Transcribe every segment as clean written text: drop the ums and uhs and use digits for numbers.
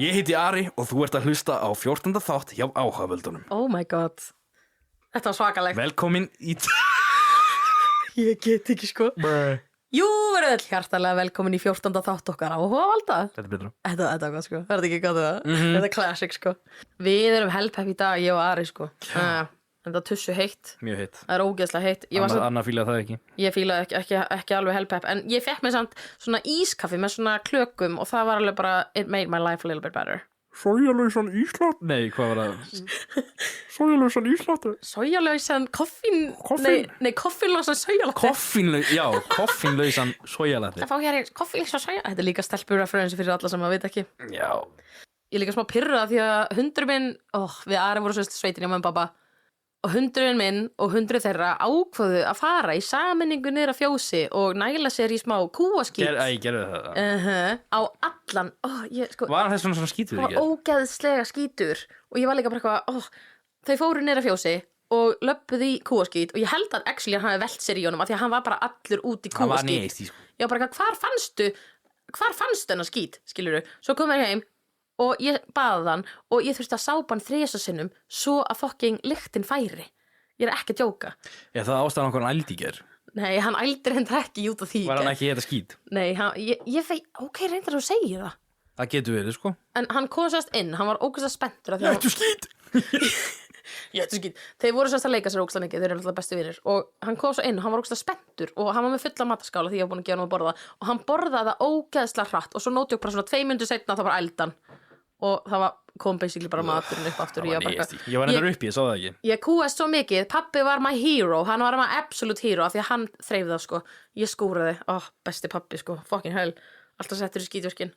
Ég heiti Ari og þú ert að hlusta á 14. þátt hjá Áhugavöldunum. Oh my god. Þetta var svakalegt. Velkomin í... Ég get ekki sko. Jú, verður öll hjartalega velkomin í 14. þátt okkar Áhugavalda. Þetta er betra. Þetta er gott sko. Þetta ekki gott það? Þetta er classic sko. Við erum helpepp í dag, ég og Ari sko. Þetta tussu heitt. Mjög heitt. Það er ógeðslega heitt. Anna fílaði það ekki. Ég fílaði ekki alveg helpepp. En ég fekk mér samt svona ískaffi með svona klökum og það var alveg bara, it made my life a little bit better. Sojalausan íslátt? Nei, hvað var það? Sojalausan íslátt? Sojalausan koffín? Nei, koffínlausan sojalausan. Koffínlausan sojalausan. Það fá hér koffínlausan sojalausan. Þetta er líka stelpur referensi fyrir alla sem að veit ekki. Já. Ég er líka smá pirrað því að hundur minn, við Ari voru svo sveitin hjá mamma og pappa. Og hundurinn minn og hundruð þeirra ákváðu að fara í sammenningu niður að fjósi og næla sér í smá kúaskít. Gerðu það. Á allan. Var það svona skítur? Það var ógeðslega skítur. Og ég var líka bara eitthvað, þau fóru niður að fjósi og löbbuðu í kúaskít. Og ég held að actually hann hafi velt sér í honum af því að hann var bara allur út í kúaskít. Hann var neist í sko. Ég var bara eitthvað, hvar fannstu hennar skít, skilurðu? Svo kom ég heim. Og ég baði hann og ég þurfti að sápa hann 3 sinnum svo að fucking lyktin færi. Ég er ekki að djóka. Já, það ástæðan okkur hann ældi í ger. Nei, hann ældi reyndar ekki út af því. Var hann ekki þetta skít? Nei, ég fei, reyndar þú segir það. Það getur verið, sko. En hann kom sérst inn, hann var ógeðslega spenntur. Jættu skít! Jættu skít. Þeir voru sérst að leika sér ógeðslega mikið, þeir eru alltaf bestu vinir. Og hann kom svo inn, hann var ógeðslega spenntur og hann var með fulla mataskála því ég var búin að gefa hann að borða. Og hann borðaði það ógeðslega hratt og svo nótjók bara svona 2 mínútur seinna þá bara ældi hann. Og það kom basically bara maturinn upp aftur. Ég var reyndar uppi, ég sá það ekki. Ég kúaðist svo mikið, pappi var my hero. Hann var my absolute hero af því að hann þreif það sko. Ég skúraði, besti pappi sko, fucking hell. Alltaf settur í skítverkin.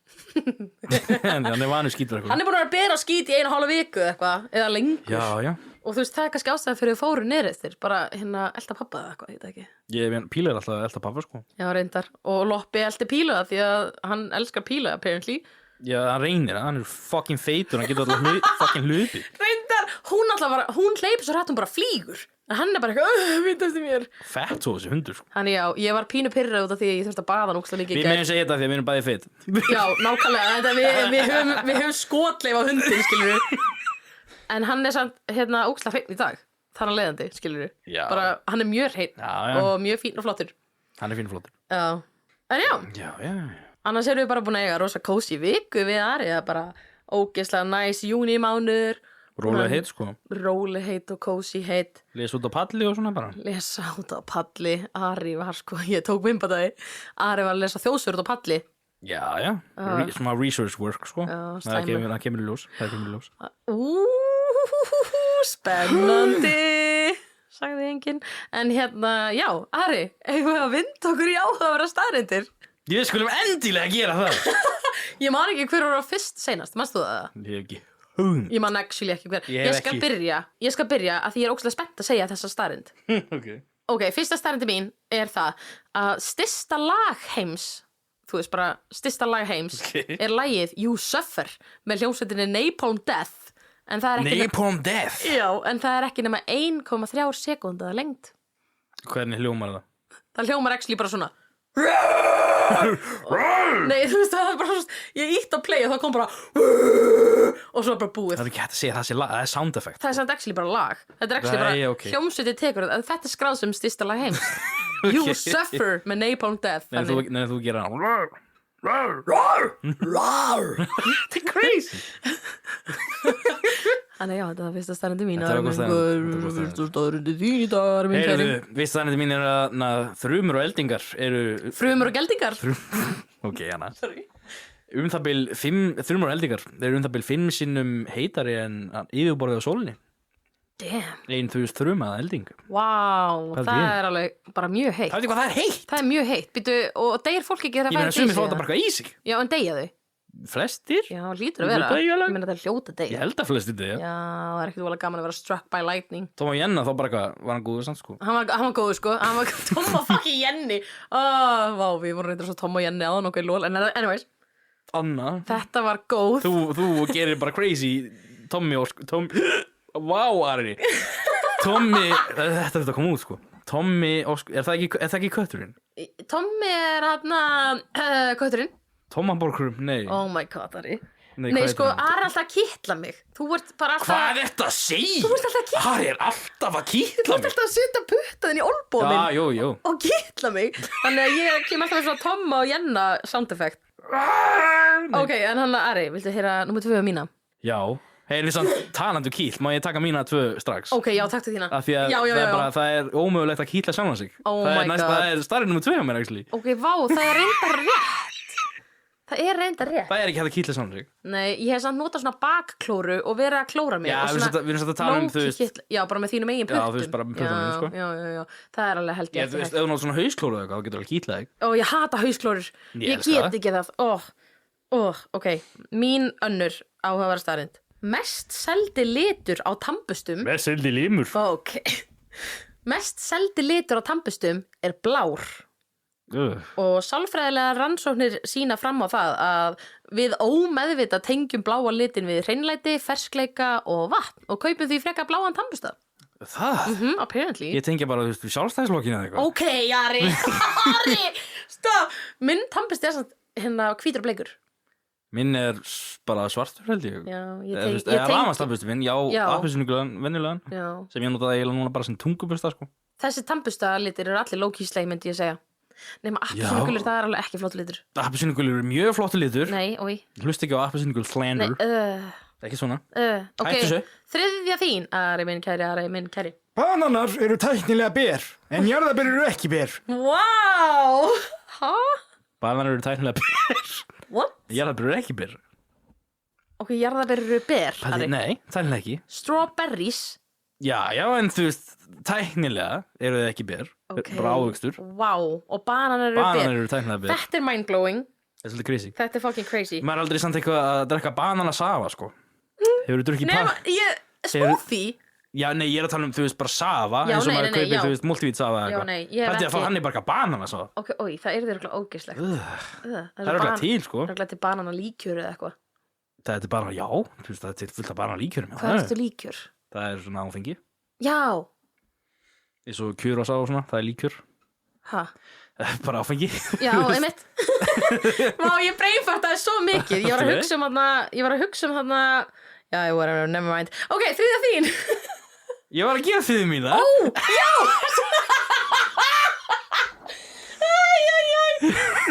Hann er vanur skítverkin. Hann er búin að bera skít í 1,5 viku eitthvað, eða lengur. Já. Og þú veist, það er kannski ástæða fyrir fóru niður eftir, bara elta pappa eða eitthvað, ég veit ekki. Píla er alltaf elta pappa sko. Já, reyndar. Og Loppi elti Píla því að hann elskar Píla apparently. Já, hann reynir, hann er fucking feitur, hann getur alltaf fucking hluti. Reyndar, hún hleypur svo hrætt, hún bara flýgur. En hann er bara eitthvað, vitast í mér. Fett svo þessi hundur. Þannig já, ég var pínu pirrað út af því að ég þurfti að baða hann ógeðslega líka í gær. Við meðum segja þetta því að við erum bæði feitt. Já, nákvæmlega, við höfum skotleif á hundin, skilur við. En hann er samt, ógeðslega hreinn í dag. Þar hann leiðandi, skilur við. Já. Bara, hann er mjög hreinn og mjög fín og flottur. Hann er fín og flottur. Já. En já. Já. Annars erum við bara búin að eiga rosa kósí viku við Ari, bara ógeðslega næs júnímánuður. Róleg heitt sko. Róleg heitt og kósí heitt. Lesa út á palli og svona bara. Lesa út á palli. Ari var sko, ég tók myndbataði. Ari var að lesa þjóðsögur út á palli. Já. Svona research work sko. Já, það kemur í ljós. Spennandi, sagði enginn. En já, Ari, eigum við að vinda okkur í áhugaverðar staðreyndir? Við skulum endilega gera það. Ég man ekki hver var fyrst seinast, manstu það? Ég hef ekki Ég man actually ekki hver. Ég skal byrja að því ég er ógeðslega spennt að segja þessa staðreynd. Ok, fyrsta staðreyndi mín er það að stysta lag heims, þú veist bara stysta lag heims, er lagið You Suffer með hljómsveitinni Napalm Death. Napalm Death? Já, en það er ekki nema 1,3 sekúnda lengd. Hvernig hljómar það? Það hljómar actually bara svona. Nei, þú veist, það er bara svona, ég ítt á play og það kom bara og svo bara búið. Það er ekki hægt að segja það er sound effect. Það er samt actually bara lag. Þetta er actually bara hljómsveitin tekur þetta. Þetta er skráð sem stysta lag heims. You Suffer með Napalm Death. Nei, þú gerir hann. Þetta er crazy. Þannig já, þetta var fyrsta staðreyndi mín. Fyrsta staðreyndi þín í dag, minn kæri. Fyrsta staðreyndi mín er að þrumur og eldingar eru... Frumur og geldingar? Ok, Anna. Sorry. Það bil 5 þrumur og eldingar. Þeir eru það bil 5 sinnum heitari en yfirborðið á sólinni. Damn. 1,000 þrumaða elding. Wow, það er alveg bara mjög heitt. Það veit hvað það er heitt? Það er mjög heitt. Býtu, og deyr fólk ekki þegar það fær í sig? Ég meina, sumir fá þetta bara í sig. Já, en deyja þau? Flestir? Já, lítur að vera. Ég meina, það er hljóta deyja. Ég held að flestir deyja. Já, það er ekkert voðalega gaman að vera struck by lightning. Tom og Jenna þá bara eitthvað, var hann góður samt sko? Hann var góður sko. Hann var Tom og fucking Jenny. Vá, við vorum reyndar svo Tom og Jenny áðan okkur lól. En anyways. Anna. Þetta var góð. Þú gerir bara crazy Tommy og Vá, Ari. Tommy, þetta er að koma út sko. Tommy, er það ekki kötturinn? Tommy er kötturinn. Tommaborgrum, nei. Oh my god, Ari. Nei, sko, Ari er alltaf að kitla mig. Þú ert bara alltaf... Hvað er þetta að segja? Þú ert alltaf að kitla. Ari er alltaf að kitla Þú ert mig. alltaf að setja puttaðin í olbóðin minn. Já, jú. Og kitla mig. Þannig að ég kem alltaf með svona Tomma og Jenna sound effect. Ok, en hann Ari, viltu heyra númer 2 mína? Já. Við samt talandi kýll, má ég taka mína 2 strax? Ok, já, taktu þína. Af því að Já. það er ómögulegt að kýtla sjálfan sig. Oh það my God. Það er starri nummer 2 á mér, actually. Ok, vá, það er reyndar rétt. Það er reyndar rétt. Það er ekki hægt að kýtla sjálfan sig. Nei, ég hef samt notað svona bakklóru og verið að klóra mig. Já, og við erum samt að tala þú veist. Já, bara með þínum eigin puttum. Já, þú veist, bara með puttunum, sko. Já. Það er alveg held ég Þú veist, ef þú nátt svona hausklóru eða eitthvað, þá getur alveg kýtlað þig. Ó, ég hata hausklórur. Ég elska get ekki það. Ok. Mín önnur áhugaverð staðreynd. Mest seldi litur á tannburstum. Mest seldi limur. Ok. Mest seldi litur á tannburstum er blár. Og sálfræðilega rannsóknir sýna fram á það að við ómeðvita tengjum bláa litin við hreinlæti, ferskleika og vatn og kaupum því frekar bláan tannbursta. Það? Apparently. Ég tengi bara, þú veist, sjálfstæðislokkinu eða eitthvað. Ok, Ari, stopp. Minn tannbursti er samt hérna hvítur og bleikur. Minn er bara svartur, held ég. Já, ég tengi. tengi. Rafmagnstannbursti minn, já. Appelsínugulan, venjulegan. Já. Sem ég notaði eiginlega núna bara sem tungubursta, sko. Þessi tannbursta litir eru allir low-key-sleik, myndi ég segja. Nema appelsínugulur, það er alveg ekki flott litur. Appelsínugulur er mjög flottur litur. Nei, Hlust ekki á appelsínugul slander. Ekki svona. Ok, Hættu þessu. þriðja þín, Ari minn kæri. Bananar eru tæknilega ber, en jarðaber eru ekki ber. Vá! Hæ? Bananar eru tæknilega ber. What? Jarðaber eru ekki ber. Ok, jarðaber eru ber, Ari. Nei, tæknilega ekki. Strawberries. Já, en þú veist, tæknilega eru þið ekki ber. Bara ávöxtur. Vá, og bananar eru ber. Bananar eru tæknilega ber. Þetta er mindblowing. Það er svolítið crazy. Þetta er fucking crazy. Maður er aldrei samt eitthvað að drekka bananasafa, sko. Hefur þú drukkið smoothie? Já, nei, ég er að tala þú veist, bara safa. Já, eins og maður kaupir, já. þú veist, multivítsafa eða Já, eitthvað. nei, ég hef Hætti að ekki- fá hann í bara bananasafa. Ok, það er þér ógeðslegt. Það er örugglega til, sko. Það er örugglega til bananalíkjör eða eitthvað. Það er bara, já, þú veist, það er til fullt af bananalíkjörum. Hvað er þetta líkjör? Það er svona áfengi. Já. Eins og kjurasa og svona, það er líkjör. Ha? Bara áfengi. Já, einmitt. Vá, ég breyfættaði svo mikið. Ég var að hugsa um þarna. Já, whatever, never mind. Ok, þriðja þín. Ég var að gera þið mína. Já.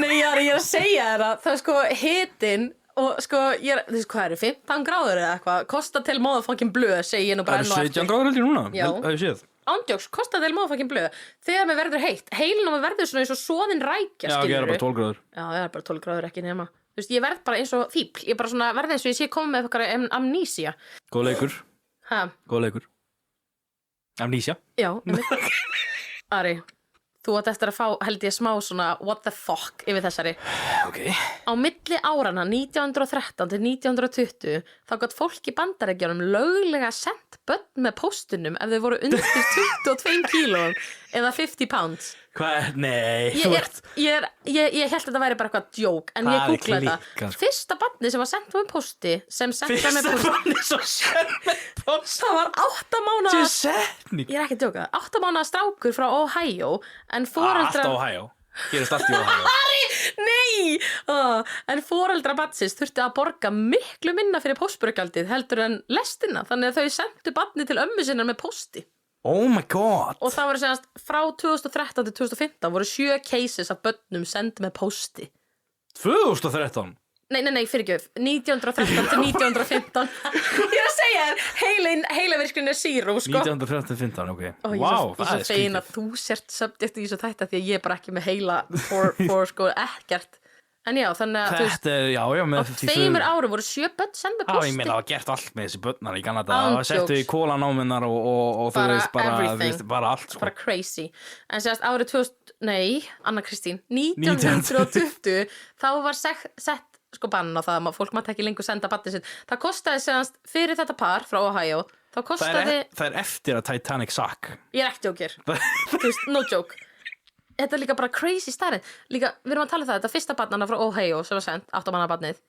Nei, ég er að segja þér að það er sko hitinn og sko, þú veist hvað eru, 15 gráður eða eitthvað, kosta til motherfucking blöð, segi ég nú bara Það eru 17 gráður heldur núna. Já. Það hefur séð. Ándjóks, kosta til motherfucking blöð. Þegar mér verður heitt, heilin á mér verður svona eins og soðin rækja, Já, það er bara 12 gráður. Já, það er bara 12 gráður ekki nema. Þú veist, ég verð bara eins og fíbl, ég bara svona verð eins og ég sé komið með eitthvað amnesia. Góð leikur. Ha? Góð leikur. Amnesia. Já, einmitt. Ari, þú átt eftir að fá, held ég, smá svona what the fuck yfir þessari. Ok. Á milli árana 1913 til 1920 þá gátt fólk í Bandaríkjunum löglega sendt börn með póstunum ef þau voru undir 22 kílóum eða 50 pounds. Hvað? Nei, Ég held að þetta væri bara eitthvað djók, en ég Það er googlaði klikkað, þetta. sko. Fyrsta barni sem var sendt með pósti sem sent var með Fyrsta pósti, banni svo senn með post. það var 8 mánaða, Til setning. ég er ekki að djóka, 8 mánaða strákur frá Ohio, en Allt foreldrar Ohio. Gerist allt í Ohio. Nei! En foreldra barnsins þurfti að borga miklu minna fyrir póstbörgjaldið heldur en lestina, þannig að þau sendu barni til ömmu sinnar með pósti. Oh my god. Og það voru senast frá 2013 til 2015 voru 7 cases af börnum send með pósti. 2013. Nei, fyrirgjöf, 1913 til 1915. Ég er að segja þér, heilavirkun er zero, sko. 1913-15, ok. Ó, Vá, ég það er er svo fegin skrítið. að þú sért subject í þessu þætti því að ég er bara ekki með heila for sko ekkert. En já, þannig að þú veist, Þetta er, já, með á 2 árum voru 7 börn send með Já, ég pósti. meina, það var gert allt með þessi börnar í Kanada. Án Það settu í jokes. kólanáminnar og þú Bara veist, bara, everything. þú veist, bara allt, sko. Bara crazy. En sérst árið 2000, nei, Anna Kristín, 1920 þá var sett sko bann á það að fólk mátti ekki lengur senda barnið sitt. Það kostaði sérst fyrir þetta par frá Ohio, þá kostaði, Það er eftir að Titanic sakk. ég er ekki djókir, þú veist, no joke. Þetta er líka bara crazy starrið. Líka, við erum að tala um það, þetta fyrsta barnana frá Ohio sem var sendt, 8 manna barnið,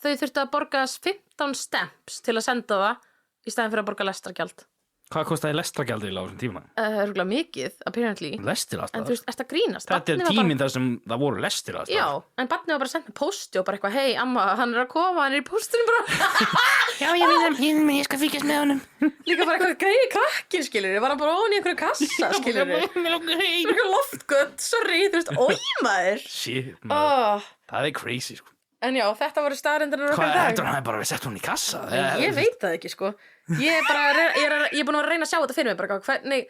þau þurftu að borga 15 stamps til að senda það í staðin fyrir að borga lestargjald. Hvað kostaði lestrargjaldið á þessum tíma? Örgulega mikið, apparently. Lestir En þú aðstæðar? veist, ertu að grínast? Þetta Barnið var tíminn þar sem það voru lestir Já, aðstæðar. en barnið var bara sendt með pósti og bara eitthvað, hei, amma, hann er að koma, hann er í póstinu bara. Já, ég skal fylgjast með honum. Líka bara eitthvað greið krakkin, skilur var hann bara ofan í einhverju kassa, skilur Mér langar heim. Eitthvað loftgött, sorry, þú veist, ójmaður. Shit, maður. Oh. Það er crazy, sko. En já, þetta voru staðreyndirnar okkar Hvað í dag. heldur hann bara að sett hún í kassa? Ég veit það ekki, sko. Ég er bara, ég er búin að vera að reyna að sjá þetta fyrir mig, bara hvernig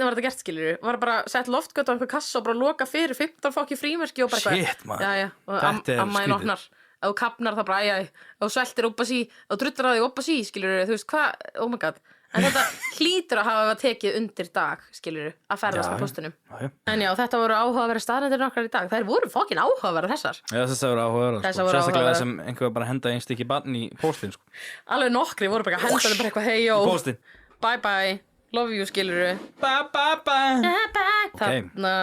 var þetta gert, skilur Var bara sett loftgött á einhver kassa og bara loka fyrir 15 fokki frímerki og bara Shit, maður. Já, og Þetta er amma skrítið. opnar. Ef þú kapnar það bara, ef þú sveltir oppa sí, ef þú drullar að því oppa sí, skilur þú veist hvað, oh my god. En þetta hlýtur að hafa tekið undir dag, skilur að ferðast Já, með póstunum. Já. En já, þetta voru áhugaverðar staðreyndir okkar í dag. Þær voru fokkin áhugaverðar þessar. Já, þess að vera áhugaverðar, Þessar sko. voru Sérstaklega áhugaverðar. sem einhver bara henda einn stykki barn í póstin, sko. Alveg nokkri voru bara að henda þetta bara eitthvað, hey, yo, Í póstin. bye bye, love you, skilur Ba, ba, ba. Þarna,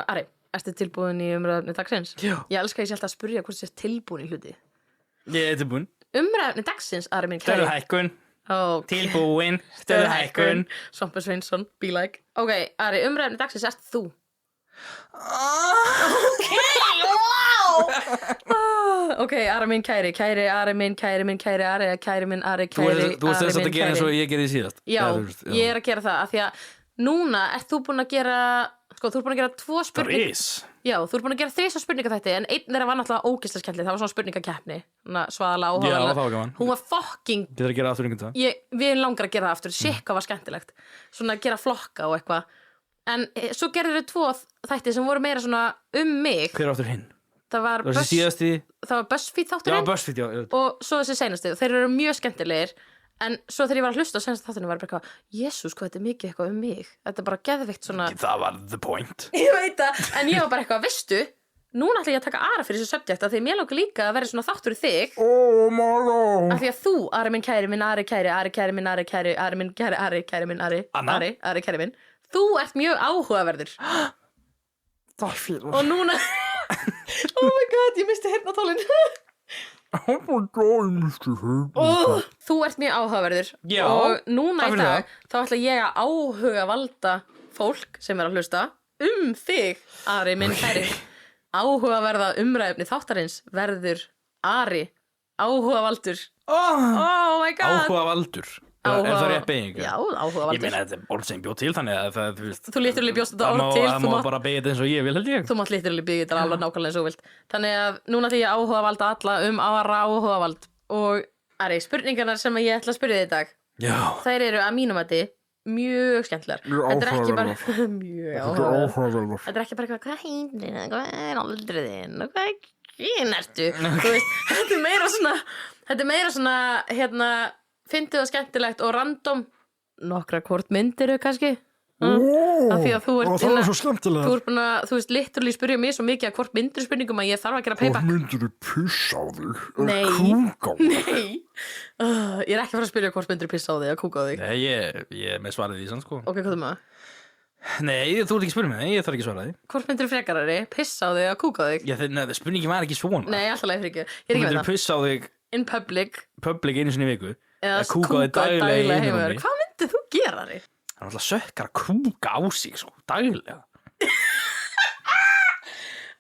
Ari, ertu tilbúin í umræðefni dagsins? Já. Ég elska ég sé alltaf að spyrja hvort þú sést tilbúin í hluti. Ég er tilbúin. Umræðefni dagsins, Ari minn kæri. Stöðuhækkun. Okay. Tilbúin. Stöðuhækkun. Svampur Sveinsson, be like. Ok, Ari, umræðefni dagsins ert þú. Ok, Ari minn kæri, Ari minn, kæri minn, kæri Ari, kæri minn, Ari, Þú kæri, ert þess að gera eins og ég gerði síðast. Já, Eða, þú veist, ég er að gera það, af því að núna ert þú búin að gera, sko, þú ert búin að gera 2 spurningar. Drís. Já, þú ert búin að gera 3 spurningaþætti, en einn þeirra var náttúrulega ógeðslega skemmtileg, það var svona spurningakeppni, svaðalega Já, áhugaverð. það var gaman. Hún var fucking, Getur að gera aftur einhvern dag. við langar að gera það aftur, sikka var skemmtilegt, svona að gera flokka og eitthvað. En svo gerður þau 2 þætti sem voru meira svona mig. Hver er aftur hinn? Það var Það var þessi síðasti. það var BuzzFeed Já, þátturinn BuzzFeed, já. og svo þessi seinasti og þeir eru mjög skemmtilegir. En svo þegar ég var að hlusta á senast þáttinu var bara eitthvað, Jesús, hvað þetta er mikið eitthvað mig. Þetta er bara geðveikt svona. Það var the point. Ég veit það, en ég var bara eitthvað, veistu, núna ætla ég að taka Ara fyrir þessu subject af því mér langar líka að vera svona þáttur í þig. Oh my god. Af því að þú, Ari minn kæri minn, Ari kæri, Ari kæri minn, Ari kæri, Ari minn kæri, Ari kæri minn, Ari, Anna? Ari kæri minn. Þú ert mjög áhugaverður. Takk fyrir. Og núna, oh my god, ég misti heyrnartólin. Oh my god, Mr. Herbert. Þú ert mjög áhugaverður. Já, og núna takk í fyrir dag, þá ætla ég að áhugavalda fólk sem er að hlusta þig, Ari minn kæri. Áhugaverða umræðefni þáttarins verður Ari áhugavaldur. Oh my god. Áhugavaldur. Er það rétt beyging? Já, Ég áhugavaldur. meina, þetta er orð sem bjóð til þannig að það, þú veist. Þú lítur alveg bjóst þetta orð til. Það má bara beygja þetta eins og ég vil, held ég. Þú mátt lítur alveg byggja þetta alveg nákvæmlega eins og þú vilt. Þannig að núna ætla ég að áhugavalda alla Ara áhugavald. Og Ari, spurningarnar sem ég ætla að spyrja þig í dag, Já. þær eru að mínum að þið mjög skemmtilegar. Mjög Þetta er ekki bara áhugaverðar. mjög Þetta er áhugaverðar. áhugaverður. Þetta er ekki bara eitthvað, hvað heitir þið, hvað er aldrei þinn og hvað kynertu. Þú veist, þetta er meira svona, hérna, fyndið og skemmtilegt og random. Nokkra hvort myndir þau kannski. Af því að þú ert það er svo skemmtilega. Þú ert búin að, þú veist, literally spyrja mig svo mikið að hvort myndir spurningum að ég þarf að gera payback. Hvort myndir þú pissa á þig? Nei. Kúka á þig? Nei. Ég er ekki að fara að spyrja hvort myndir pissa á þig að kúka á þig. Nei, ég er með svarið í sann, sko. Ok, hvað er maður? Nei, þú ert ekki að spyrja mig, ég þarf ekki að svara því. Hvort myndir frekarari pissa á þig að kúka á þig? Spurningin var ekki svona. Nei, alltaf leið fyrir ekki. Ég er ekki Þú með myndir það. pissa á þig In public einu sinni í viku. eða Eða kúka á þig daglega í heima. einrúmi. Hvað myndir þú gera þig? Það er alltaf sökkar að kúka á sig, sko, daglega.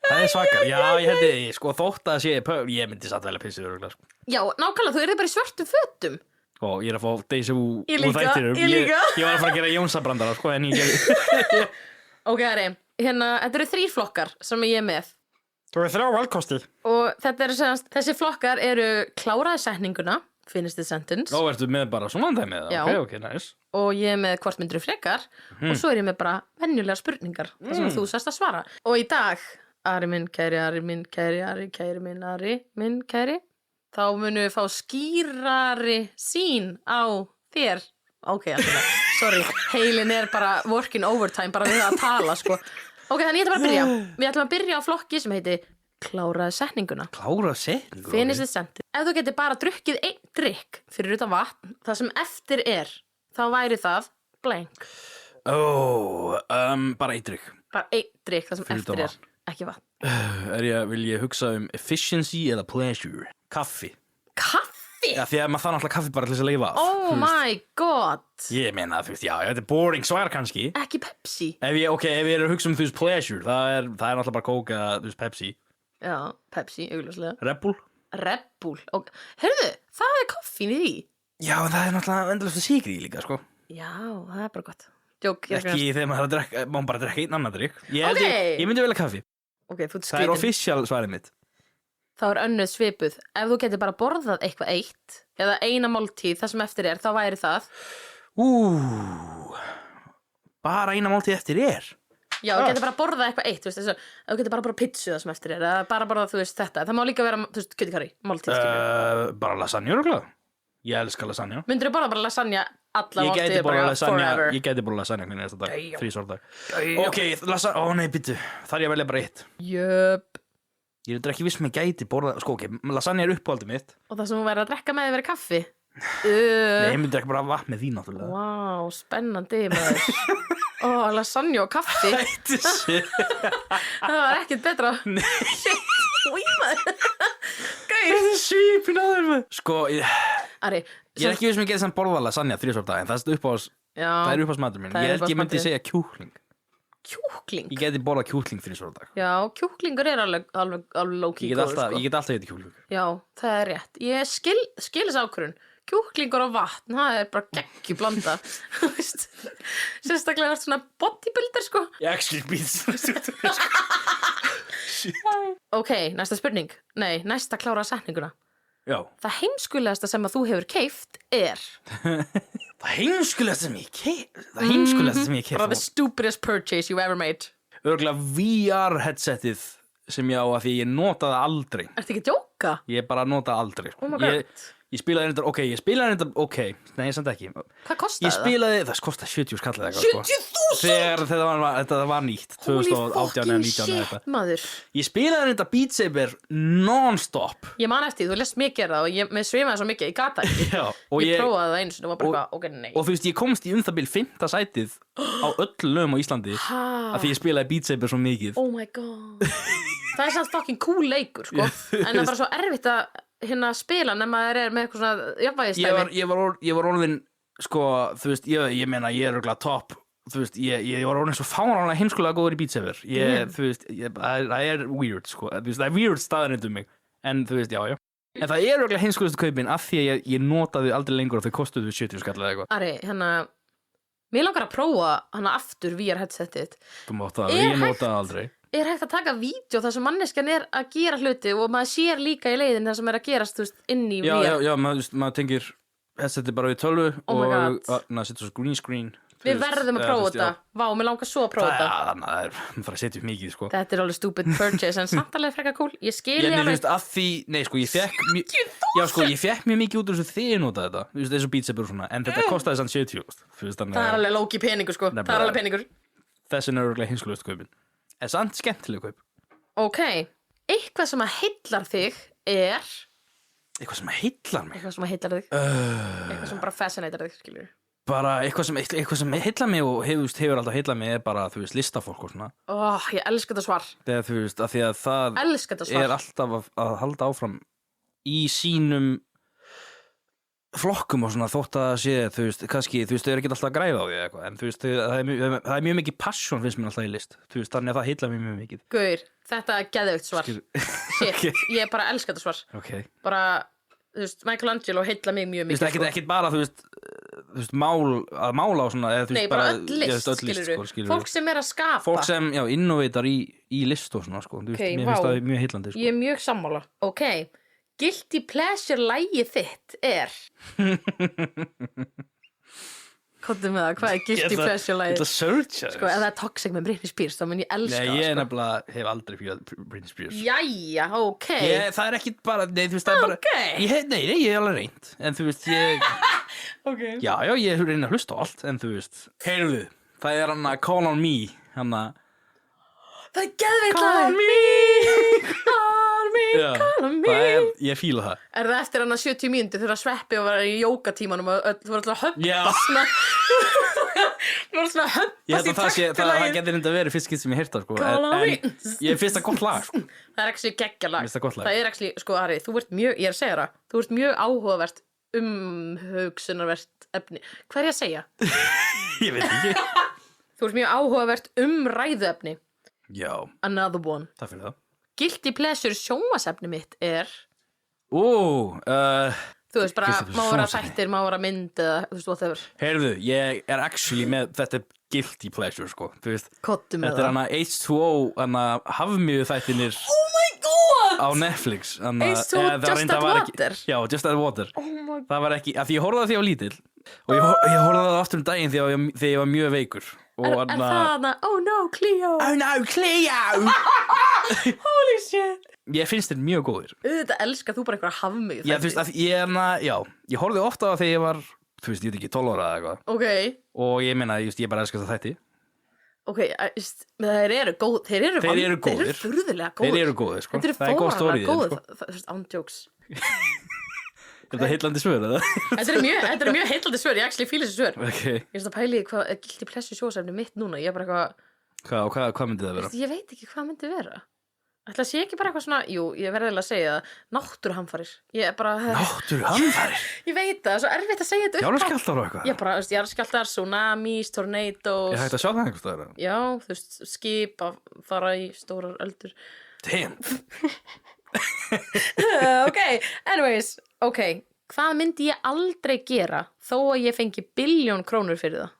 Það er svakar, já, ég held ég, sko, þótt að sé, ég myndi satt vel að pissa þig, sko. Já, nákvæmlega, þú yrði bara í svörtum fötum. Og ég er að fá Deja vu Ég úr líka, þættinum. ég líka. Ég var að fara að gera Jónsabrandara, sko, en ég gerði. Ok, Ari, hérna, þetta eru 3 flokkar sem ég er með. Þú er 3 valkosti. Og þetta eru semast, þessi flokkar eru kláraði setninguna, finished the sentence. Ó, ertu með bara svona dæmi með Já. það? Ok, nice. Og ég er með hvort myndir frekar. Og svo er ég með bara venjulegar spurningar. Það sem þú sérst að svara. Og í dag, Ari minn kæri, Ari minn kæri, Ari kæri minn, Ari minn kæri. Þá munum við fá skýrari sín á þér. Ok, alltaf, sorry, heilin er bara working overtime, bara við að tala, sko. Ok, þannig ég ætla bara að byrja. Við ætlum að byrja á flokki sem heiti kláraði setninguna. Klára setningu. Finish the sentence. Ef þú getur bara drukkið einn drykk fyrir utan vatn, það sem eftir er, þá væri það blank. Bara eitrik. Bara einn drykk, það sem Fyrir eftir utan er, ekki vatn. Vil ég hugsa efficiency eða pleasure? Kaffi. Kaffi? Já, því að maður þarf náttúrulega kaffi bara til þess að lifa af, Oh þú veist. my god. Ég meina, þú veist, já, þetta er boring svar kannski. Ekki Pepsi. Ef ég er að hugsa þú veist, pleasure, það er náttúrulega bara Coke eða, þú veist, Pepsi. Já, Pepsi, augljóslega. Red Bull? Red Bull. Heyrðu, það er koffín í því. Já, en það er náttúrulega endalaust sykri í líka, sko. Já, það er bara gott. Jók, Ekki þegar maður má bara drekka einn annan drykk. Okay. Ég myndi velja kaffi. Ok, þú ert Það er official svarið mitt. Þá er önnur svipuð. Ef þú getur bara borðað eitthvað eitt eða eina máltíð það sem eftir er, þá væri það. Bara eina máltíð eftir er. Já, þú getur bara borðað eitthvað eitt, þú veist, þess að þú getur bara borðað pizzu það sem eftir er, eða bara borðað, þú veist, þetta. Það má líka vera, þú veist, kjötikari, máltíð, skilur. Bara lasagna, örugglega. Ég elska lasagna. Myndirðu borða bara lasagna alla máltíð bara forever? Ég geti borðað lasagna hvernig næsta dag, 3 sortar. Ok, lasagna, nei, byttu. Þar ég að velja bara eitt. Jöp. Ég er ekki viss með gæti borðað, sko, ok, lasagna er uppáhaldið mitt. Og það sem þú væri að drekka með verið kaffi? Nei, ég myndi drekka bara vatn með því, náttúrulega. Vá, spennandi, maður. Lasagna og kaffi. Hættu sér. Það var ekkert betra. Nei. Új, maður. Gauð. Þetta er svipin á þér, maður. Sko, Ari, ég er ekki viss með gæti sem borða lasagna 3 sortar, en það er uppáhaldsmatur minn. Ég held ég myndi segja kjúkling. Kjúkling? Ég geti borðað kjúkling 3 sortar. Já, kjúklingur er alveg low-key góður, sko. Ég get alltaf getið kjúkling. Já, það er rétt. Ég skil þess ákvörðun. Kjúklingur og vatn, það er bara geggju blanda. Þú veist, sérstaklega er svona bodybuilder, sko. Actually beats. Ok, næsta spurning. Nei, næsta klára setninguna. Já. Það heimskulegasta sem að þú hefur keypt er Það heimskulegasta sem ég keypt bara the stupidest purchase you ever made. Örugglega VR headsetið sem ég á að því ég notaði aldrei. Ertu ekki að djóka? Ég bara notaði aldrei. Oh my god. Ég spilaði reyndar, ok, nei, samt ekki. Hvað kostaði Ég spilaði, það kostaði 70 skall eða eitthvað, 70.000? Þegar þetta var nýtt, 2018 eða 19 eða eitthvað. Maður. Ég spilaði reyndar Beat Saber non-stop. Ég man eftir, þú lest mig gera það og mér svimaði svo mikið, ég gata ekki. Já, og Ég prófaði það einu sinni og var bara eitthvað, ok, nei. Og þú veist, ég komst í bil 5. sætið á öll lögum á Íslandi af því ég spilaði Beat Saber svo mikið. Oh my god. Það er samt fucking cool leikur, sko. En það er bara svo erfitt að spila nema maður er með eitthvað svona jafnvægisdæmi. Ég var orðin, sko, þú veist, ég meina, ég er örugglega topp, þú veist, ég var orðin svo fáránlega heimskulega góður í Beat Saber. Þú veist, það er weird, sko, þú veist, það er weird staðarind mig, en þú veist, já. En það er örugglega heimskulegastu kaupin af því að ég notaði aldrei lengur og þau kostuðu 70 skall eða eitthvað. Ari, mér langar að prófa aftur VR headsetið. Þú mátt það, ég notaði aldrei. Er hægt að taka vídeo þar sem manneskjan er að gera hluti og maður sér líka í leiðin það sem er að gerast, þú veist, inn í VR? Já, maður tengir headsetið bara við tölvu og setur svo green screen. Við verðum að prófa þetta. Vá, mér langar svo að prófa þetta. Þannig að það fara að setja upp mikið, sko. Þetta er alveg stupid purchase, en samt alveg frekar cool. Ég skil ég alveg. Þú veist, ég fekk mjög mikið út úr þessu þegar ég notaði þetta. Þú veist, þessu Beat Saber og svona, en þetta kostaði sann 70. Það er alveg lóki peningur, sko. Það er alveg peningur. Þessin er örugglega heimskulegast kaupin. En samt skemmtileg kaup. Ok, eitthvað sem að heillar þig er... Eitthvað sem að heillar mig? Eitthvað sem að heillar þig. Eitthvað sem bara fascinator þig, skilur. Bara eitthvað sem heillar mig og hefur alltaf heillað mig er bara, þú veist, listafólk og svona. Ég elska þetta svar. Þegar, þú veist, af því að það er alltaf að halda áfram í sínum flokkum og svona þótt að sé, þú veist, kannski, þú veist, þau eru ekki alltaf að græða á því eitthvað, en þú veist, það er mjög mikið passion finnst mér alltaf í list, þú veist, þannig að það heillar mér mjög mikið. Gaur, þetta er geðveikt svar. Shit, ég bara elska þetta svar. Okay. Bara, þú veist, Michelangelo heillar mig mjög mikið. Þú veist, ekkert bara, þú veist, mála og svona, eða þú veist, nei, bara öll list, skilurðu. Fólk sem er að skapa. Fólk sem, já, innovator í list og svona, sko, þú veist, mér finnst það mjög heillandi, sko. Ég er mjög sammála. Ok. Guilty pleasure lagið þitt er Kottu með það, hvað er guilty pleasure lagið? Þetta searcha sko, ef það er Toxic með Britney Spears þá mun ég elska það. Nei, ég nefnilega hef aldrei fílað Britney Spears. Jæja, ok. Það er ekki bara, nei, þú veist, það er bara Nei, ég hef alveg reynt. En þú veist, okay. Já, ég hef reynið að hlusta á allt. En þú veist, heyrðu, það er hann að Call on Me. Hann að það er geðveikt lag. Call on me. Call on me. Ég fíla það. Er það eftir hann að 70 mínútur þegar Sveppi var í jógatímanum og þú var alltaf að hömpa svona þú var svona að hömpast í taktilagi. Það getur enda verið fyrst skipt sem ég heyrta, sko. En ég finnst það gott lag, sko. Það er ekki geggja lag. Það er ekki, sko, Harry, ég er að segja það, þú ert mjög áhugavert umhugsunarvert efni. Hvað er ég að segja? Ég veit ekki. Þú ert mjög áhugavert ræðuefni. Já. Another one. Takk fyrir það. Guilty pleasure sjónvarpsefni mitt er þú veist bara, má vera þættir, má vera mynd eða, þú veist, whatever. Heyrðu, ég er actually með þetta guilty pleasure, sko. Þú veist, Kottu með þetta er hana H2O, hana hafmjöðu þættinir Oh my god! á Netflix. H2O Just Add Water? Já, Just Add Water. Oh my god. Það var ekki, af því ég horfði það því ég var lítill og ég horfði það aftur daginn þegar ég var mjög veikur. Og Er það hana, oh no, Cleo? Oh no, Cleo! Holy shit! Ég finnst þér mjög góðir. Auðvitað elskar þú bara einhverja hafmyggju. Já, þú veist, að ég horfði ofta á það þegar ég var, þú veist, ég veit ekki, 12 ára eða eitthvað. Ok. Og ég meina, ég bara elska það þætti. Ok, þeir eru góð, þeir eru góðir. Þeir eru furðulega góðir. Þeir eru góðir, sko. Þetta eru Það er góð story í þeim, góð, sko. þú veist, ándjóks. Er þetta heillandi svör, eða? Þetta er mjög heillandi svör, ég actually fíla þessi svör. Ok. Ég veist að pæli hvað guilty pleasure sjósefni mitt núna, ég er bara eitthvað, Hvað myndi það vera? ég veit ekki hvað myndi vera. Ætla að sé ekki bara eitthvað svona, jú, ég verði að segja það, náttúruhamfarir. Ég er bara, Náttúruhamfarir? ég veit það, svo erfitt að segja þetta upp. Jarðskjálftar og eitthvað? Ég bara, jarðskjálftar, tsunamis, tornadoes. Ég hægt að sjá það einhvers staðar? Já, þú veist, skip að fara í stórar öldur. Damn. Ok, anyways, ok. Hvað myndi ég aldrei gera þó að ég fengi 1 billjón krónur fyrir það?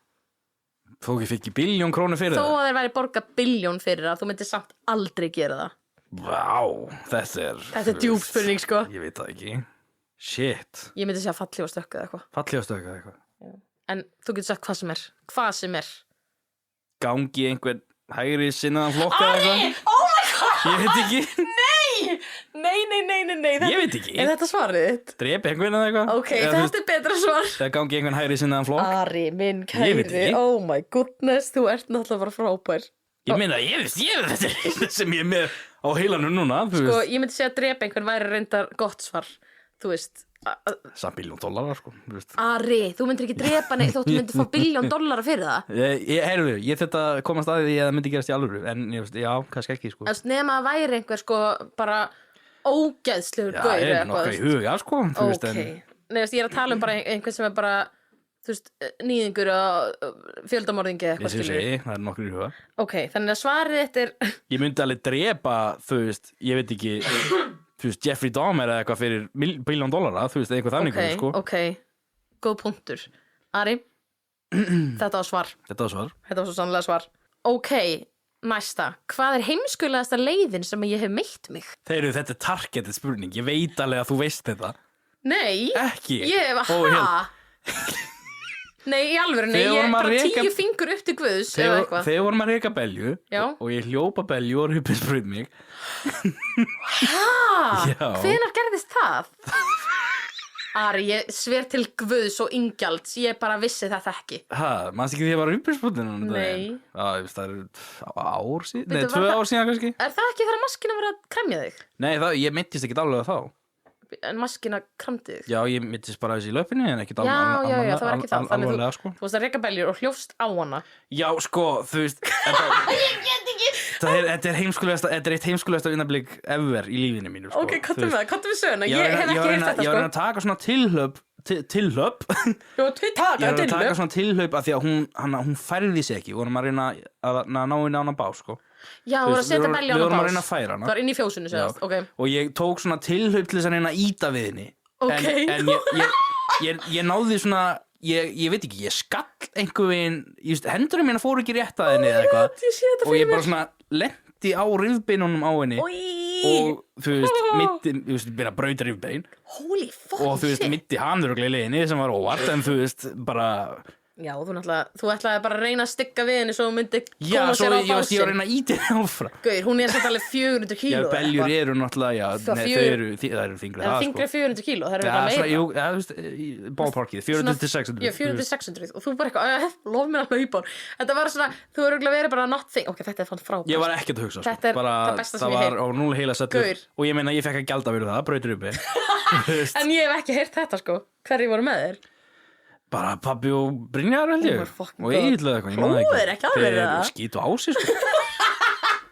Þó ekki fikk 1 billjón krónur fyrir Þó það? að þeir væri borga 1 billjón fyrir það, þú myndir samt aldrei gera það. Vá, þetta er djúp spurning, sko. Ég veit það ekki. Shit. Ég myndi segja falli og stökka eða eitthvað. Fallega stökka eitthvað. En þú getur sagt hvað sem er. Hvað sem er. Gangi einhvern hægri sinnaðan flokka eða eitthvað? Oh my god! Ég veit ekki. Nei. Ég veit ekki. Er þetta svarið þitt? Drepi einhvern eða eitthvað? Ok, þetta er betra svar. Þegar gangi einhvern hægri sinnaðan flokk? Ari, minn Ég veit kæri. ekki. Oh my goodness, þú ert náttúrulega bara frábær. Ég meina, þetta er það sem ég er með á heilanum núna, þú Sko, veist. ég myndi segja að drepa einhvern væri reyndar gott svar. Þú veist. Samt $1 billjón, sko, þú veist. Ari, þú myndir ekki drepa neitt þótt þú myndir fá $1 billjón fyrir það. Heyrðu, ég þetta komast að því að það myndi gerast í alvöru, en ég veist, já, kannski ekki, sko. Nema að væri einhver sko bara ógeðslegur Já, gaur ég eða er nokkra í huga, sko, þú veist, Ok, en... nei, veist, ég er að tala um bara einhvern sem er bara, þú veist, nýðingur og fjöldamorðingi eða Ég eitthvað sé skilur. segi, það er nokkur í huga. Ok, þannig að svarið þetta er Ég myndi alveg drepa, þú veist, ég veit ekki, þú veist, Jeffrey Dahmer eða eitthvað fyrir $1 billjón, þú veist, eitthvað þannig, sko. Ok, góð punktur. Ari, þetta var svar. Þetta var svar. Þetta var svo sannlega svar. Ok, næsta. Hvað er heimskulegasta leiðin sem ég hef meitt mig? Þeir þetta er targeted spurning, ég veit alveg að þú veist þetta. Nei. Ekki? Ég hef, Ó, Nei, í alvöru, nei, Þegar ég vorum er að bara reka- 10 fingur upp til Guðs eða eitthvað. Þegar vorum að reka belju Já. og ég hljópa belju og ruppinsprut mig. Já. Hvenær gerðist það? Ari, ég sver til Guðs og ingjalds, ég bara vissi þetta ekki. Manst ekki því að ég var ruppinsprutinn? Nei. Já, ég veist, það er ár síðan, nei, Bíddu, 2 var það- ár síðan kannski. Er það ekki þegar maskina var að kremja þig? Nei, ég mittist ekki alveg að þá. En maskina kramdi þig? Já, ég mittist bara þessi í löpunni en ekki Já, það var ekki það. Þannig alvarlega, sko. Þú varst að reka beljur og hljófst á hana. Já, sko, þú veist Þetta er heimskulegasta, þetta er eitt heimskulegasta augnablik ever í lífinu mínu, sko. Ok, kottum Þú við veist, það, kottum við söguna. Ég Ég hef ekki heyrt þetta, Ég var að sko. taka svona tilhlaup Tilhlaup Þú var Ég var að taka tilhlaup. svona tilhlaup af því að hún færði sig ekki. Við vorum að reyna að ná henni á hana bás, sko. Já, Þú þú voru að veist, setja við belja á vorum hana að reyna að færa hana. Það var inn í fjósinu, segast, ok. Og ég tók svona tilhlaup til þess að reyna að íta við henni. Ok. En ég náði svona ég veit ekki, ég skall einhver veginn, hendurum mína fóru ekki rétt að henni eða eitthvað. Ég sé þetta Og ég fyrir bara svona lenti á rifbeinunum á henni. Og þú veist, mitti, þú veist, byrja að brauta rifbein. Holy fuck Og þú veist, mitti hann öruglega í leiðinni sem var óvart, en þú veist, bara... Já, þú ætlaði bara að reyna að stygga við henni svo hún myndi Já, koma svo sér á ég var að básinn. reyna að íta henni áfram. Gauir, hún er samt alveg 400 Já, kíló. beljur eru náttúrulega, já, Það nei, fjör- það eru þingri Það það, er þingri 400 kíló, það er Já, eitthvað svona, meira. jú, já, þú veist, í ballparkið, 400 til 600. Já, 400 til 600 og þú bara eitthvað, lof mér að hlaupa hún. Þetta var svona, þú er örugglega verið bara not thing. Ok, þetta er fann frábært. Ég var ekkert að hugsa, sko. Þetta er Bara, það besta sem það ég var heyrt. á 0 heila settur. Gaur. Og ég meina, ég fekk að gjalda fyrir það, brautur uppi. En ég hef ekki heyrt þetta sko. Hverjir voru með þér? Bara pabbi og Brynjar, held Oh ég. my fucking Og God. Egill eða eitthvað, ég man það Bróðir, ekki alveg Þeir það? skítu á sig, sko.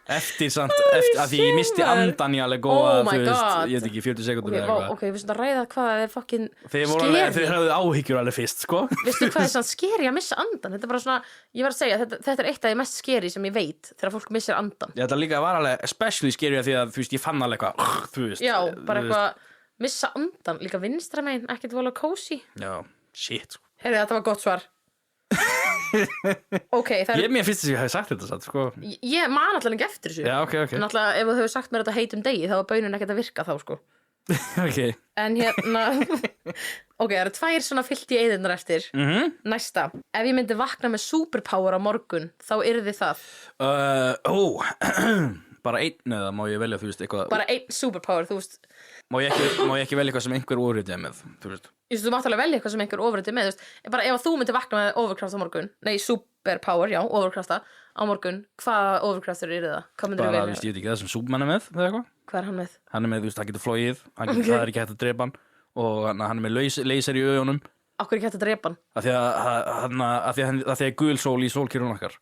eftir að því ég misti andan í alveg góða, Oh my God. ég veit ekki, 40 sekúndur Ok, við svona ræða hvað það er fucking þeir höfðu áhyggjur alveg fyrst, sko Veistu hvað er svona skeri að missa andan? Þetta er bara svona, ég var að segja, þetta er eitt af því mest skeri sem ég veit þegar fólk missir andan. Þetta líka var alveg especially scary því að, þú veist, ég fann alveg eitthvað, þú veist Já, bara eitthvað, missa andan, líka vinstra megin, ekkert vola kósi. Já, shit, sko Heyrðu, þetta var gott svar. Ok, það er... Mér finnst þess að ég hafi sagt þetta satt, sko Ég man alltaf ekki eftir þessu. Já, ok En alltaf, ef þú hefur sagt mér þetta heitum degi, þá er baunin ekkert að virka þá, sko. Ok En hérna... Ok, það eru 2 svona fyllt í eyðirnar eftir. Næsta. Ef ég myndi vakna með superpower á morgun, þá yrði það. Bara einn eða má ég velja, þú veist, eitthvað Bara 1 superpower, þú veist. Má ég ekki velja eitthvað sem einhver ofritið með, þú veist Þú mátt alveg velja eitthvað sem einhver ofurkrafti með, þú veist. Bara ef þú myndir vakna með overkraft á morgun, nei, superpower, já, overkrafta á morgun, hvaða overkraftur eru það? Hvað myndir þú Bara, velja? þú veist, ég veit ekki það sem Superman er með, eða eitthvað Hvað er hann með? Hann er með, þú veist, hann getur flogið, það er ekki hægt að drepa hann og hann er með laser í augunum Akkur ekki hægt að drepa hann? af því að gul sól í sólkýrun okkar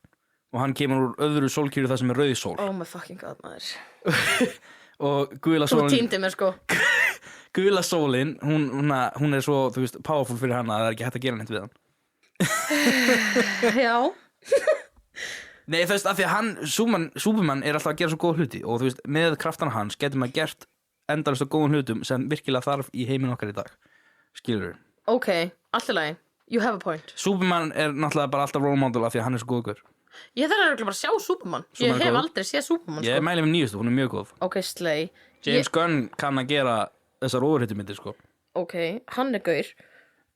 og hann kemur úr öðru sólkýru það sem er rauð sól Oh my fucking god, maður. og gula Þú sólin týndi mér, sko. gula sólin, hún er svo, þú veist, powerful fyrir hann að það er ekki hægt að gera neitt við hann Já. Nei, þú veist, af því að Superman er alltaf að gera svo góð hluti og þú veist, með kraftana hans getur maður gert endalaust á góðum hlutum sem virkilega þarf í heiminn okkar í dag skilur Ok, allt í lagi. You have a point. Superman er náttúrulega bara alltaf role model af því að hann er svo góður Ég þarf örugglega bara að sjá Superman. Superman Ég er hef góður. aldrei séð Superman, Ég sko. mæli með nýjustu, hún er mjög góð Ok, slay. James Gunn kann að gera þessar ofurhetjumyndir, sko Ok, hann er gaur.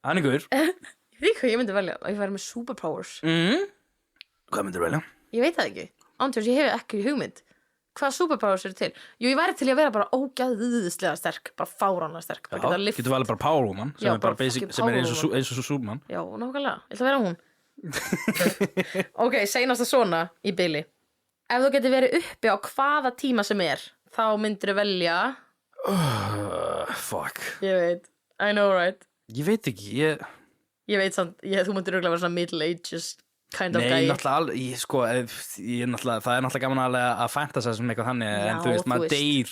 Hann er góður Ég veit hvað ég myndi velja. Ég væri með superpowers. Hvað myndir velja? Ég veit það ekki. Ántjóðs, ég hef ekki hugmynd. Hvaða superpowers eru til? Jú, ég væri til í að vera bara ógæðislega sterk. Bara fáránlega sterk. Bara geta lift. Getur valið bara Power Woman sem Já, er bara bara basic, fucking sem er Power eins og Superman Já, nákvæmlega. Ég ætla að vera hún. Ok, seinasta svona í bili. Ef þú getur verið uppi á hvaða tíma sem er, þá myndir þú velja... Fuck Ég veit. I know, right? Ég veit ekki, Ég veit samt, þú myndir örugglega vera svona middle ages kind of Nei, guy. náttúrulega, það er náttúrulega gaman að fantasa sem eitthvað þannig Já, en þú veist, þú maður veist. deyr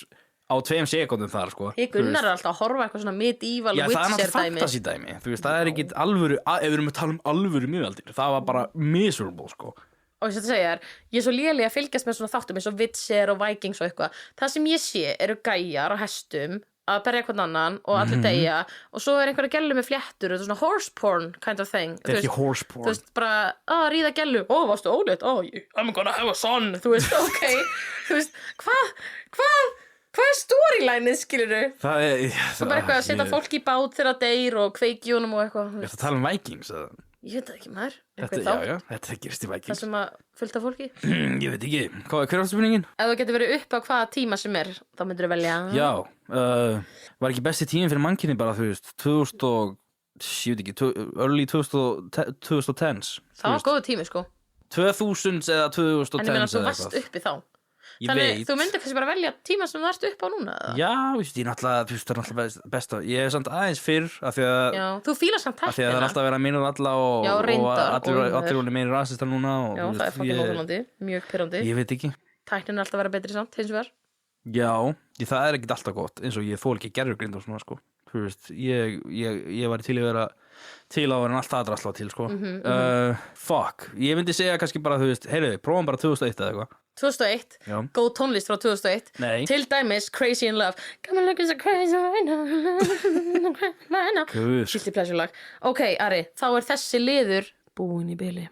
á 2 sekúndum þar, sko Ég Gunnar er alltaf að horfa eitthvað svona medieval Já, það er Witcher náttúrulega dæmi. fantasy dæmi Þú veist, það er ekki alvöru ef við erum að tala um alvöru miðaldir það var bara miserable, sko Og ég segja þér, ég er svo léleg að fylgjast með svona þáttum eins og Witcher og Vikings og eitthvað. Það sem ég sé eru gæjar á hestum að berja hvern annan og allir deyja og svo er einhverja gellu með fléttur og þetta er svona horse porn kind of thing. Það er ekki horse porn Þú veist, bara, ríða gellu, varstu ólétt, I'm gonna have a son, þú veist, ok, þú veist, hvað er storylineið, skilurðu? Það er Svo bara eitthvað að setja fólk í bát þegar það deyr og kveiki í honum og eitthvað, þú Ég veist. ætla að tala um Vikings eða? Ég veit það ekki, maður. Þetta, Einhver já, þátt, þetta gerist í það Vikings sem að fylgta fólki. Ég veit ekki, hver var spurningin? Ef þú getur verið upp á hvaða tíma sem er, þá myndir þú velja. Já, var ekki besti tíminn fyrir mannkynni bara, þú veist, 2000 og, ég veit ekki, early 2010s Það var góðu tími, sko. 2000 eða 2010 En ég meina, þú eða varst eitthvað. uppi þá. Ég Þannig, veit þú myndir kannski bara velja tíma sem þú ert upp á núna, eða? Já, veist, ég náttúrulega, þú veist, það er náttúrulega besta Ég er samt aðeins fyrr af því að Já, þú fílar samt af því að það er tæknina. alltaf að vera minnur alla og, Já, reyndar, og allir og- voru meiri rasistar núna og, Já, þú það er veist, fucking óþolandi, mjög pyrrandi. Ég veit ekki Tæknin er alltaf að vera betri samt, hins vegar. Já, það er ekkert alltaf gott eins og ég þól ekki gerðugrind og svona, sko Þú veist, ég var til að vera til á en allt það drasla til, sko Fuck, ég myndi segja kannski bara, þú veist, heyrðu, prófum bara 2001 eða eitthvað 2001, Já. góð tónlist frá 2001. Nei. Til dæmis, Crazy in Love. Come on, look at so crazy right now. Guð. Guilty pleasure lag. Ok, Ari, þá er þessi liður búin í bili.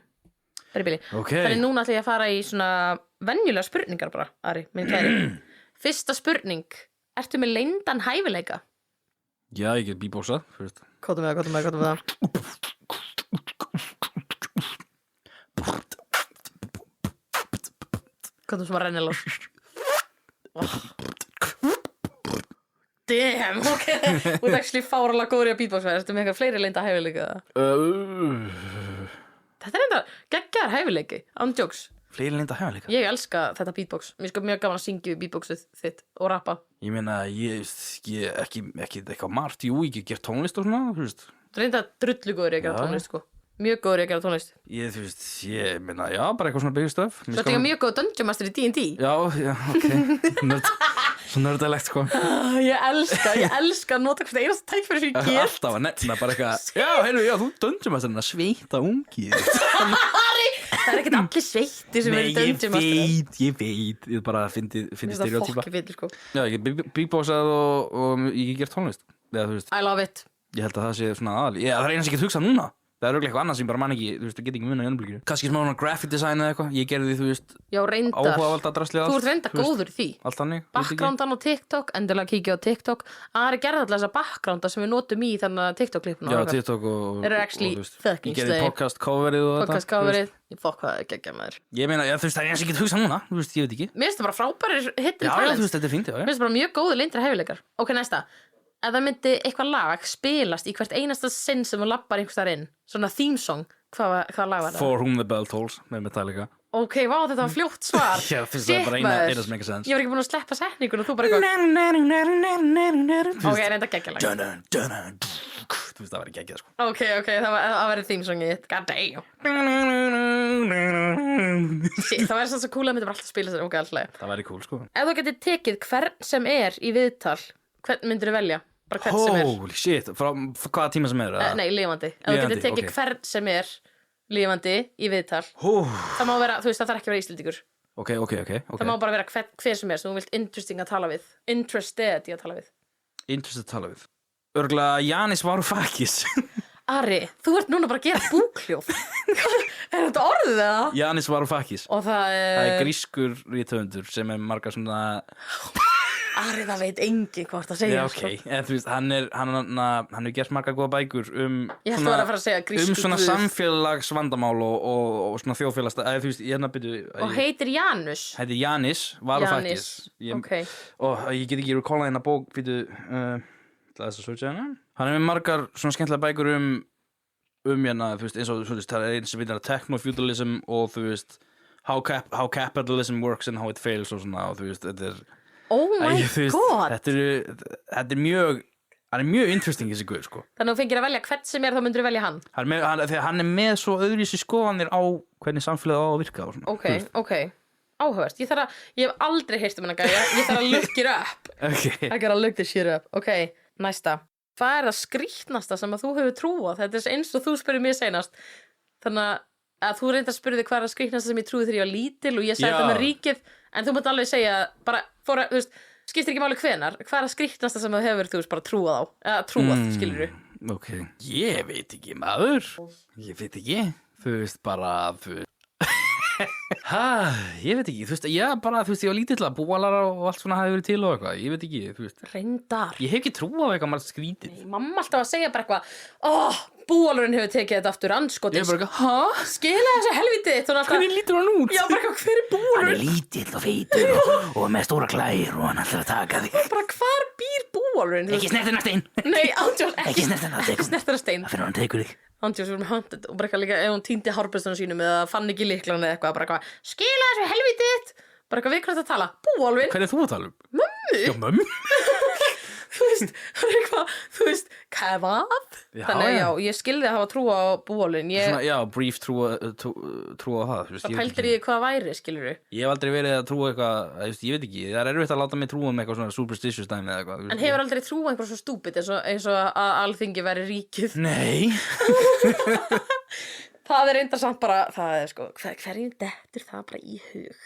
Bara í bili. Ok. Þannig núna ætla ég að fara í svona venjulega spurningar bara, Ari, minn kæri. Fyrsta spurning. Ertu með leyndan hæfileika? Já, ég get bíbósað, þú veist Kóta með það. Kóta sem að rennilás. Damn, ok. Þú ert actually fáralega góður í að beatboxa. Ertu með eitthvað fleiri leynda hæfileika? Þetta er enda geggjar hæfileiki, ándjóks. Fleiri linda hæfileika Ég elska þetta beatbox. Mér sko mjög gaman að syngja beatboxið þitt og rappa. Ég meina, ég ekki eitthvað margt Jú, ég get gert tónlist og svona, þú veist Þú reynda drullu góður í að gera Já. tónlist, sko. Mjög góður í að gera tónlist. Þú veist, ég meina, já, bara eitthvað svona byggjastöf. Þú ert ekki mjög góð Dungeon Master í D&D? Já, ok. Svo nördalegt, sko. Ég elska að nota hvert einasta tækifæri sem ég get. Alltaf að nefna bara eitthvað, já, þú Dungeon Master að sveita ungið. Það er ekkert allir sveittir sem eru Dungeon Master. Ég veit, ég bara fyndi stereotypa. Það er sko. Já, ég beatboxað og ég ger tónlist. I love it. Ég held að það sé svona aðal. Það er eina sem ég get hugsað núna. Það er örugglega eitthvað annað sem ég bara man ekki, þú veist, það get ekki munað í önnblíkinu. Kannski smá graphic design eða eitthvað. Ég gerði því, þú veist, já, reyndar. Áhugavalda draslið allt. Þú ert reyndar góður í því. Allt þannig. Backgroundan á TikTok, endilega kíkja á TikTok. Ari gerði alltaf þessa backgrounda sem við notum í þannig að TikTok-klippuna. Já, TikTok og Þeir eru actually fucking ég gerði podcast coverið og podcast coverið. Ég fokk hvað ekki ekki maður. Ég meina, þú veist, það er eins og ég get hugsað núna, þú veist, ég veit ekki. Mér finnst það bara frábærir hidden talents. Já, þú veist, þetta er fínt, já. Mér finnst það bara mjög góður leyndri hæfileikar. Ok, næsta. Ef það myndi eitthvað lag spilast í hvert einasta sinn sem þú lappar einhvers þar inn, svona theme song, hvað lag var það? For Whom the Bell Tolls með Metallica. Ok, vá, þetta var fljótt svar. Já, fyrst það er bara eina sem ekki sens. Ég var ekki búin að sleppa setningun og þú bara eitthvað. Ok, reynda geggjalag. Þú veist, það var geggjað, sko. Ok, það var theme songið. God damn. Shit, það væri svo cool að myndi bara alltaf spila sér. Ok, alltaf. Það væri cool, sko. Ef þú getur tekið hvern sem er í viðtal, hvern myndir þú velja? Bara hvern sem er. Holy shit, frá hvaða tíma sem er? Nei, lifandi. Ef þú getur tekið hvern sem er lifandi í viðtal, það má vera, þú veist, það þarf ekki að vera Íslendingur. Ok. Það má bara vera hver sem er sem þú vilt interesting að tala við. Interested í að tala við. Interested að tala við. Örugglega Janis Varoufakis. Ari, þú ert núna bara að gera búkljóð. Er þetta orðið það? Janis Varoufakis. Og það er grískur rithöfundur sem er margar svona... Ari, það veit enginn hvort að segja. Já, ok, en þú veist, hann hefur gert margar góða bækur ég ætla að fara að segja grísku svona samfélagsvandamál og svona þjóðfélags, þú veist, ég byrju. Og heitir Janus? Heitir Janis Varoufakis. Ok. Og ég get ekki recalla hérna bók, byrju, það er svo sögja hérna. Hann hefur margar svona skemmtilega bækur hérna, þú veist, eins og þú veist, það er eins sem heitir techno-feudalism og þú veist, how capitalism works and how it fails og svona, og þú veist, þetta er oh my god, þetta er mjög interesting þessi guð, sko. Þannig að þú fengir að velja hvern sem er, þá myndir þú velja hann. Þegar hann er með svo öðruvísi skoðanir á hvernig samfélagið á að virka og svona. Ok, áhugavert. Ég hef aldrei heyrt um hennar gæja. Ég þarf að look it up. Okay. I gotta look this shit up. Ok, næsta. Hvað er það skrýtnasta sem að þú hefur trúað? Þetta er eins og þú spurði mér seinast. Þannig að þú reyndar spurði hvað er það skrýtnasta sem ég trúði þegar ég var lítil og ég sagði þetta með ríkið, en þú mátt alveg segja bara, þú veist, skiptir ekki máli hvenar, hvað er það skrýtnasta sem þú hefur, þú veist, bara trúað á, eða trúað, skilurðu? Ok, ég veit ekki, maður, ég veit ekki, þú veist, bara, ég veit ekki, þú veist, ég var lítill að búalara og allt svona hafi verið til og eitthvað, ég veit ekki, þú veist. Reyndar. Ég hef ekki trúað á eitthvað margt skrítið. Nei, mamma alltaf að segja bara eitthvað, búalurinn hefur tekið þetta aftur andskotins. Ég er bara eitthvað, skila þessu helviti. Hvernig lítur hann út? Já, bara eitthvað, hver er búalurinn? Hann er lítill og feitur og með stóra klær og hann ætlar að taka þig. Bara hvar býr búalurinn? Ekki snertina stein. Nei, ándjós, ekki snertina stein. Það fyrir hann tekur þig. Ándjós, við erum höndið og bara eitthvað líka, ef hún týndi hárbustunum sínum eða fann ekki lyklan eða eitthvað, bara eitthvað, skila þessu helvitið. Bara eitthvað við hvernig að tala. Búalurinn. Hvernig er þú að tala um? Mömmu. Já, mömmu. Þú veist, það er eitthvað, þú veist, hvað? Þannig, já, ég skilði að hafa trú á búalurinn. Já, brief trú á það. Það pæltir í hvað væri, skilur þú? Ég hef aldrei verið að trúa eitthvað, ég veit ekki, það er erfitt að láta mig trúa eitthvað svona superstitious dæmi eða eitthvað. En hefur aldrei trúa einhver svo stúpid eins og að alþingi veri ríkið? Nei. Það er eindarsamt bara, það er sko, hverjum dettur það bara í hug?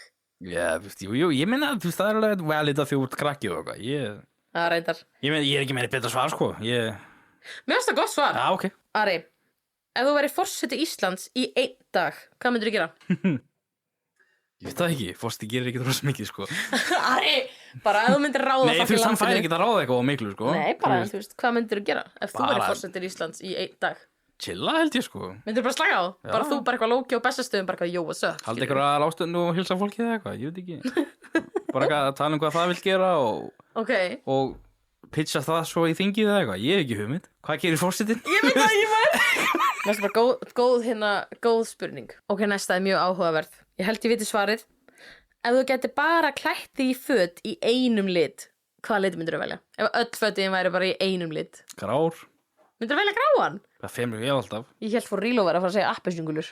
Já, jú, ég meina, það er alveg valid að þjótt krakki og eitthvað, Það er reyndar. Ég er ekki meira betra svar, sko. Mér finnst það gott svar. Já, ok. Ari, ef þú væri forseti Íslands í 1 dag, hvað myndir þú gera? Ég veit það ekki, forseti gerir ekki rosa mikið, sko. Ari, bara ef þú myndir ráða Nei, þú veist, hann fær ekki að ráða eitthvað á miklu, sko. Nei, bara, þú veist, hvað myndir þú gera ef þú væri forseti Íslands í 1 dag? Chilla held ég, sko. Myndir bara slaka á? Já. Bara þú bara eitthvað lóki á bestastöðum, bara eitthvað, what's up? Haldi eitthvað að lástöðnu og hilsa fólki eða eitthvað, ég veit ekki. Bara eitthvað að tala hvað það vil gera og pitcha það svo í þingið eða eitthvað, ég hef ekki hugmynd. Hvað gerir forsetinn? Ég veit það, ég veit. Það er bara góð spurning. Ok, næsta er mjög áhugaverð. Ég held ég viti svarið. Ef þú geti bara klætt þig í föt í einum lit, hvaða lit myndir þú velja? Ef öll fötin væri bara í einum lit. Grár. Myndirðu velja gráan? Það fer mér vel alltaf. Ég held fór Ríló var að fara að segja appelsingulur.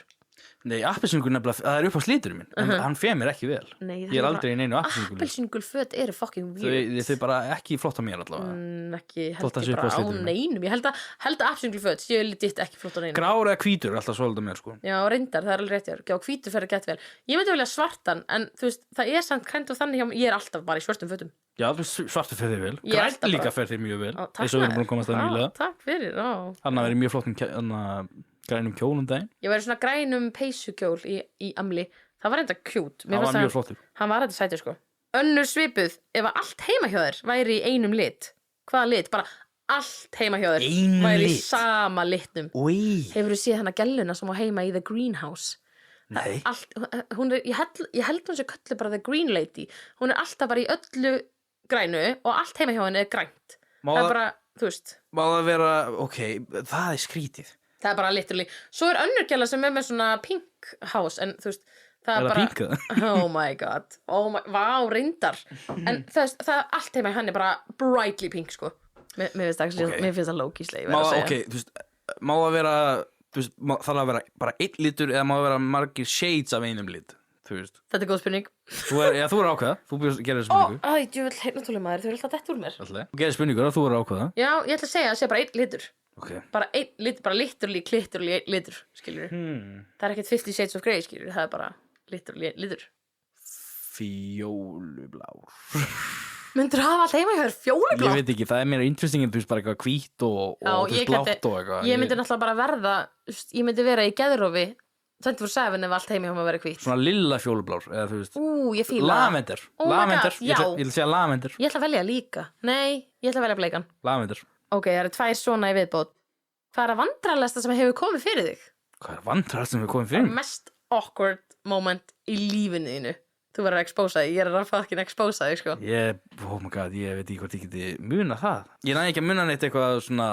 Nei, appelsingul nefnilega, það upp á slíturinn minn. En hann fer mér ekki vel. Nei, Ég er aldrei í neinu appelsingul. Appelsingulföt eru fucking weird. Þau bara ekki flott á mér allavega. Ekki Þótt held það sé ég upp á bara á slíturinn. neinum. Ég held að appelsingulföt séu lítið ekki flott á neinum. Grár eða hvítur er alltaf svolítið mér, sko. Já, reyndar, það er alveg rétt hjá. Já, hvítur fer gett vel. Ég myndi velja svartan, en þú veist, það er samt kind of þannig hjá mér. Ég er alltaf bara í svörtum fötum. Já, svartur fer þig vel. Ég er Grænt alltaf líka bara- fer þig mjög vel. Takk Eins og við erum maður. búin að komast að nýlega. Takk fyrir, Hann verið mjög flottum grænum kjólum daginn. Ég væri svona grænum peysukjól í amli. Það var enda cute. Það var mjög flottur. Hann var þetta sætur, sko. Önnur svipuð, ef að allt heima hjá þér væri í einum lit. Hvaða lit? Bara allt heima hjá þér Einum væri í lit? sama litnum. Úi. Hefurðu séð hana gelluna sem á heima í The Greenhouse? Nei. Allt, hún er, ég held hún sé köllu bara The Green Lady. Hún er alltaf bara í öllu grænu og allt heima hjá henni er grænt. Það er bara, þú veist, Má það vera, ok, það er skrítið. það er bara literally. Svo er önnur gæla sem er með svona pink house, en þú veist, það Er er það bara pink eða? Oh my god, vá, reyndar. En það er allt heima í hann er bara brightly pink, sko. Mér finnst það Ok. mér finnst það lókíslega, ég Má verð að það, segja. ok, þú veist, má það vera, þú veist, þarf að vera bara einn litur eða má það vera margir shades af einum lit, þú veist. Þetta er góð spurning. Þú er ákveða, þú gerir Ó, spurningu. djúvill, heyrnartóli maður, þau eru alltaf dett úr mér. Alltaf. Þú gerir spurningur og þú er ákveða. Já, ég ætla að segja að það sé bara einn litur. Ok. Bara einn litur, bara literally klitturally litur, skiljur. Það er ekkert 50 Shades of Grey, skiljur, það er bara literally litur. Fjólublár. Myndur hafa allt heima hjá þér Ég fjólublátt? veit ekki, það er meira interesting en þú veist bara eitthvað hvít og Já, þú ég veist blátt gæti- og eitthvað. Ég myndi náttúrulega bara verða, þú veist, ég myndi vera í geðrófi 24/7 ef allt heima hjá maður verið hvít. Svona lilla fjólublár, eða þú veist. Ég fíla það. Lavender. Oh my Lavender. God, Ég ætla já. að segja lavender. Ég ætla að velja líka. Nei, ég ætla að velja bleikan. Lavender. Ok, það eru tvær svona í viðbót. Hvað er að vandrarlegasta sem hefur komið fyrir þig? Hvað er vandræðast sem við komum fyrir? Mest awkward moment í lífinu þínu. Þú verður að expósa þig, ég er að fucking expósa þig, sko. Oh my god, ég veit ekki hvort ég geti munað það. Ég næði ekki að muna neitt eitthvað svona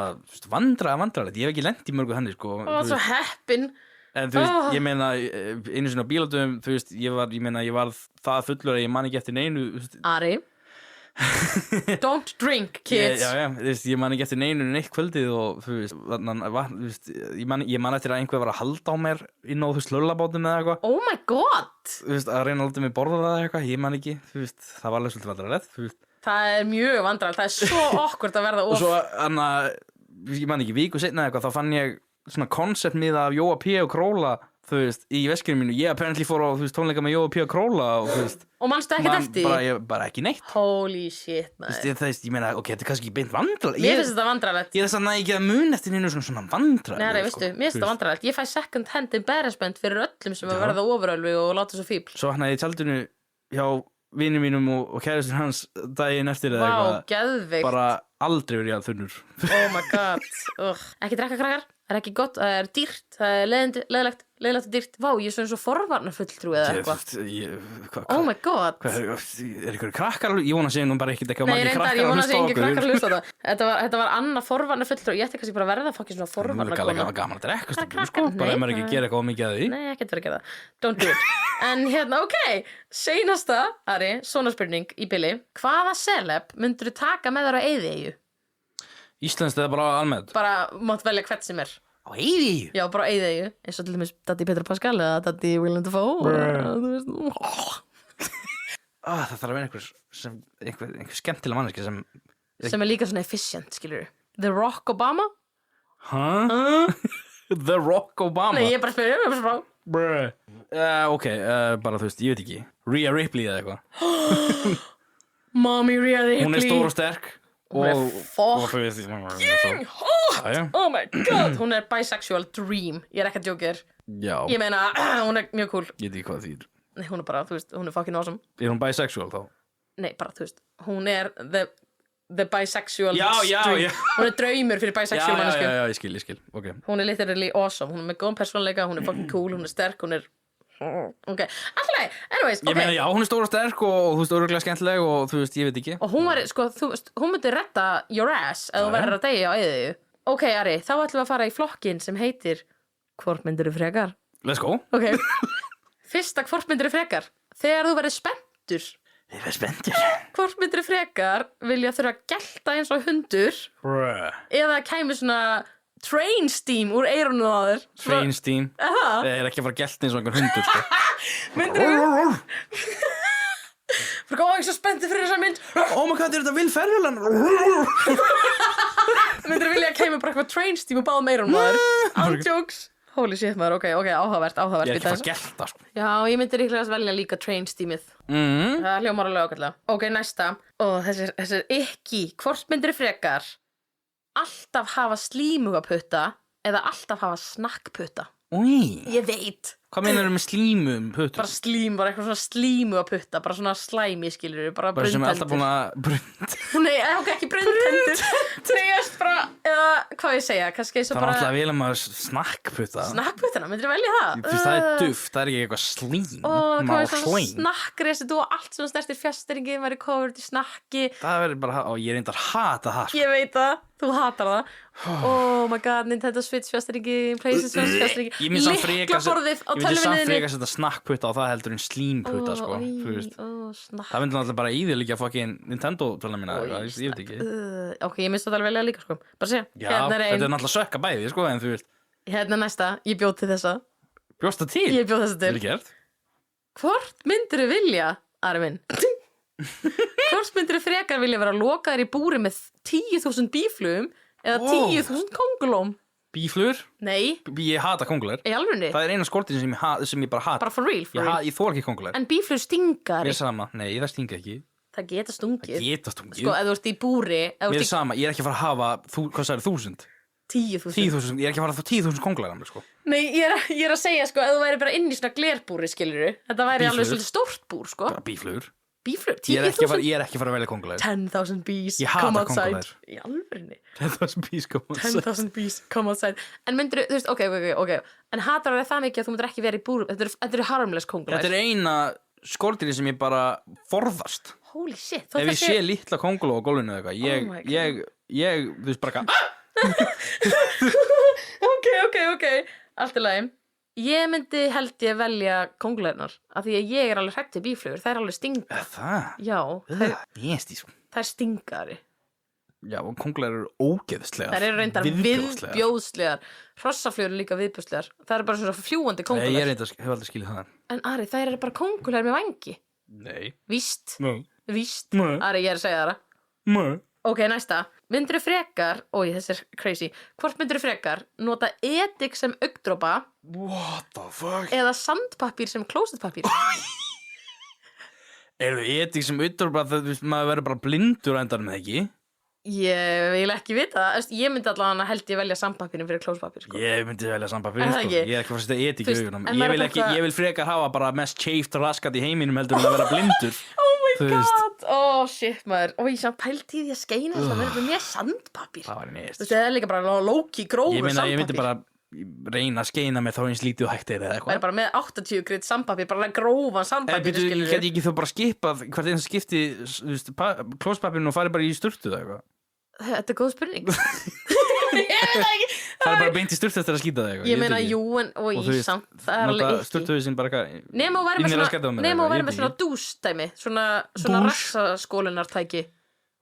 vandræðilegt. Ég hef ekki lent í mörgu þannig, sko. Ó, svo heppin. En þú veist, ég meina, einu sinni á bíladöfum, þú veist, ég var það fullur að ég man ekki eftir neinu, þú veist. Ari. Don't drink, kids. Já, þú veist, ég man ekki eftir neinu neitt kvöldið og, þú veist, þú veist ég man eftir að einhver var að halda á mér inn á, þú veist, lullabátum eða eitthvað. Oh my god. Þú veist, að reyna að láta mig borða það eða eitthvað, ég man ekki, þú veist, það var alveg svolítið vandræðilegt, þú veist. Það er mjög vandræðilegt, það er svo awkward að verða Og svo, ég man ekki, viku seinna eitthvað, þá fann ég svona konceptmiða af Jóa P. og Króla, þú veist, í veskinu mínu. Ég apparently fór á, þú veist, tónleika með Jóa P. og Króla og, þú veist, Og manstu ekkert eftir því? bara ekki neitt. Holy shit, maður. Þú veist, ég meina, ok, þetta er kannski ekki beint vandræðilegt. Mér finnst þetta vandræðilegt. Ég er þess að næ ekki að mun eftir neinu svona vandræðilegt. Nei, veistu, mér finnst þetta vandræðilegt. Ég fæ second hand embarrassment fyrir öllum sem að verða ofurölvi og láta svo fíbl. Svo hann í tjaldinu hjá vinum mínum og kærastur hans daginn eftir eða Vá, geðveikt. bara aldrei verið að þunnur. Oh my god. Ekki drekka krakkar, það er ekki gott, það er dýrt, það er leiðilegt og dýrt. Vá, ég er svona svo forvarnafulltrúi eða eitthvað. Oh my god. Er ykkur krakkar? Ég vona að segja nú bara ekkert ekki á Nei, margir reyndar, krakkar ég að vona að hlusta á sé engin okkur. krakkar að hlusta á það. Þetta var annað forvarnafulltrúi. Ég ætti kannski bara að verða fokkin svona forvarnakona. Gaman að drekka stundum, Krakkar, sko. Bara nei, ef maður ekki nei. gera eitthvað mikið að því. Nei, ekkert verið að gera það. Don't do it. En hérna, ok, seinasta, Ari, svona spurning í bili. Hvaða celeb myndur þú taka með þér á eyðieyju? Íslenskt eða bara almennt? Bara mátt velja hvert sem er. Á eyðieyju? Já, bara á eyðieyju. Eins og til dæmis Daddy Petra Pascal eða Daddy Willem Dafoe. Þú veist. Það þarf að vera einhver skemmtilega manneski sem... Sem er líka svona efficient, skilur. The Rock Obama? The Rock Obama? Nei, ég er bara að spyrja, ég er bara að spyrja. Ok, bara þú veist, ég veit ekki. Rhea Ripley eða eitthvað. Mommy Rhea Ripley. Hún er stór og sterk. Hún er fucking Oh my god. Hún er bisexual dream. Ég er ekki að djóka þér. Já, Ég meina, hún er mjög cool. ég veit ekki hvað þýr. Nei, hún er bara, þú veist, hún er fucking awesome. Er hún bisexual þá? Nei, bara, þú veist, hún er the bisexual Já, dream. já. Hún er draumur fyrir bisexual mannesku. Já, ég skil, ok. Hún er literally awesome. Hún er með góðan persónuleika, hún er fucking cool, hún er sterk, hún er ok, alltaf leið, anyways, Ég meina, já, hún er stór og sterk og þú veist, örugglega skemmtileg og þú veist, ég veit ekki. og hún var, sko, þú veist, hún myndi redda your ass ef þú verður að deyja á eyðieyju. Ok, Ari, þá ætlum við að fara í flokkinn sem heitir Hvort myndirðu frekar? Let's go. Ok, fyrsta hvort myndirðu frekar? Þegar þú verður spenntur, Ég er spenntur. hvort myndirðu frekar vilja þurfa að gelta eins og hundur Bruh. eða kæmi svona train steam úr eyrunum á þér. Train steam. Það ekki að fara gelt eins og einhver hundur, sko. Myndirðu... Fyrir hvað var ég svo spenntið fyrir þessa mynd? Oh my god, þetta Will Ferrell? Myndirðu vilja að kemur bara eitthvað train steam og báðum eyrunum á þér? Andjóks. Holy shit maður, ok, áhugavert. Ég er ekki að fara gelta, sko. Já, ég myndi líklega að velja líka train steamið. Það hljómar alveg ágætlega. Ok, næsta. Þessi ekki. Hvort myndirðu frekar alltaf hafa slímugaputta eða alltaf hafa snakkputta? Új. Ég veit. Hvað meinarðu með slímum puttur? Bara slím, bara eitthvað svona slímugaputta, bara svona slæmi, skilur bara sem er alltaf búin brunntendur. að Nei, ok, ekki brunntendur. Nei, bara, eða, hvað ég segja, kannski eins og Það bara... er alltaf að vilja maður snakkputta. Snakkputtana, myndirðu velja það? Þú veist, það er duft, það er ekki eitthvað slím. Hvað er svona snakkresit og allt sem snertir fjasteringi, maður er covered í snakki. Það verður bara, ég reyndar hata það, sko. Ég veit það, þú hatar það. Oh my god, Nintendo Switch fjasteringi, PlayStation fjasteringi, lyklaborðið á Ég myndi samt tölvunniðinni. frekar setja snakkputta og það heldur en slímputta, sko. Þú veist. Það myndi náttúrulega bara íðilega fucking Nintendo tölna mína, ég veit ekki. Ok, ég minnst það alveg velja líka, sko. Bara sé, Já, hérna er þetta er ein. náttúrulega sökka bæði, sko, en þú veist. Hérna næsta, ég bjóð til þessa. Bjóst það til? Ég bjóð þessa til. Vel gert. Hvort myndirðu vilja, Ari minn? Hvort myndirðu frekar vilja vera lokaðir í búri með 10.000 býflugum eða 10.000 kóngulóm? Bíflugur? Nei, Ég hata kóngulær. í alvörunni? Það er eina skortin sem ég bara hata. Bara for real, for real. Ég þóla ekki kóngulær. En býflugur stingar. Mér er sama. Nei, það stinga ekki. Það geta stungið. Geta stungið. Sko, ef þú ert í búri, ef Mér þú er ert sama. Ég er ekki að fara að hafa, hvað sagði 1000? í 10.000. 10.000. Ég er ekki að fara að fá 10.000 kóngulær, sko. Nei, ég er að segja, sko, ef þú væri bara inn í svona glerbúri, skilurðu. Þetta væri alveg Býflugur. svolítið stórt búr, sko. Bara bíflugur. Býflugur, Ég er ekki 10.000. að fara að velja kóngulær. 10,000 bees Ég hata come outside. kóngulær. Í alvörunni. 10.000 bees come outside. 10,000 bees come outside. En myndirðu, þú veist, ok. En hatar það mikið að þú myndir ekki vera í búri. Þetta eru harmless kóngulær. Þetta er eina skortinni sem ég bara forðast. Holy shit. Ef ég sé litla kónguló á gólfinu eða eitthvað, ég, þú veist bara Ok. Allt í lagi. Ég myndi held ég velja kóngulærnar af því að ég er alveg hrædd við býflugur. Þær alveg stinga. Það? Já, þær stingari. Já, og kóngulær eru ógeðslegar. Þær eru reyndar viðbjóðslegar. Hrossaflugur eru líka viðbjóðslegar. Það eru bara svona fljúgandi kóngulær. Ég hef aldrei skilið það. En Ari, þær eru bara kóngulær með vangi. Nei. Víst. Nei. Ari, ég er að segja það. Nei. Ok, næsta. Myndirðu frekar, þessi er crazy. Hvort myndirðu frekar nota edik sem augndropa What the fuck? eða sandpappír sem klósettpappír? Eru edik sem auðvitað það, maður verður bara blindur á endanum, eða ekki? Ég vil ekki vita það. Ég myndi allavega held ég velja sandpappírin fyrir klósettpappír, sko. Ég myndi velja sandpappír, Er það sko. ekki? Ég er ekki að fara að setja edik í Þú veist, augunum. en maður er bara Ég vil frekar hafa bara mest chafed raskat í heiminum heldur en að vera blindur. Oh my Þú veist. god, shit maður. Ég samt pælti í því að skeina þess að verður með sandpappír. Það var nýst. Þú veist, það er líka bara lóki grófur Ég sandpappír. myndi bara reyna að skeina með þá eins lítið og hægt er eða Það eitthvað. er bara með 80 grit sandpappír, bara grófan sandpappír, skilur Gæti ekki þó bara skipað hvert eins skipti klóspappirinn og farið bara í sturtu eða eitthvað? Þetta er góð spurning. Ég veit það ekki. Það er bara beint í sturtu eftir að skýta það eitthvað. Ég meina, jú, en samt, það er alveg ekki. Sturtuðu sín bara eitthvað. Nefn að vera með svona dúsdæmi, svona rassaskólunartæki.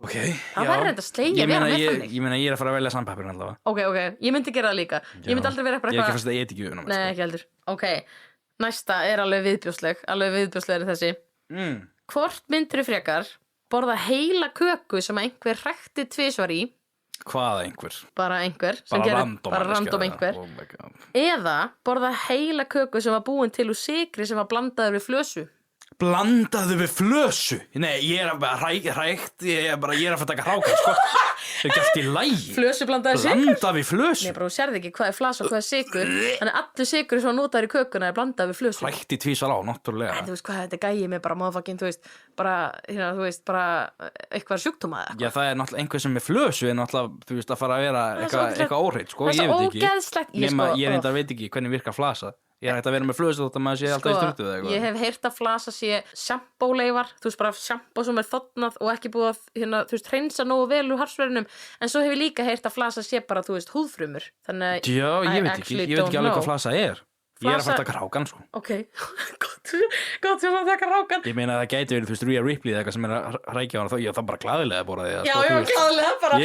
Ok, Það væri reynda slegja vera með þannig. Ég meina, ég er að fara að velja sandpappirinn allavega. Ok, ég myndi gera það líka. Ég myndi aldrei vera bara Ég er ekki að eitthvað. fara að setja edik í augunum. Nei, ekki heldur. Ok, næsta er alveg viðbjóðslegri þessi. Hvort myndirðu frekar borða heila köku sem einhver hrækti 2 svar í? Hvaða einhver? Bara einhver. Bara random einhver. Oh my god. Eða borða heila köku sem var búin til úr sykri sem var blandaður við flösu. Blandaðu við flösu? Nei, ég er bara hrækt, ég er að fara að taka hrákan, sko. Það er ekki allt í lagi. Flösu blandaður sykur? Blanda við flösu? Nei, bara þú sérði ekki hvað er flas og hvað er sykur. Þannig allur sykur sem var notaður í kökuna er blandaður við flösu. Hrækti 2 svar á, náttúrulega. Þú veist hvað þetta er gæið með bara motherfucking, þú veist, bara eitthvað sjúkdóma eða eitthvað. Já, það er náttúrulega einhver sem er flösu er náttúrulega, þú veist, að fara að vera eitthvað óhreitt, sko, Það er ég svo veit ekki. ógeðslegt. Nema, ég reyndar veit ekki hvernig virkar flasa. Ég er hægt að vera með flösu þótt að maður sé alltaf í sturtu eða eitthvað. Ég hef heyrt að flasa sé sjampóleifar, þú veist bara sjampó sem er þotnað og ekki búið að, þú veist, hreinsa nógu vel úr harsverðinum, en svo hef ég líka heyrt að flasa sé bara, þú veist, húðfrumur. Þannig Já, ég veit ekki alveg hvað flasa er. Ég er að fara að taka rákan, sko. Ok, gott sem að taka rákan. Ég meina að það gæti verið, þú veist, Rhea Ripley eða eitthvað sem að rækja á hana, þá ég það bara glaðilega að borða því. Já, glaðilega bara.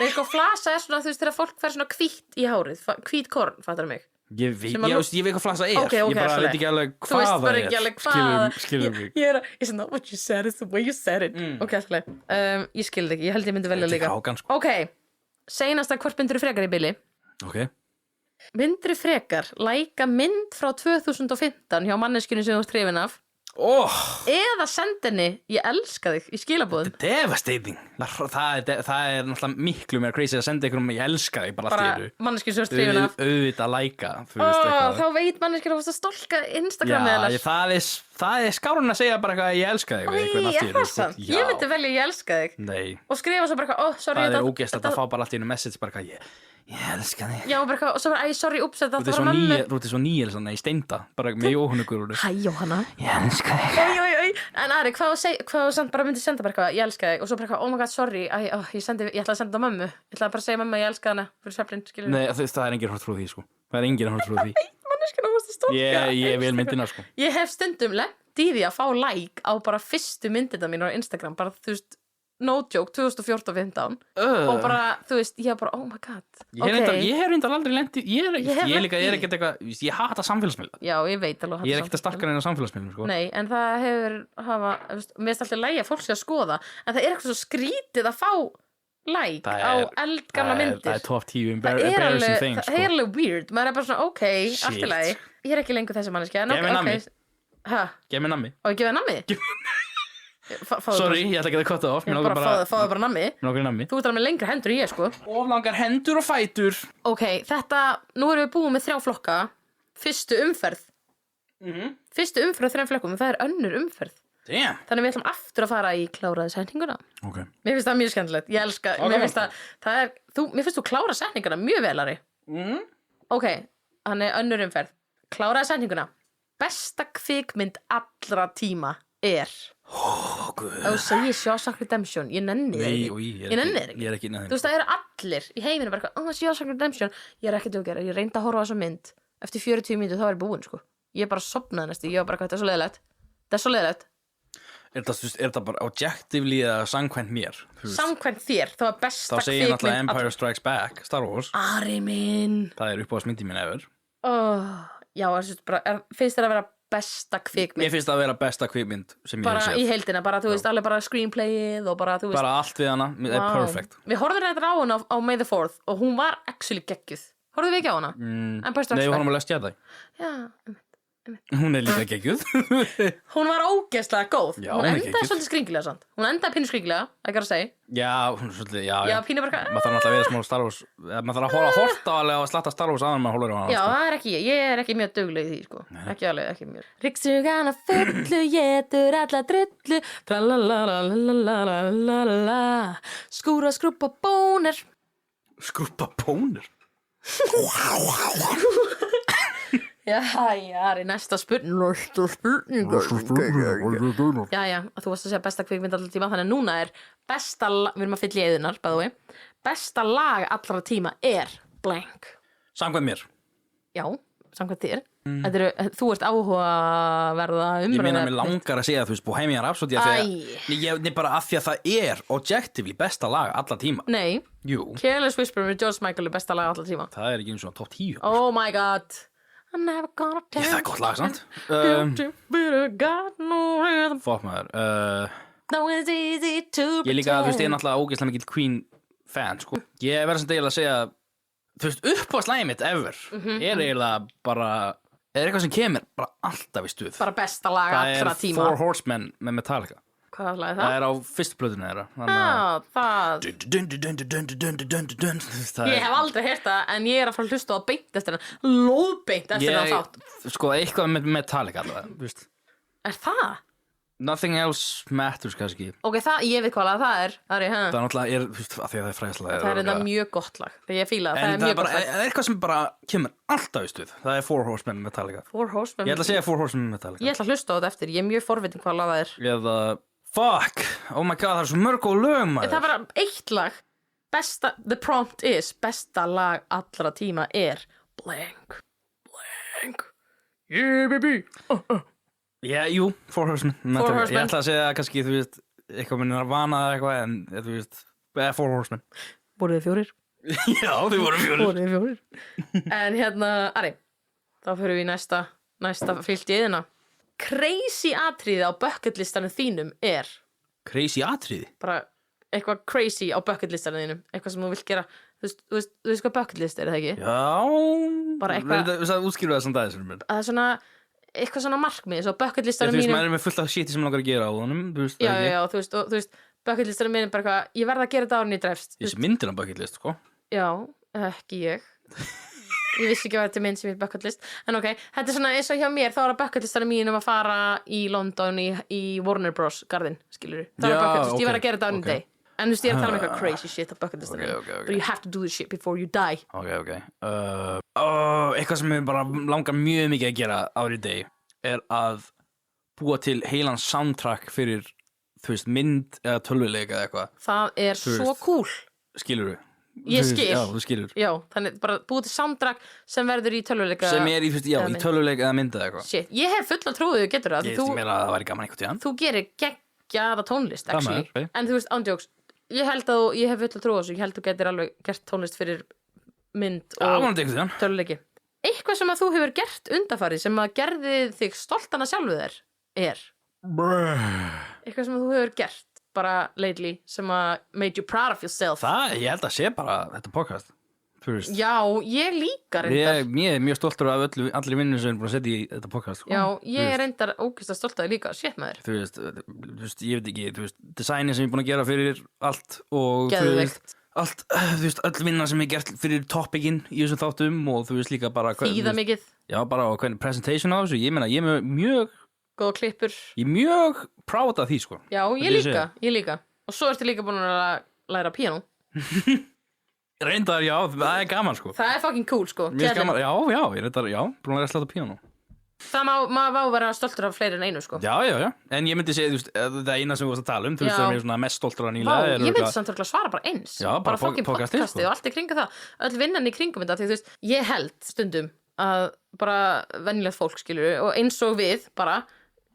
Eitthvað flasa svona, þú veist, þegar fólk fær svona hvít í hárið, hvít korn, fattar mig. Ég veit hvað flasa er. Okay, ég bara veit ekki alveg hvað það er. Skilur mig. Ég said, not what you said, it's the way you said it. Ok, alltaf. Ég skilði ekki, ég held ég myndi velja líka. Rákan, sko. Ok, seinasta hvort myndirðu frekar í bili? Ok. Myndirðu frekar læka mynd frá 2015 hjá manneskjunni sem þú ert hrifin af eða senda henni ég elska þig í skilaboðum? Devastating. Það er náttúrulega miklu meira crazy að senda ykkur ég elska þig bara allt í einu. Manneskjunni sem þú ert hrifin af auðvitað læka þá veit manneskjunni að þú ert að stolka Instagram Já, það er skárun að segja bara eitthvað ég elska þig Ég myndi velja ég elska þig og skrifa svo bara eitthvað sorry, það er ógeðslegt að fá bara allt í einu message bara eitthvað ég elska þig Já, bara, og svo bara, sorry, ups, þetta var mömmu Þú ert svo nýjel svona í steinda bara með Jóhannugur Hæ, Jóhanna Ég elska þig En Ari, hvað þú bara myndi senda bara eitthvað ég elska þig og svo bara eitthvað, oh my god, sorry ég ætla að senda mömmu Ég ætla bara að segja mömmu að ég elska hana fyrir sveflin, skilur Nei, það er enginn hort frá því, sko Það er enginn hort frá því Manneskjana varst að stólka Ég vil myndina, sko Ég hef stundum lent í því að fá like á bara fyrstu myndina mín á Instagram bara, þú veist no joke, 2014-15 og bara, þú veist, ég bara, oh my god Ég hef reyndar aldrei lent í Ég er ekkert eitthvað, ég hata samfélagsmiðla Já, ég veit alveg Ég er ekkert að starkara en á samfélagsmiðlum, sko Nei, en það hefur mér finnst alltaf lægi að fólk sé að skoða en það er eitthvað svo skrítið að fá like á eldgamla myndir Það er top 10 embarrassing things, sko Það er alveg weird, maður er bara svona, ok, allt í lagi Ég er ekki lengur þessi manneskja Gef mér nammi Og ég gefa nammi? Sorry, ég ætla ekki að kotta off Fáðu bara nammi Þú ert alveg með lengri hendur en ég sko Of langar hendur og fætur Ok, nú erum við búið með 3 flokka Fyrstu umferð Fyrstu umferð á 3 flokkum Það er önnur umferð Þannig við ætlum aftur að fara í kláraði setninguna Mér finnst það mjög skemmtilegt Ég elska, mér finnst þú klára setninguna mjög velari Ok, þannig önnur umferð Kláraði setninguna Besta kvikmynd allra tíma er Þú segir Shawshank Redemption Ég nenni þér ekki Ég er ekki Þú veist það eru allir í heiminu bara Shawshank Redemption Ég er ekki að gera Ég reyndi að horfa á þessa mynd Eftir 40 mínútur þá er ég búin sko Ég bara sopnaði næstu Ég var bara þetta er svo leiðilegt Það er svo leiðilegt Er þetta bara objectively eða samkvæmt mér? Samkvæmt þér Það var besta kvikmynd Þá segir ég náttúrulega Empire Strikes Back Star Wars Ari minn Það er uppáhaldsmyndin mín ever Já, finnst þér að vera besta kvikmynd Mér finnst það að vera besta kvikmynd sem ég hef séð Bara í heildina, bara þú veist alveg bara screenplayið og bara þú veist Bara allt við hana, það er perfect Við horfðum reyndar á hana á May the 4th og hún var actually geggjuð Horfðum við ekki á hana? Nei, við horfum að Last Jedi Já, Hún er líka geggjuð Hún var ógeðslega góð Já, Hún hún er endaði geggjuð. svolítið skringilega samt Hún endaði pínu skringilega, ekki að segja Já, hún er svolítið, Já, pínu bara Maður þarf náttúrulega að vera smá Star Wars Maður þarf að horta alveg og slatta Star Wars aðan maður horfir á hana Já, það er ekki ég er ekki mjög dugleg í því, sko Ekki alveg, ekki mjög Ryggsugan að fullu, getur alla drullu Tralalalalalalalala Skúra skrúpa bónir Skrúpa bónir Já, í næsta spurning Já, þú varst að segja besta kvikmynd allra tíma Þannig að núna er besta við erum að fylla í eðunar, by the way Besta lag allra tíma er blank Samkvæmt mér Já, samkvæmt þér Þú ert áhugaverða Ég meina umræða mér langar að segja þú veist Bohemian Rhapsody Ég bara af því að það er objectively besta lag allra tíma Nei, Jú, Careless Whisper með George Michael er besta lag allra tíma það er ekki eins og top 10 Oh my god I'm never gonna tell Það er gott lag, sant? Fuck maður No, it's easy to Ég líka, þú veist, ég er náttúrulega ógeðslega mikill Queen fan, sko Ég verður sem degilega að segja Þú veist, uppáhaldslægið mitt ever er eiginlega bara eitthvað sem kemur bara alltaf í stuð Bara besta lag allra Það tíma er Four Horsemen með Metallica Hvað lag er Það það? er á fyrstu plötunni þeirra Ég hef aldrei heyrt það en ég er að fara að hlusta á beint eftir hann Lóðbeint eftir hann þátt Sko, eitthvað með Metallica allavega, þú veist Er það? Nothing else matters, kannski Ok, ég veit hvað lag það er Það er náttúrulega, þú veist, af því að það er fræðslega Það er þetta mjög gott lag Þegar ég fíla það, það En er það mjög er bara, gott lag eitthvað sem bara kemur alltaf í stuð Það er Four Horsemen með Metallica Four Horsemen Ég ætla að segja Four Horsemen með Metallica Ég ætla að hlusta á þetta eftir, ég er mjög forvitin hvað lag það er Eða, fuck, oh my god, það er svo mörg og lög, maður Það var eitt lag The prompt is besta lag allra tíma er blank Gang. Yeah, baby. Jú, Four Horsemen. Horsemen. Ég ætla að segja kannski, þú veist, eitthvað með Nirvana eða eitthvað, en þú veist, Four Horsemen. Voruð þið 4? Já, þið voru 4. Voruð þið 4? En Ari, þá fyrir við í næsta fyllt í yðina. Crazy atriði á bucketlistanum þínum er Crazy atriði? bara eitthvað crazy á bucketlistanum þínum, eitthvað sem þú vilt gera. Þú veist hvað bucketlist er, það ekki? Já. Bara eitthvað- Þú veist að útskýra það samt aðeins. Það er svona eitthvað svona markmið, svo Þú bucketlistanum veist, mínum. maður er með fullt af shiti sem langar að gera á honum, þú veist, Já, það ekki? já, þú veist, bucketlistanum mínum bara eitthvað, ég verð að gera þetta árin í drefst. Ég sé myndin á bucket list, sko. Já, ekki ég. Ég vissi ekki að þetta er mynd sem er bucket list. En ok, þetta er svona eins og hjá mér, þá er að bucket listanum mínum að fara í London í Warner Bros. Garðin, skilur þú? Það er Já, bucket list, ég ok, verð að gera þetta árin í ok. day. En þú veist, ég er að tala um eitthvað crazy shit á bucket listanum. Ok. But you have to do this shit before you die. Ok. Eitthvað sem ég bara langar mjög mikið að gera árið day er að búa til heilan soundtrack fyrir, þú veist, mynd eða tölvuleika eða eitthvað. Það er Þú svo veist. cool. Skilur þú? Ég skil. Já, þú skilur. Já, þannig bara búið til soundtrack sem verður í tölvuleika. Sem er í, þú veist, já, eða í mynd. tölvuleika eða mynd eða eitthvað. Shit, ég hef fulla trúið þú getur það. Ég Þú, veist meira að það væri gaman einhvern tíðan. þú gerir geggjaða tónlist, Það actually. maður, ok. En þú veist, ándjóks, ég held að ég hef fulla trúið þessu. Ég held að þú getur alveg gert tónlist fyrir mynd Já, og vonandi einhvern tíðan. töluleiki. Eitthvað sem að þú hefur gert undanfarið sem að gerði þig stoltana sjálfu þér er eitthvað sem að þú hefur gert bara lately sem að made you proud of yourself. Ég held að sé bara þetta podcast. Þú veist. Já, ég líka reyndar. Ég er mjög stoltur af allir vinnur sem er búin að setja í þetta podcast, sko. Já, Þú ég veist. er reyndar ógeðslega stolt af því líka. Shit maður. Þú veist, ég veit ekki, þú veist, designi sem ég er búin að gera fyrir allt og þú Geðveikt. veist, allt, þú veist, öll vinna sem ég gert fyrir topicinn í þessum þáttum og þú veist líka bara Þýða mikið, Já, bara á hvernig presentation á þessu, ég meina, ég er mjög proud af því, sko. Já, Þetta ég segja. líka. Og svo ertu líka búin að læra píanó. Reyndar, já, það er gaman, sko. Það er fucking cool, sko. Mér er gaman, já, ég reyndar, já, búin að læra að slata píanó. Það maður má vera stoltur af fleiri en einu, sko. Já, en ég myndi segja, þú veist, það eina sem við varst að tala þú veist, Já. það er mér svona mest stoltur af Vá, nýlega ég myndi samt örugglega svara bara eins. Já, bara fucking podcastið, podcastið sko. og allt í kringu það. Öll vinnan í kringum þetta, því þú veist, ég held stundum að bara venjulegt fólk skilur og eins og við bara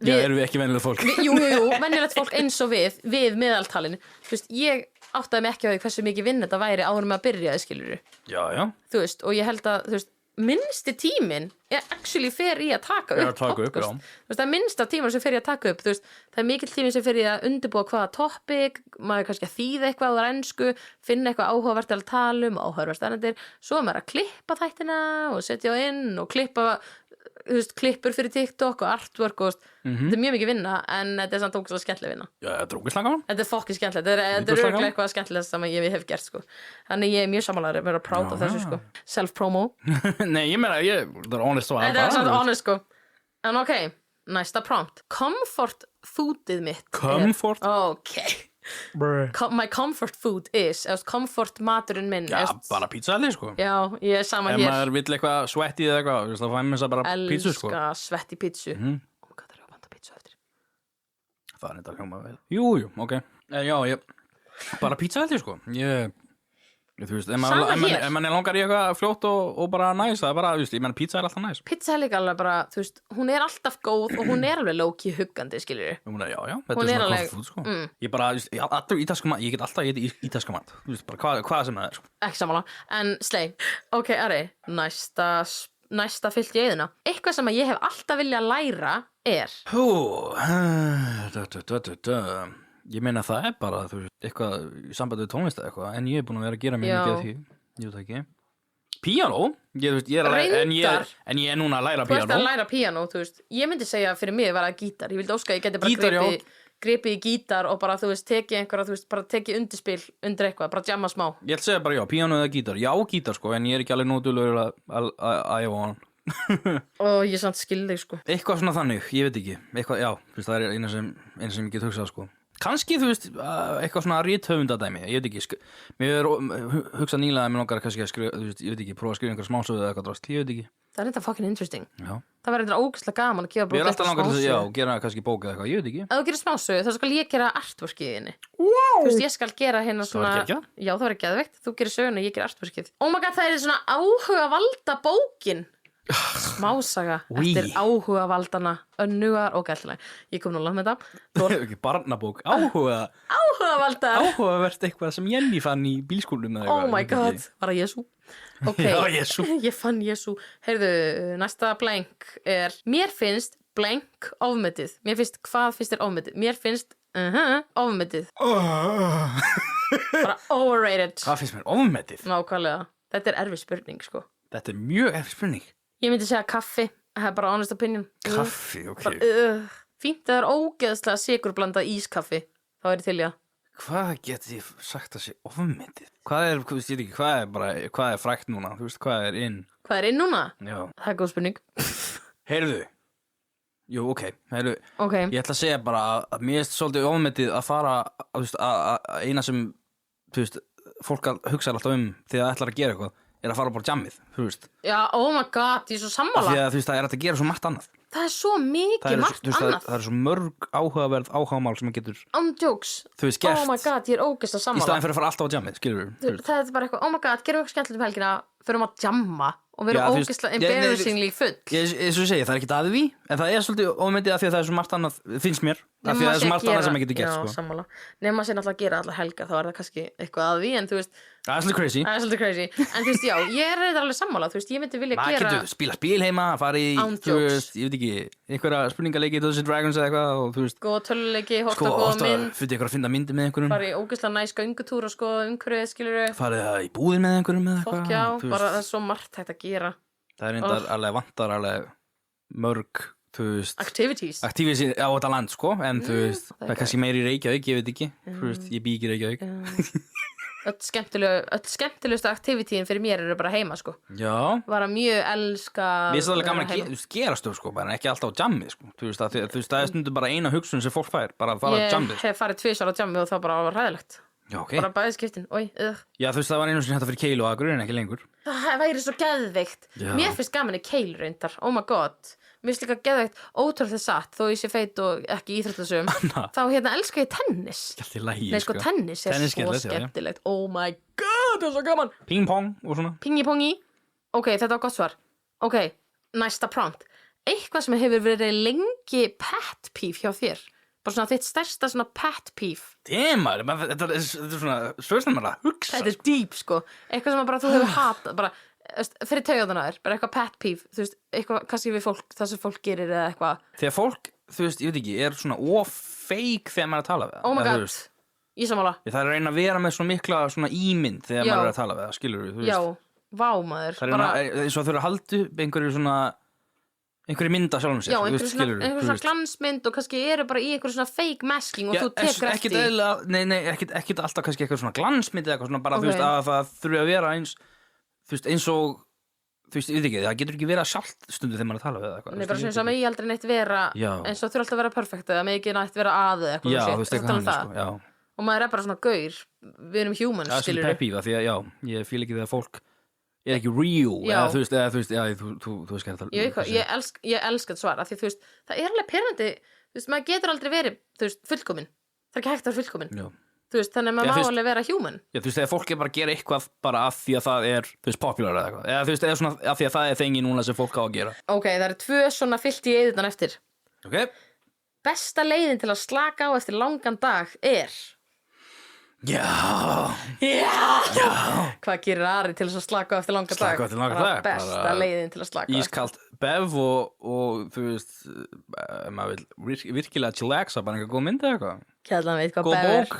Já, erum við ekki venjulegt fólk? Jú, venjulegt fólk eins og við meðaltalin. Þú veist, ég áttaði mig ekki á því hversu mikið vinn þetta væri áður með að byrja, skilur Já. þú veist, og ég held að, þú veist, minnsti tíminn er actually fer í að taka upp podcast. Þú veist, það er minnsta tíminn sem fer í að taka upp, þú veist, það er mikill tíminn sem fer í að undirbúa hvaða topic, maður er kannski að þýða eitthvað á ensku, finna eitthvað áhugavert til að tala um, áhugavert stærnendir, svo er maður að klippa þættina og setja á inn og klippa, þú veist, klippur fyrir TikTok og artwork og þetta er mjög mikið vinna, en þetta er samt ógeðslega skemmtileg vinna. Já, þetta er ógeðslega gaman. Þetta er fokkin skemmtilegt, þetta er örugglega eitthvað skemmtilegt sem ég hef gert, sko. Þannig ég er mjög samanlega að vera proud af þessu, sko. Self-promo. Nei, ég meina, það er honest svar. Þetta er samt honest, sko. En ok, næsta prompt. Comfort foodið mitt. Comfort? Ok. My comfort food is, eða comfort maturinn minn. Já, bara pizzahalli, sko. Já, ég er sama Ef hér. maður vill eitthvað svettið eða eitthvað, þú veist, þá fæum við þess að bara pizzu, sko. Elska svetti pizzu. Oh my god, það er að banta pizzu eftir. Það er þetta hljóma vel. Jú, ok. Já, bara pizzahalli, sko. Þú veist, ef mann er langar í eitthvað fljótt og bara næs, það er bara, þú veist, ég meina pizza er alltaf næs. Pizza er líka alveg bara, þú veist, hún er alltaf góð og hún er alveg low-key huggandi, skiljur. Já, þetta Hún er er svona alveg- comfort food, sko. Ég bara, þú veist, allur ítalska mat, ég get alltaf getið ítalska mat. Þú veist, bara hvað sem það er, sko. Ekki samanlega, en slei. Ok, Ari, næsta fyllt í eyðina. Eitthvað sem að ég hef alltaf viljað læra er Ég meina það er bara, þú veist, eitthvað í sambandi við tónlist eða eitthvað, en ég er búin að vera að gera mjög Já. mikið af því, ég veit það ekki. Píanó, ég veist, ég er að læra, Reyndar. en ég er núna að læra Þú ert píanó. að læra píanó, þú veist. Ég myndi segja fyrir mig var það gítar. Ég vildi óska að ég geti bara Gítar, já. gripið í gítar og bara, þú veist, tekið einhverja, þú veist, bara tekið undirspil undir eitthvað, bara jamma smá. Ég ætla að segja bara já, píanó eða gítar. Já, gítar sko, en ég er ekki alveg nótulur að æfa á hann. Og ég samt skil þig, sko. Eitthvað svona þannig, ég veit ekki. Eitthvað, já, þú veist, það er eina sem ég get hugsað sko. Kanski, þú veist, eitthvað svona rithöfundadæmi, ég veit ekki, mér er hugsað nýlega að mér langar kannski að skrifa, þú veist, ég veit ekki, prófa að skrifa einhver smásögu eða eitthvað drast, ég veit ekki. Það er þetta fucking interesting. Já. Það verður þetta ógeðslega gaman að gefa Ég er alltaf langar til að, já, smásögu. gera kannski bók eða eitthvað, ég veit ekki. Ef þú gerir smásögu, þá skal ég gera artworkið þinni. Wow. Þú veist, ég skal gera hérna svona... væri geggjað. Já, það verður geðveikt. Þú gerir söguna, ég gerir artworkið. Oh my god, það er svona áhuga valda bókin Smásaga eftir áhugavaldana Önnugar og gættilega. Ég kom nú langt með þetta. Ekki barnabók, Áhugavaldar. Áhugavert eitthvað sem Jenny fann í bílskúlnum eða Oh eitthvað. my god, var það Jesú? Ok, Já, Jesú. Ég fann Jesú. Heyrðu, næsta blank er mér finnst blank ofmetið. Mér finnst, hvað finnst þér ofmetið? Mér finnst, ofmetið. Bara overrated. Hvað finnst mér ofmetið? Nákvæmlega. Þetta er erfið spurning, sko. Þetta er mjög eftir spurning. Ég myndi segja kaffi. Það er bara honest opinion. Kaffi, ok. Fínt að það er ógeðslega sigurblandað ískaffi. Þá er ég til í það. Hvað get ég sagt að sé ofmetið? Hvað er, þú veist, ég veit ekki, hvað er frækt núna? Þú veist, hvað er inn? Hvað er inn núna? Já. Það er góð spurning. Heyrðu. Jú, ok. Heyrðu. Ok. Ég ætla að segja bara að mér er svolítið ofmetið að fara, þú veist, að eina sem, þú veist, fólk hugsa alltaf þegar það ætlar að gera eitthvað, er að fara bara á jammið, þú veist. Já, oh my god, ég er svo sammála. Af því að, þú veist, það er hægt að gera svo margt annað. Það er svo mikið margt annað. Það er svo mörg áhugaverð áhugamál sem maður getur, Jokes. þú veist, gert. Oh my god, ég er ógeðslega Í sammála. staðinn fyrir að fara alltaf á jammið, skilur við. Það er bara eitthvað, oh my god, gerum við eitthvað skemmtilegt helgina, förum að jamma og við Já, erum þú veist, ógeðslega ég- embarrassingly full. Eins og ég segi, það er ekki að því, en það er svolítið ofmetið af því að það er svo margt annað, finnst mér, af því að það er svo margt annað sem maður getur gert, Já, sko. sammála. Nefna sér náttúrulega að gera allar helga, þá er það kannski eitthvað að því, en þú veist, Það er svolítið crazy. það er svolítið crazy. En þú veist, já, ég er reyndar alveg sammála, þú veist, ég myndi vilja Maður gera... getur spila spil heima, fara í, Án þú jokes. veist, ég veit ekki, einhverja spurningaleiki, Dungeons and Dragons eða eitthvað, og þú veist, Góða töluleiki, horta sko, góða ofta mynd, fyrir ykkur að finna myndir með einhverjum, fara í ógeðslega næs göngutúr og skoða umhverfið, skilurðu. farið það í búðin með einhverjum eða Fokk eitthvað, já, þú veist, bara það er svo margt hægt að gera. það er reyndar alveg vantar alveg mörg, þú veist, Activities. aktífis á þetta land, sko, en þú veist, það er það er kannski meiri í Reykjavík, ég veit ekki, þú veist, ég bý ekki í Reykjavík. Öll skemmtilegustu aktivitíin fyrir mér eru bara heima, sko. Já, Bara mjög elska... mér finnst það alveg gaman vera að heima. gera stöf, sko, bara en ekki alltaf á jammið, sko, þú veist, þú veist, það er stundum bara eina hugsun sem fólk fær, bara að fara á jammið, Ég hef farið 2 á jammi og það bara var hræðilegt. Já, ok. Bara bæði skiptin, Já, þú veist, það var einu sinni hægt að fyrir Keilu og Akureyri en ekki lengur. Það væri svo geðveikt. Já. Mér finnst gaman í Keil reyndar, oh my god. Mér finnst líka geðveikt ótrúlega satt, þó ég sé feit og ekki íþróttasögum. Þá elska ég tennis. Allt í lagi, Nei, sko, tennis er Tennis svo skemmtilegt, já, já. skemmtilegt. Oh my god, það er svo gaman. Ping-pong og svona. Pingi-pongi. Ok, þetta var gott svar. Ok, næsta prompt. Eitthvað sem hefur verið lengi pet peeve hjá þér. Bara svona þitt stærsta svona pet peeve. Demar, þetta er svona svörstum maður að hugsa. Þetta er deep, sko. Eitthvað sem bara þú hefur hatað, bara fyrir taugarnar þér, bara eitthvað pet peeve, þú veist, eitthvað kannski við fólk, það sem fólk gerir eða eitthvað. Þegar fólk, þú veist, ég veit ekki, er svona of-fake þegar maður er að tala við það. Oh my Eða, þú god, veist, ég sammála. Það er að reyna að vera með svona mikla svona ímynd þegar Já. maður er að tala við það, skilur við, þú Já, veist. vá maður. Það er reyna, eins og þau eru að halda upp einhverju mynd af sjálfum sér, Já, þú einhver veist, svona, skilur við, einhver þú svona veist. glansmynd og kannski eru bara í einhver svona fake masking og þú tekur eftir Ekkert eðlilega, nei, ekkert alltaf kannski eitthvað svona glansmynd eða eitthvað svona bara, Ok. þú veist, að það þurfi að vera eins, þú veist, eins og, þú veist, ég veit ekki, það getur ekki verið að sjálft stundu þegar maður er að tala við það eitthvað. Nei, bara svona sem megi aldrei neitt vera Já. eins og þurfa alltaf að vera perfekt eða megi ekki neitt vera að eða eitthvað Já, shit. þú veist, Ertu að eitthvað tala um hann, það? sko, já. Og maður er bara svona gaur, við erum humans, Það er skilur svolítið peppífa, því að, já, ég fíl ekki þegar fólk er ekki real, Já. eða þú veist, já, þú veist hvað Ég elska þetta svar af því þú veist, það er alveg perandi þú veist, maður getur aldrei verið, þú veist, fullkomin það er ekki hægt að vera fullkomin Já. þú veist, þannig að maður Já, þú má veist- alveg vera human Já, þú veist, þegar fólk er bara að gera eitthvað bara af því að það er, þú veist, popular eða eitthvað, eða þú veist, eða svona af því að það er þengi núna sem fólk á að gera. Ok, það eru 2 svona fyllt í eðutan eftir Ok? Besta leiðin til að slaka á eftir langan dag er Já. Hvað gerir Ari til þess að slaka á eftir langan dag? Slaka á eftir langan Bara dag, Besta bara leiðin til að slaka á eftir Ískalt bev og þú veist, maður vil virkilega chillaxa, bara einhver góð mynd eða eitthvað. Kjallan veit hvað Góð bever bók.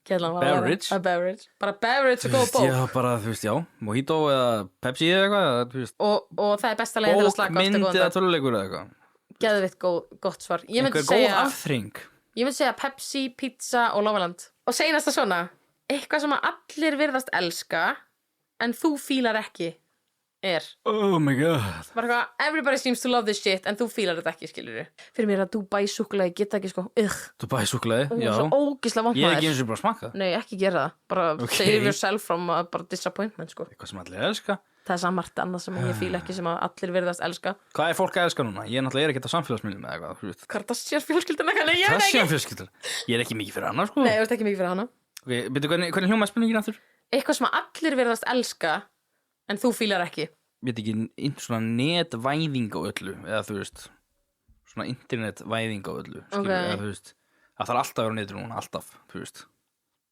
Kjallan var Beverage. að beverage Bara beverage og Þú góð veist, bók já, bara, þú veist, já, mojito eða Pepsi eða eitthvað, eða, þú veist, og það er besta leiðin til að bók, slaka á eftir mynd góðan eða dag töluleikur eða eitthvað. Geðvitt gott svar Ég myndi Einhver góð segja afþring. Ég myndi segja Pepsi, pizza og Lofaland Og seinasta svona Eitthvað sem að allir virðast elska En þú fílar ekki Er Oh my god. Bara eitthvað, everybody seems to love this shit En þú fílar þetta ekki, skilur Fyrir mér að Dubai súkkulaði geta ekki sko Dubai súkkulaði, já. Svo ógislega vont Ég hef ekki maður eins og bara smakað. Nei, ekki gera það Bara Ok. save yourself from bara disappointment sko Eitthvað sem allir elska. Það er sammart annað sem ég fíla ekki Sem að allir virðast elska Hvað er fólk að elska núna? Ég náttúrulega er ekkert á samfélagsmiðlum eða eitthvað, þú veist. Kardashian fjölskylduna Ég veit ekki Kardashian fjölskyldur. Ég er ekki mikið fyrir hana, sko. Nei, ég veist ekki mikið fyrir hana Ok, byrju, hvernig hljómaði spurningin aftur? Eitthvað sem að allir virðast elska En þú fílar ekki veit ekki, svona netvæðing á öllu, eða þú veist svona internetvæðing á öllu, skilur, eða þú veist það þarf alltaf að vera á netinu núna, alltaf, þú veist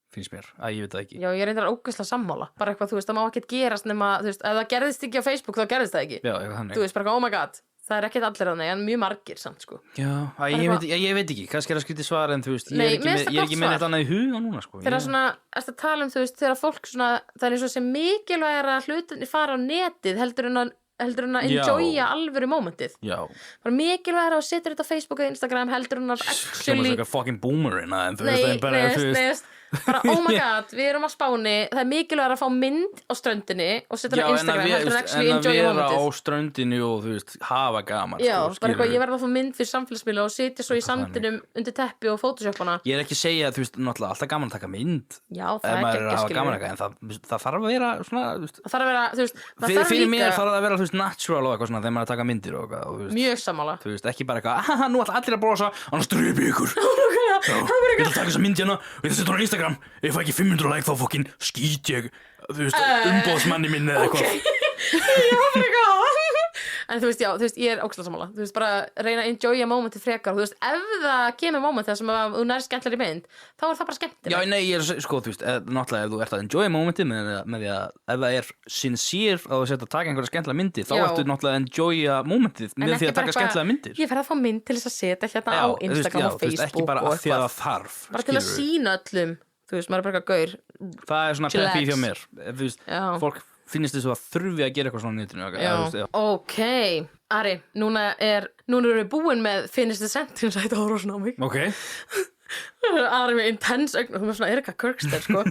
finnst mér, að ég veit það ekki. Já, ég reyndar ógeðslega sammála, bara eitthvað, þú veist, það má ekkert gerast nema, þú veist, ef það gerðist ekki á Facebook þá gerðist það ekki. Já, eitthvað þannig. Þú veist, bara, oh my god, það ekkert allir þannig, en mjög margir samt, sko. Já, ég veit ekki, kannski það skrítið svar en þú veist, Nei, ég er ekki með neitt annað í huga núna, sko. Þegar svona, eftir að tala þú veist, þegar fólk svona, það er eins og sem mikilvægir að hlutinni fara á netið heldur en að enjoya alvöru momentið. Já. Bara mikilvægir að setja þetta á Facebook og Instagram heldur en að actually fucking boomerina en þú veist, bara oh my god, við erum á Spáni, það er mikilvægt að fá mynd á ströndinni og setja á Instagram heldur en actually enjoy momentið. En að vera á ströndinni og þú veist, hafa gaman. Já, bara eitthvað, ég verð að fá mynd fyrir samfélagsmiðla og setja svo í sandinum undir teppi og photoshopana. Ég er ekki að segja, þú veist, náttúrulega alltaf gaman að taka mynd. Já, það er ekki að skilja. En það þarf að vera svona, þú veist. Það þarf að vera, þú veist, það þarf fyrir mér þarf að vera, þú veist, natural og eitthvað svona þegar maður er að taka myndir og eitthvað, þú veist. Mjög sammála. Þú veist, ekki bara eitthvað, nú ætla allir að brosa, annars dröpi ykkur. Ég ætla að taka þessa mynd hérna og ég ætla að setja hún á Instagram. Ef ég fæ ekki 500 like þá fokkin skýt ég, þú veist, umbóðsmanni minn eða eitthvað. En þú veist, já, þú veist, ég er ógeðslega sammála. Þú veist, bara reyna að enjoya momentið frekar. Þú veist, ef það kemur moment þar sem þú nær skemmtilegri mynd, þá er það bara skemmtilegt. Já, nei, ég er sko, þú veist, náttúrulega ef þú ert að enjoya momentið með því að ef það er sincere að þú setja að taka einhverja skemmtilega myndir, þá ertu náttúrulega að enjoya momentið með því að taka skemmtilega myndir. Ég fer að fá mynd til þess að setja hérna á Instagram og Facebook ekki bara af því að það þarf. Bara til að sýna öllum, þú veist, maður er bara gaur. Það er svona peppi hjá mér. Þú veist, fólk finnst þess að þurfi að gera eitthvað svona á netinu. Ok, Ari, núna erum við búin með finish the sentence að þetta horfa svona á mig. Ok. Ari með intense augn, hún er svona Erika Kirkster, sko.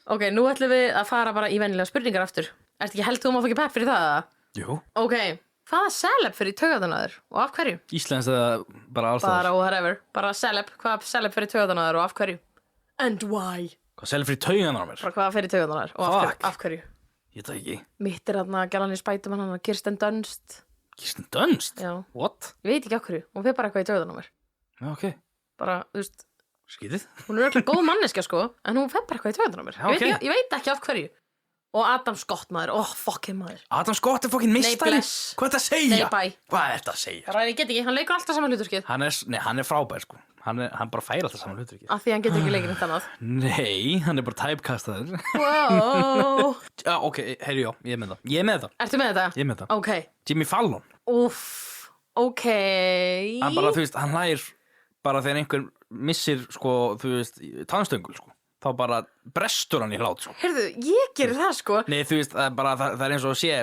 Ok, nú ætlum við að fara bara í venjulega spurningar aftur. Ertu ekki held þú má ekki pepp fyrir það? Jú. Ok, hvaða celeb fyrir taugarnar á þér og af hverju? Íslenskt eða bara alls þar? Bara whatever, bara celeb, hvaða celeb fyrir taugarnar á þér og af hverju? And why? Hvað celeb fyrir taugarnar á mér? Bara hvaða fyrir taugarnar á þér og af hverju? Ég veit það ekki. Mitt er þarna gælan í Spiderman, hann Kirsten Dunst. Kirsten Dunst? Já. What? Ég veit ekki af hverju, hún fer bara eitthvað í taugarnar á mér. Já, ok. Bara, þú veist. Skítið. Hún er örugglega góð manneskja, sko, en hún fer bara eitthvað í taugarnar á mér. Okay. Ég veit ekki af hverju. Og Adam Scott, maður, fucking maður. Adam Scott er fucking meistari. Nei, bless. Hvað er þetta að segja? Nei, bye. Hvað er þetta að segja? Bara, ég get ekki, hann leikur alltaf saman hluturkið. Hann er frábær, sko. Hann bara fær alltaf saman hluturkið. Af því hann getur ekki leikinn eitt annað. Nei, hann er bara typecastaður. Wow. Já, ok, heyri, já, ég er með það. Ertu með þetta? Ég er með það. Ok. Jimmy Fallon. Úff, ok. Hann bara, þú veist, hann hlær bara þegar einhver missir, sko, þú veist, tannstöngul, sko. Þá bara brestur hann í hlát, sko. Heyrðu, ég gerir það, sko. Nei, þú veist, það er eins og sé.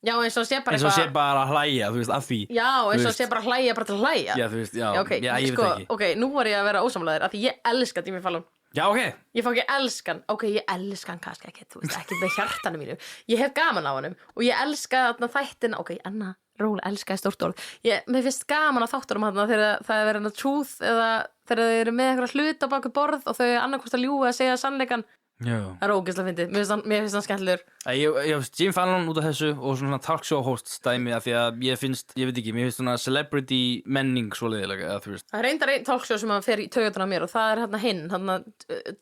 Já, eins og sé bara eins og sé bara að hlæja, þú veist, af því. Já, eins og sé bara að hlæja bara til að hlæja. Já, þú veist, já. Ok, ég sko, veit ekki. ok, nú var ég að vera ósamlegaður af því ég elska Jimmy Fallon. Já, ok. Ég fá ekki elskan, ok, ég elskan kannski ekki, þú veist, ekki með hjartanu mínu. Ég hef gaman á honum og ég elska þarna þættina, ok, Anna, rólega, elskaði stórt orð. Mér finnst gaman að þáttunum þarna þegar það er verið truth eða þegar þau eru með eitthvað hlut á baku borð og þau er annarkvort að ljúga að segja sannleikan. Já. Það er ógeðslega fyndið, mér finnst hann skemmtilegur. Ég finnst Jim Fallon út af þessu og svona talkshow host dæmi af því að ég veit ekki, mér finnst svona celebrity menning svo leiðilega, eða þú veist. Það er reyndar einn talkshow sem að fer í taugarnar á mér og það er hérna hinn,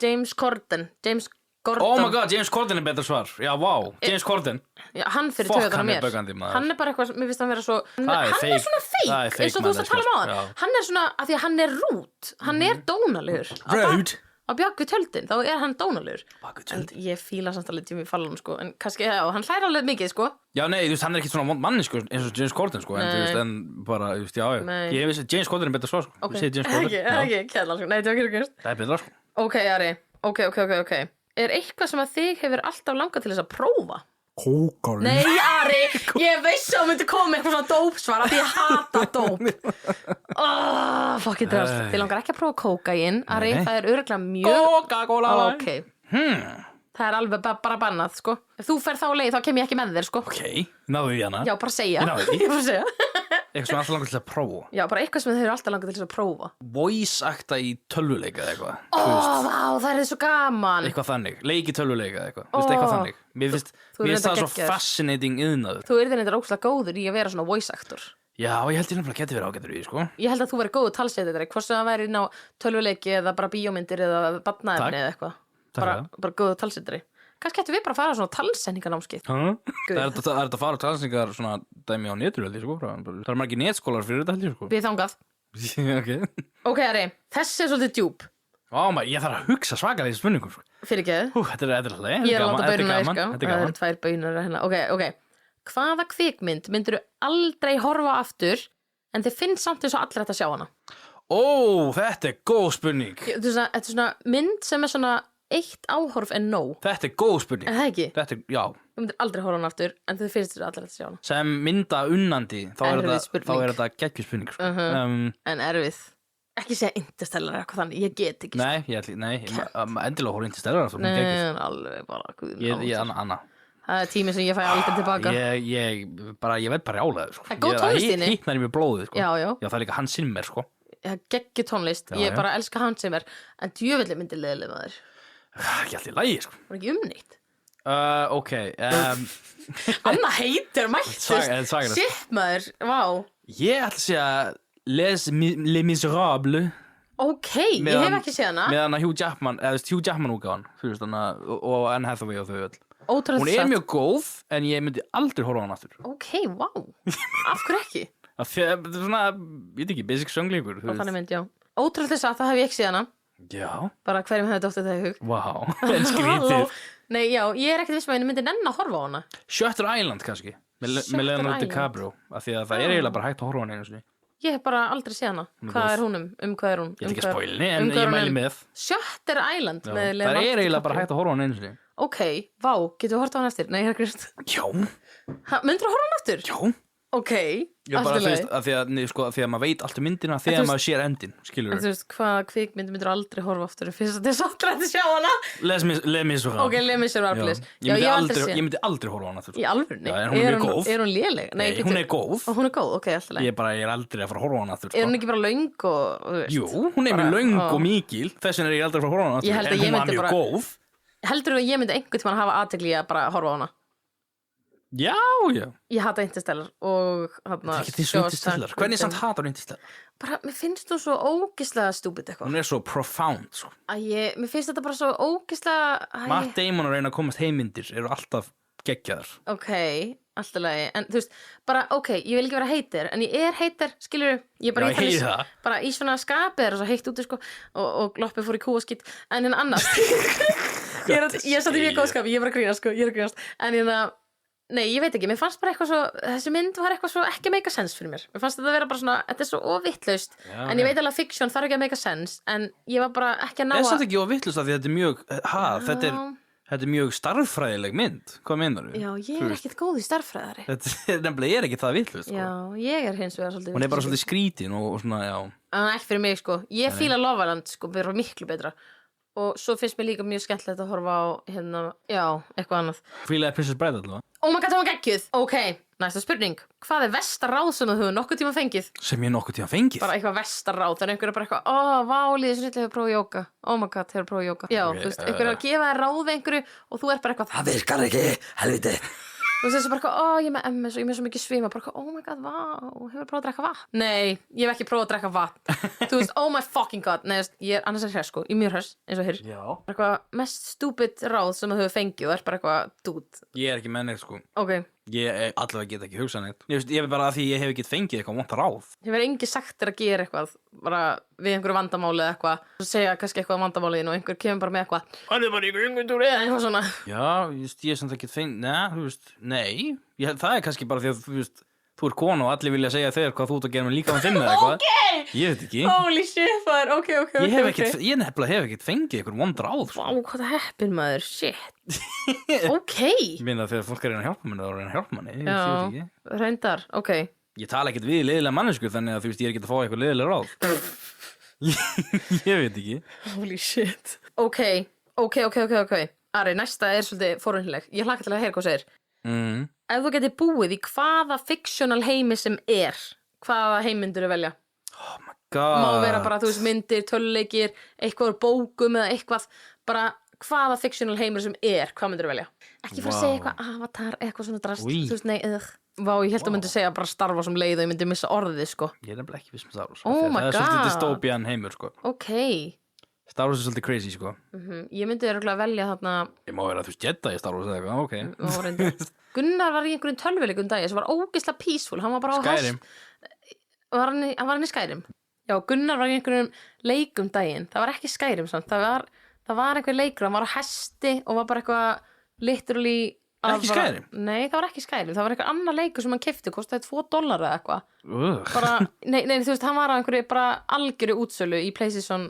James Corden. Oh my god, James Corden er betra svar. Já, wow, James Corden. Já, hann fyrir taugarnar á mér. Böggandi, hann er bara eitthvað, mér finnst hann vera svo hann er svona fake, eins og þú veist að tala um á hann. Hann er svona, af því að hann er rút. Hann er dónalegur. Rude. Á bjakku tjöldin, þá er hann dónalegur. En ég fíla samt alveg Jimmy Fallon, sko. En kannski, já, hann hlæra alveg mikið, sko. Já, nei, þú veist, hann er ekki svona vond manni, sko, eins og James Corden, sko. En, þú veist, en bara, þú veist, já. Ég veist, James Corden er betra svar, sko. Ok, ekki, kæðla, sko. Nei, það er ekki. Það er betra, sko. Ok, Ari, ok. Er eitthvað sem að þig hefur alltaf langað til þess að prófa? Kókaín. Nei, Ari, ég veist að þú myndi koma með eitthvað svona dópsvar af því ég hata dóp. Fucking drast. Þið langar ekki að prófa kókaín, Ari, það er örugglega mjög Coca-Cola. Ok. Það er alveg bara bannað, sko. Ef þú fer þá leið, þá kem ég ekki með þér, sko. Ok, náðu í hana. Já, bara segja. Ég náðu í. Ég bara segja. Eitthvað sem alltaf langar til að prófa. Já, bara eitthvað sem þið hefur alltaf langar til þess að prófa. Voice acta í tölvuleika eða eitthvað. Vá, það er svo gaman. Eitthvað þannig, leiki tölvuleika eða eitthvað. Þú veist, eitthvað þannig. Mér finnst það svo fascinating iðnaður. Þú yrðir þetta ógeðslega góður í að vera svona voice actor. Já, ég held ég nefnilega geti verið ágætur í því, sko. Ég held að þú verið góður talsetjari, hvort sem það væri inn á tölvuleiki eða bara bíómyndir eða barnaefni eða eitthvað. Bara góður talsetjari. Kannski ættum við bara að fara á svona talsetningarnámskeið. Það er þetta að fara talsetningar svona dæmi á netur, sko. Það margir netskólar fyrir þetta, sko. Við þangað. Ok, Ari, þessi er svolítið djúp. Ég þarf að hugsa svakalega í spurningum, sko. Fyrirgeðu. Þetta er hlæg. Ég er að láta baununa virka. Það eru 2 baunar hérna. Ok. Hvaða kvikmynd myndirðu aldrei horfa aftur en þið finnst samt eins og allir þetta sjá hana? Þetta er góð spurning. Þetta er svona mynd sem er svona 1 áhorf en nóg. Þetta er góð spurning. En það ekki? Já. Þú myndir aldrei horfa hana aftur en þið finnst allir þetta sjá hana. Sem mynda unnandi, þá er þetta geggjuspurning, sko. En erfið. Ekki segja Interstellar eitthvað þannig, ég get ekki. Nei, endilega horfa Interstellar aftur. Nei, alveg bara Anna. Það er tími sem ég fæ aldrei tilbaka. Ég veit bara jálega, sko. Það er góð tónlist í henni. Það hittnar í mér blóðið, sko. Já. Já, það er líka Hans Zimmer, sko. Geggju tónlist, ég bara elska Hans Zimmer. En djöfelli myndi leiðileg maður. Ekki alltaf í lagi, sko. Var ekki umnýtt? Ok. Anna heitir mættust. Shit maður, vá. Ég ætla að segja Les Miserables. Ok, ég hef ekki séð hana. Með hana Hugh Jackman útgáfan, og Anne Hathaway og þau öll. Ótrúlega Hún er mjög góð, en ég myndi aldrei horfa á hana aftur. Ok, vá. Af hverju ekki? Það er svona, ég veit ekki, basic söngleikur. Og þannig mynd, já. Ótrúlega þess að það hef ég ekki séð hana. Já. Bara hverjum hefði dottið það í hug. Vá, en skrítið. Nei, já, ég er ekkert viss með henni myndi nenn að horfa á hana. Shutter Island, kannski. Með Leonardo DiCaprio. Af því að það er eiginlega bara hægt að horfa á hana einu sinni. Ég hef bara aldrei séð hana. Hvað er hún hvað er hún? Ég ætla ekki að spoilni, en ég mæli með. Shutter Island með Leonardo DiCaprio. Það er eiginlega bara hægt að horfa á hana einu sinni. Ok, vá, getur við hort á hana eftir? Nei, ég er grist. Já. Myndirðu að horfa á hana eftir? Já. Ok, alltaf leið. Því að maður veit alltaf myndina þegar maður sér endin, skilur þú veist, hvaða kvikmynd myndirðu aldrei horfa aftur? Fyrst að þetta er svo að sjá hana. Les Miserables. Ok, Les Miserables. Ég myndi aldrei horfa á hana aftur. Í alvörunni? Já, hún er mjög góð. Er hún léleg? Nei, hún er góð. Hún er góð, ok, alltaf leið. Ég er aldrei að fara að horfa á hana aftur. Er hún ekki bara löng og, þú veist? Jú, hún er mjög löng og mikil, þess vegna er ég aldrei að fara að horfa á hana aftur. En hún var mjög góð. Heldurðu að ég myndi einhvern tímann hafa athygli að bara horfa á hana? Já. Ég hata Interstellar og Interstellar. Hvernig samt hatar Interstellar? Bara, mér finnst þú svo ógeðslega stúpid eitthvað. Hún er svo profound, sko. Mér finnst þetta bara svo ógeðslega Matt Damon að reyna að komast heimyndir eru alltaf geggjaðar. Ok, alltaf lagi. En þú veist, bara ég vil ekki vera heitir, en ég er heitir, skilur ég bara bara í svona skapið er svo heitt úti, sko, og gloppið fór í kúaskitt, en annars ég satt í mjög góð skap, ég er bara að grínast, sko, en nei, ég veit ekki, mér fannst bara eitthvað svo þessi mynd var eitthvað svo ekki make a sense fyrir mér fannst þetta að vera bara svona, þetta er svo óvittlaust en ég veit alveg að fiction þarf ekki að make a sense en ég var bara ekki að ná að þetta er ekki óvittlaust af því þetta er mjög þetta er mjög starffræðileg mynd, hvað meinar þú? Já, ég er ekkert góð í starffræðari þetta er nefnilega ekki það vittlaust, sko. Já, ég er hins vegar svolítið hún er bara svolítið skrítin og svona, já ekki fyrir mig, sko, ég fíla Love Island, sko, vera miklu betra og svo finnst mér líka mjög skemmtilegt að horfa á eitthvað annað fílaði Princess Bride allavega Oh my god, það var geggjuð. Ok, næsta spurning. Hvað er versta ráð sem þú hefur nokkuð tíma fengið? Sem ég nokkuð tíma fengið? Bara eitthvað versta ráð. Þannig einhver er bara eitthvað, líður svo hefur prófað jóga. Oh my god, hefur prófað jóga. Já, þú veist, einhver er að gefa þér ráð við einhverju og þú er bara eitthvað, það virkar ekki, helviti. Þú veist þessu bara eitthvað, ég er með MS og ég er með svo mikið svima. Bara eitthvað, oh my god, hefur prófað að drekka vatn? Nei, ég hef ekki prófað að drekka vatn. Þú veist, oh my fucking god. Nei, annars hress, sko. Ég er mjög hress, eins og hér. Já. Bara eitthvað mest stúpid ráð sem þú hefur fengið og er bara eitthvað dude. Ég er ekki með neitt, sko. Ok. Ég allavega get ekki hugsað neitt. Ég er bara að því ég hef ekki fengið eitthvað vont ráð. Hefur engi sagt þér að gera eitthvað bara við einhverju vandamáli eða eitthvað og segja kannski eitthvað vandamáliðin og einhver kemur bara með eitthvað hann er bara í göngundur eða eitthvað svona. Já, ég er samt ekki nei, það er kannski bara því að þú er kona og allir vilja segja þér hvað þú ert að gera með líka þinn eða eitthvað. Ok! Ég veit ekki. Holy shit, maður, ok. Ég nefnilega hef ekkert fengið einhver vond ráð. Vá, hvað það heppin maður, shit. Ok. Ég meina þegar fólk er að reyna að hjálpa manni þá er að reyna að hjálpa manni. Já, reyndar, ok. Ég tala ekkert við leiðilega mannesku þannig að þú veist ég er ekki að fá eitthvað leiðilega ráð. Ég veit ekki. Holy shit. Ok. Ari, næsta er svolítið forvitnileg. Ég hlakka til að heyra hvað segir. Ef þú getur búið í hvaða fictional heimi sem hvaða heim myndirðu velja? Oh my god. Má vera bara, þú veist, myndir, töluleikir, eitthvað úr bókum eða eitthvað, bara hvaða fictional heimur sem hvað myndirðu velja? Ekki fara að segja eitthvað Avatar, eitthvað svona drast, þú veist, nei, Vá, ég held að myndi segja bara Star Wars leið og ég myndi missa orðið, sko. Ég er nefnilega ekki viss með Star Wars. Oh my god. Það er svolítið dystopian heimur, sko. Ok. Star Wars er svolítið crazy, sko. Ég myndi örugglega velja þarna Ég má vera að þú Jedi í Star Wars eða eitthvað, ok. Gunnar var í einhverjum tölvuleikum dagi sem var ógeðslega peaceful, hann var bara á Skyrim. Hann var hann í Skyrim. Já, Gunnar var í einhverjum leikum daginn, það var ekki Skyrim samt, það var einhver leikur, hann var á hesti og var bara eitthvað literally Ekki Skyrim? Nei, það var ekki Skyrim, það var eitthvað annar leikur sem hann keypti, kostaði $2 eða eitthvað. Bara, nei, þú veist, hann var á einhverju bara algjöru útsölu í PlayStation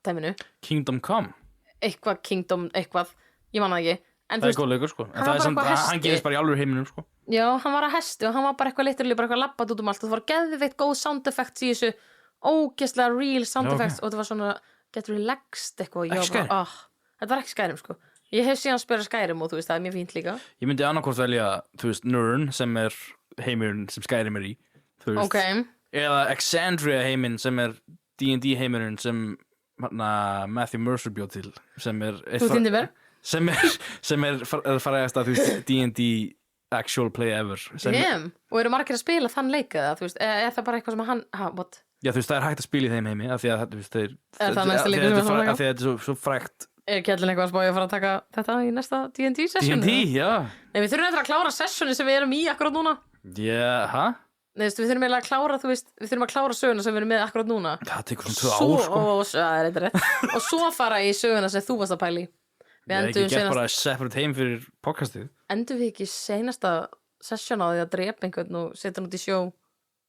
dæminu. Kingdom Come. Eitthvað Kingdom, eitthvað, ég man það ekki. En, það er góð leikur, sko. En það er samt, hann gerist bara í alvöru heiminum, sko. Já, hann var á hesti og hann var bara eitthvað literally bara eitthvað labbað út allt og það var geðveikt góð sound effects í þessu, ógeðslega real sound effects og það var svona get relaxed eitthvað. Ekki Skyrim? Þetta var ekki Skyrim, sko. Ég hef síðan spilað Skyrim og þú veist, það er mjög fínt líka. Ég myndi annarkvort velja, þú veist, Nirn sem er heimurinn sem Skyrim er í, þú veist. Okay. Eða Exandria heiminn sem er D&D heimurinn sem Matthew Mercer bjóð til, sem er Þú þindi mér? Sem er frægast að, þú veist, D&D actual play ever. Og eru margir að spila þann leik eða, þú veist, er það bara eitthvað sem hann, what? Já, þú veist, það er hægt að spila í þeim heimi af því að, þú veist, þetta er svo frægt. Er Kjellin eitthvað að spá ég að fara að taka þetta í næsta D&D sessionu? D&D, já. Nei, við þurfum eitthvað að klára sessioni sem við erum í akkurat núna. Já, hæ? Nei, við þurfum eiginlega að klára, þú veist, við þurfum að klára söguna sem við erum með akkurat núna. Það tekur svona 2 ár, sko. Það er eitthvað rétt. Og svo fara í söguna sem þú varst að pæli. Ég hef ekki gert bara separate heim fyrir podcastið. Endum við ekki seinasta session á því að drepa einhvern og setja hann út í sjó?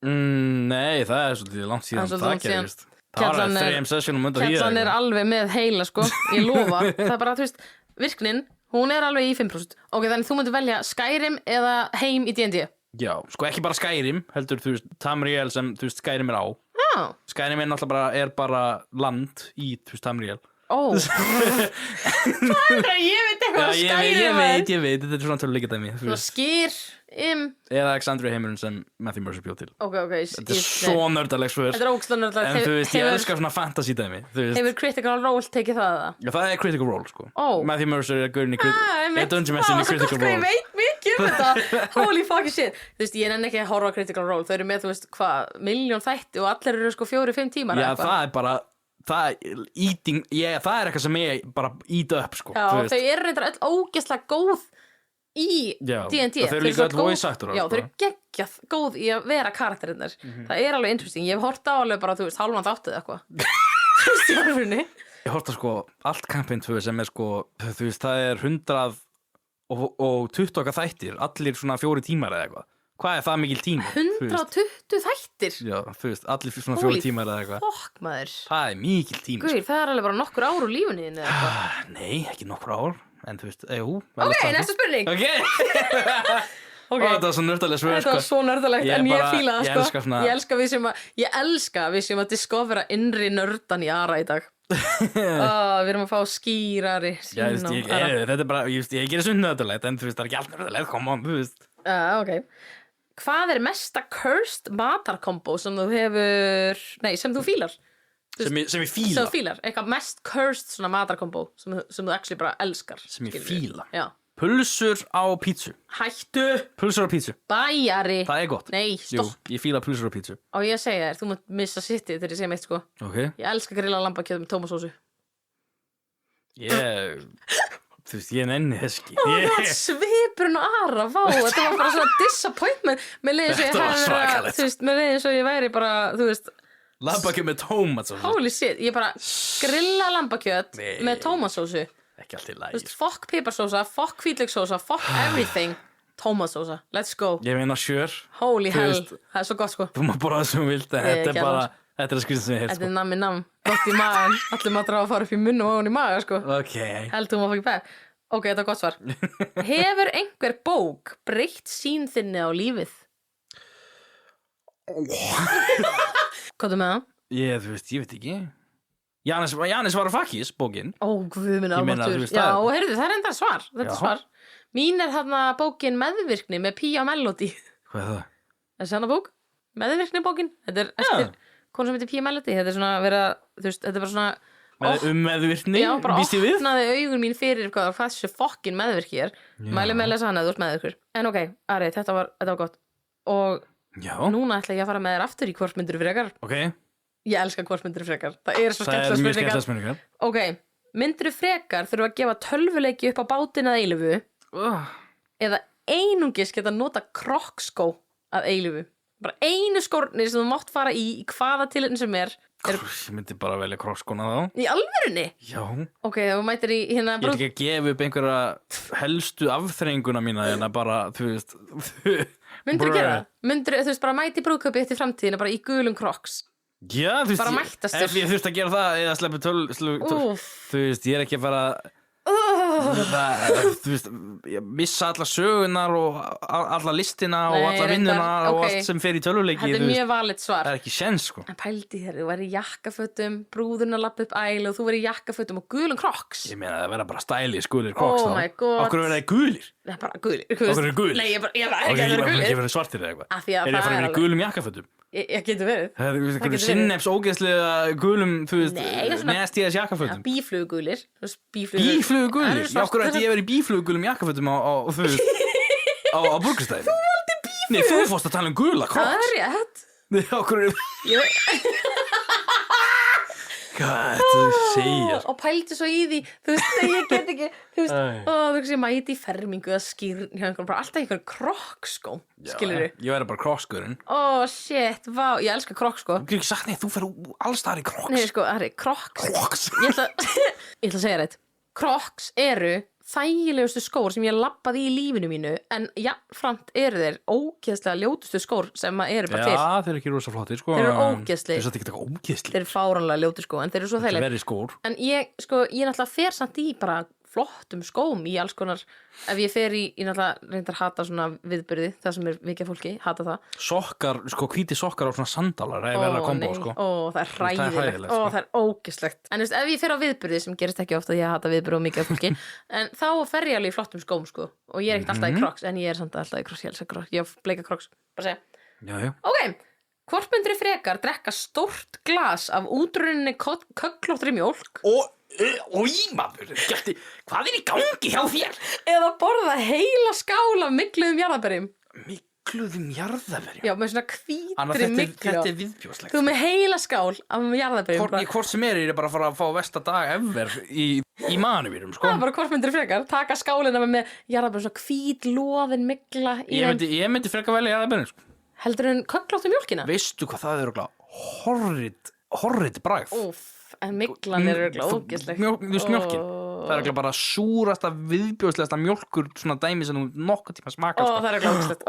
Nei, það er svolítið langt síðan það gerist. Það var 3 sessionum undan því. Kjallan er alveg með heila, sko. Ég lofa. Það er bara, þú veist, virknin, hún er alveg í 5%. Ok, þannig þú myndir velja Skyrim eða heim í D&D? Já, sko ekki bara Skyrim, heldur, þú veist, Tamriel sem, þú veist, Skyrim er á. Já. Skyrim er náttúrulega bara land í, þú veist, Tamriel. Ó. Það er bara, ég veit eitthvað að Skyrim Ég veit, þetta er svona töluleika dæmi. Svona Skýr, eða Exandria heimurinn sem Matthew Mercer bjóð til. Ok. Þetta er svo nördaleg svör. Þetta er ógeðslega nördalegt. En þú veist, ég elskar svona fantasy dæmi. Hefur Critical Role tekið það? Já, það er Critical Role, sko. Matthew Mercer er gaurin í Dungeon Master í Critical Role. Ég veit mikið þetta. Holy fucking shit. Þú veist, ég nenni ekki að horfa á Critical Role. Þau eru með, þú veist, hvað, 1,000,000 þætti og allir eru sko 4-5 tímar. Já, það er bara það er eitthvað sem ég bara eat up, sko. Já, þau eru reyndar öll ógeðslega góð í D&D. Þau eru líka öll voice actor. Já, þau eru geggjað góð í að vera karakterinnar. Það er alveg interesting. Ég hef hort á alveg bara, þú veist, halvan þáttið eitthvað. Þú veist, í alvörunni. Ég hort á sko allt Campaign 2 sem er sko, þú veist, það er 120 okkar þættir, allir svona 4 tímar eða eitthvað. Hvað er það mikil tími? 120 þættir? Já, þú veist, allir svona 4 tímar eða eitthvað. Holy fuck, maður. Það er mikil tími. Guð, það er alveg bara nokkur ár úr lífunni þínu eða eitthvað. Nei, ekki nokkur ár, en þú veist, Ok, næsta spurning. Ok. Þetta var svo nördaleg svör, sko. Þetta var svo nördalegt, en ég fíla það, sko. Ég elska við sem að discovera innri nördan í Ara í dag. Við erum að fá skýrari sín á Ara. Þetta er bara, ég gerir svo nördalegt, en þú veist, það er ekki allt nördalegt, come on, þú veist. Ok. Hvað er mesta cursed matarkombo sem þú hefur, sem þú fílar? Sem ég fíla? Sem þú fílar, eitthvað mest cursed svona matarkombo sem þú actually bara elskar. Sem ég fíla? Já. Pulsur á pítsu. Hættu! Pulsur á pítsu. Bæjari. Það er gott. Nei, stopp. Jú, ég fíla pulsur á pítsu. Og ég segja þér, þú mátt missa sittið þegar ég segja meitt, sko. Ok. Ég elska grilla lambakjöt með tómatsósu. Þú veist, ég nenni þess ekki. Svipurinn á Ara, vá, þetta var bara svona disappointment. Mér leiði eins og ég væri bara, þú veist, lambakjöt með tómatsósu. Holy shit, ég bara grilla lambakjöt með tómatsósu. Ekki allt í lagi. Þú veist, fokk piparsósa, fokk hvítlauksósa, fokk everything. Tómatsósa, let's go. Ég meina sure. Holy hell, það er svo gott, sko. Þú má bara það sem þú vilt, þetta er bara, þetta er að skrifa sem ég hef, sko. Þetta er nammi, gott í magan. Allir maður að fara upp í munn og ofan í maga, sko. Ok. Heldur maður ekki bæð. Ok, þetta er gott svar. Hefur einhver bók breytt sýn þinni á lífið? Hvað er með það? Þú veist, ég veit ekki. Jannis Varoufakis, bókin. Guð minn almáttugur. Já, heyrðu, það er enda svar. Þetta er svar. Mín er þarna bókin Meðvirkni með Pía Melody. Hvað er það? Þessi hana bók? Meðvirkni bókin. Þetta er eftir konu sem heitir Pía Melody. Þetta er svona þú veist, þetta er bara svona meðvirkni, já, bara opnaði augun mín fyrir hvað þessu fokkin meðvirki er. Mæli með að lesa hana, þú ert meðvirkur. En ok, Ari, þetta var gott. Og núna ætla ég að fara með þér aftur í hvort myndir frekar. Ok. Ég elska hvort myndir frekar. Það er svo Það er mjög skemmtilega spurningar. Ok, myndir frekar þurfa að gefa tölvuleiki upp á bátinn að eilífu eða einungis geta nota krokkskó að eilífu. Bara einu skórnir sem þú mátt fara í hvaða tilefni sem er. Ég myndi bara velja krokkskóna þá. Í alvörunni? Já. Ok, þú mætir í hérna Ég ætla ekki að gefa upp einhverja helstu afþreyinguna mína en að bara, þú veist Myndirðu gera það? Myndirðu, þú veist, bara mæti í brúðkaupi eftir framtíðina bara í gulum krokks? Já, þú veist, Bara mættastur. ef ég þurft að gera það eða sleppi þú veist, ég er ekki að fara þú veist, missa alla sögunar og alla listina og alla vinnuna og allt sem fer í tölvuleiki. Þetta er mjög valið svar. Það er ekki séns, sko. En pældi þér, þú væri í jakkafötum, brúðurinn að lappa upp æl og þú væri í jakkafötum og gulum krokks. Ég meina það verða bara stæli skulir kroks Oh my god. Okkur verða það gulir. Það er bara gulir. Okkur er gulir. Nei, ég bara ekki Ég að vera er gulir. ekki verið svartir eða Af því að eitthvað. Er ég að það fara er í alveg- gulum jakkafötum? Ég getur verið. Það er getur verið. sinneps ógeðslega gulum, þú veist, Nei, svona- nestíðas jakkafötum. Bíflugugulir. Bíflugugulir? Já, okkur ætti ég að vera í bíflugugulum jakkafötum á þú veist, á Borgarstæðinu. Þú valdi bíflug? Nei, þú fórst að tala um gula Það kroks. er rétt. Nei, okkur er... Hvað þú segir? Og pældi svo í því, þú veist, nei, ég get ekki, þú veist, Æ. þú veist, ég mæti í fermingu að skýrn hjá einhverjum, bara alltaf einhverjum krokkskó, skilur þú? Ég verði bara krokskurinn. Shit, vá, ég elska krokkskó. Þú getur ekki sagt, nei, þú fer alls þar í kroks. Nei, sko, það er krokks. Kroks. Ég ætla að segja þetta. Kroks eru þægilegustu skór sem ég labbaði í lífinu mínu, en jafnframt eru þeir ógeðslega ljótustu skór sem eru bara til. Já, þeir eru ekki rosa flottir, sko. Þeir eru ógeðslegir. Þeir eru satt ekki taka ógeðslegir. Þeir eru fáránlega ljótu sko, en þeir eru svo Þetta er þægilegir. verið skór. En ég náttúrulega fer samt í bara flottum skóm í alls konar, ef ég fer í náttúrulega reyndar hata svona viðburði, það sem er vikið fólki, hata það. Sokkar, sko, hvíti sokkar á svona sandalar, það er verið að kombo, sko. Það er hræðilegt, sko. það er ógeðslegt. En þú veist, ef ég fer á viðburði, sem gerist ekki ofta, ég hata viðburði og mikið af fólki, en þá fer ég alveg í flottum skóm, sko, og ég er ekkert alltaf í kroks, en ég er samt alltaf í kroks, ég elska kroks, ég á bleika kroks, bara segja. Já. Ok, hvort myndir frekar drekka stórt glas af útrunninni kögglottri mjólk Maður, hvað er í gangi hjá þér? eða borða heila skál af mikluðum jarðarberjum? Mikluðum jarðarberjum? Já, með svona hvítri miklu. Þetta er viðbjóðslegt. Þú með heila skál af jarðarberjum. Hvort sem er ég bara að fara að fá versta dag ever í manumýrum, sko. Það er bara hvort myndir frekar. Taka skálina með jarðarberjum, svona hvít, loðin, mikla í þeim. Ég myndi frekar velja jarðarberjum, sko. Heldur en kögglóttu mjólkina? Veistu hvað það er horrid bragð? Úff, en miklan er ógeðsleg. Mjólkin. Það er bara súrasta, viðbjóðslegasta mjólkur svona dæmi sem þú nokkuð tíma smakar. Það er ógeðslegt.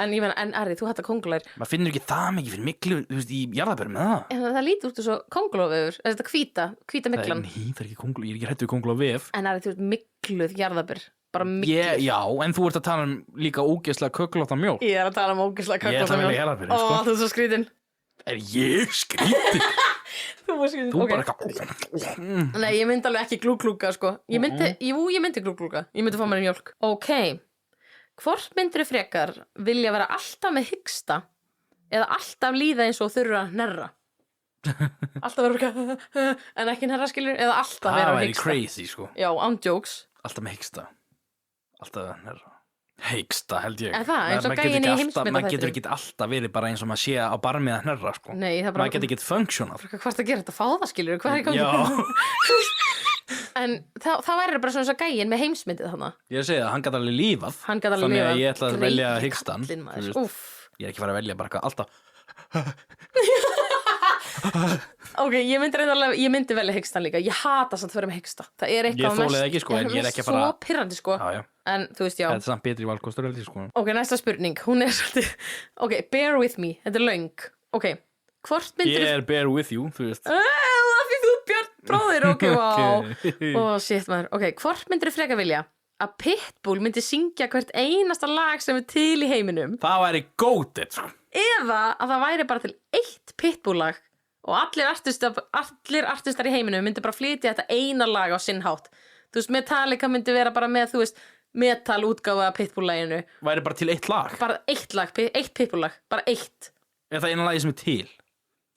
En ég meina, en Ari, þú hættar kóngulær. Maður finnur ekki það mikið fyrir miklu, þú veist, í jarðarberjum með það. En það lítur út svo kóngulóvefur, þetta hvíta miklan. Nei, það er ekki kónguló, ég er ekki hrættur við kónguló vef. En Ari, þú ert mikluð jarðarber. Bara mikluð. Já, en þú ert að tala um líka ógeðslega kögglotta mjólk. Ég er að tala um ógeðslega kögglotta mjólk. Ég er að velja jarðarberjum, sko. Þú ert svo skrítinn. Er ég skrítinn? Þú bara eitthvað. Nei, ég myndi alveg ekki glúglúka, sko. Ég myndi glúglúka. Ég myndi fá mér í mjólk. Ok. Hvort myndirðu frekar vilja vera alltaf með hiksta eða alltaf líða eins og þurfa að hnerra? Alltaf vera en ekki hnerra, skilur, eða alltaf vera Það með væri hiksta. crazy, sko. Já, án jokes. Alltaf með hiksta. Alltaf hnerra. Heiksta, held ég. En það, eins og gæinn í heimsmyndaþætti. Maður getur ekki alltaf verið bara eins og maður sé á barmið að hnerra, sko. Nei, það bara... Maður getur ekki functionað. Hvað er að gera þetta? Fá það, skilur? Hvað er í gangi? Já. En það væri bara svona eins og gæinn með heimsmyndið þarna. Ég er að segja það, hann gat alveg lífað. Hann gat alveg lífað. Þannig að ég ætla að velja Greiki hikstan. kallinn, maður. Þú veist. Úff. Ég er ekki fara að velja bara eitthvað alltaf. Ok, ég myndi velja hikstan líka. Ég hata samt að vera með hiksta. Það er eitthvað Ég þoli það ekki, sko, en ég er ekki að fara- Svo pirrandi, sko. Já. En þú veist, já. Þetta er samt betri valkostur, held ég, sko. Ok, næsta spurning. Hún er svolítið... Ok, bear with me. Þetta er löng. Ok, hvort myndir... Ég er bear with you, þú veist. Það fyrir þú Björn bróðir, ok, vá. Ok. Shit, maður. Ok, hvort myndir freka vilja að Pitbull myndi syngja hvert einasta lag sem er til í heiminum Það væri goated, sko. eða að það væri bara til eitt Pitbull-lag og allir artistar í heiminum myndi bara flytja þetta eina lag á sinn hátt. Þú veist, Metallica myndi vera bara með, þú veist, metal-útgáfa af Pitbull-laginu. Væri bara til eitt lag. Bara eitt lag, eitt Pitbull-lag, bara eitt. Er það eina lagi sem er til?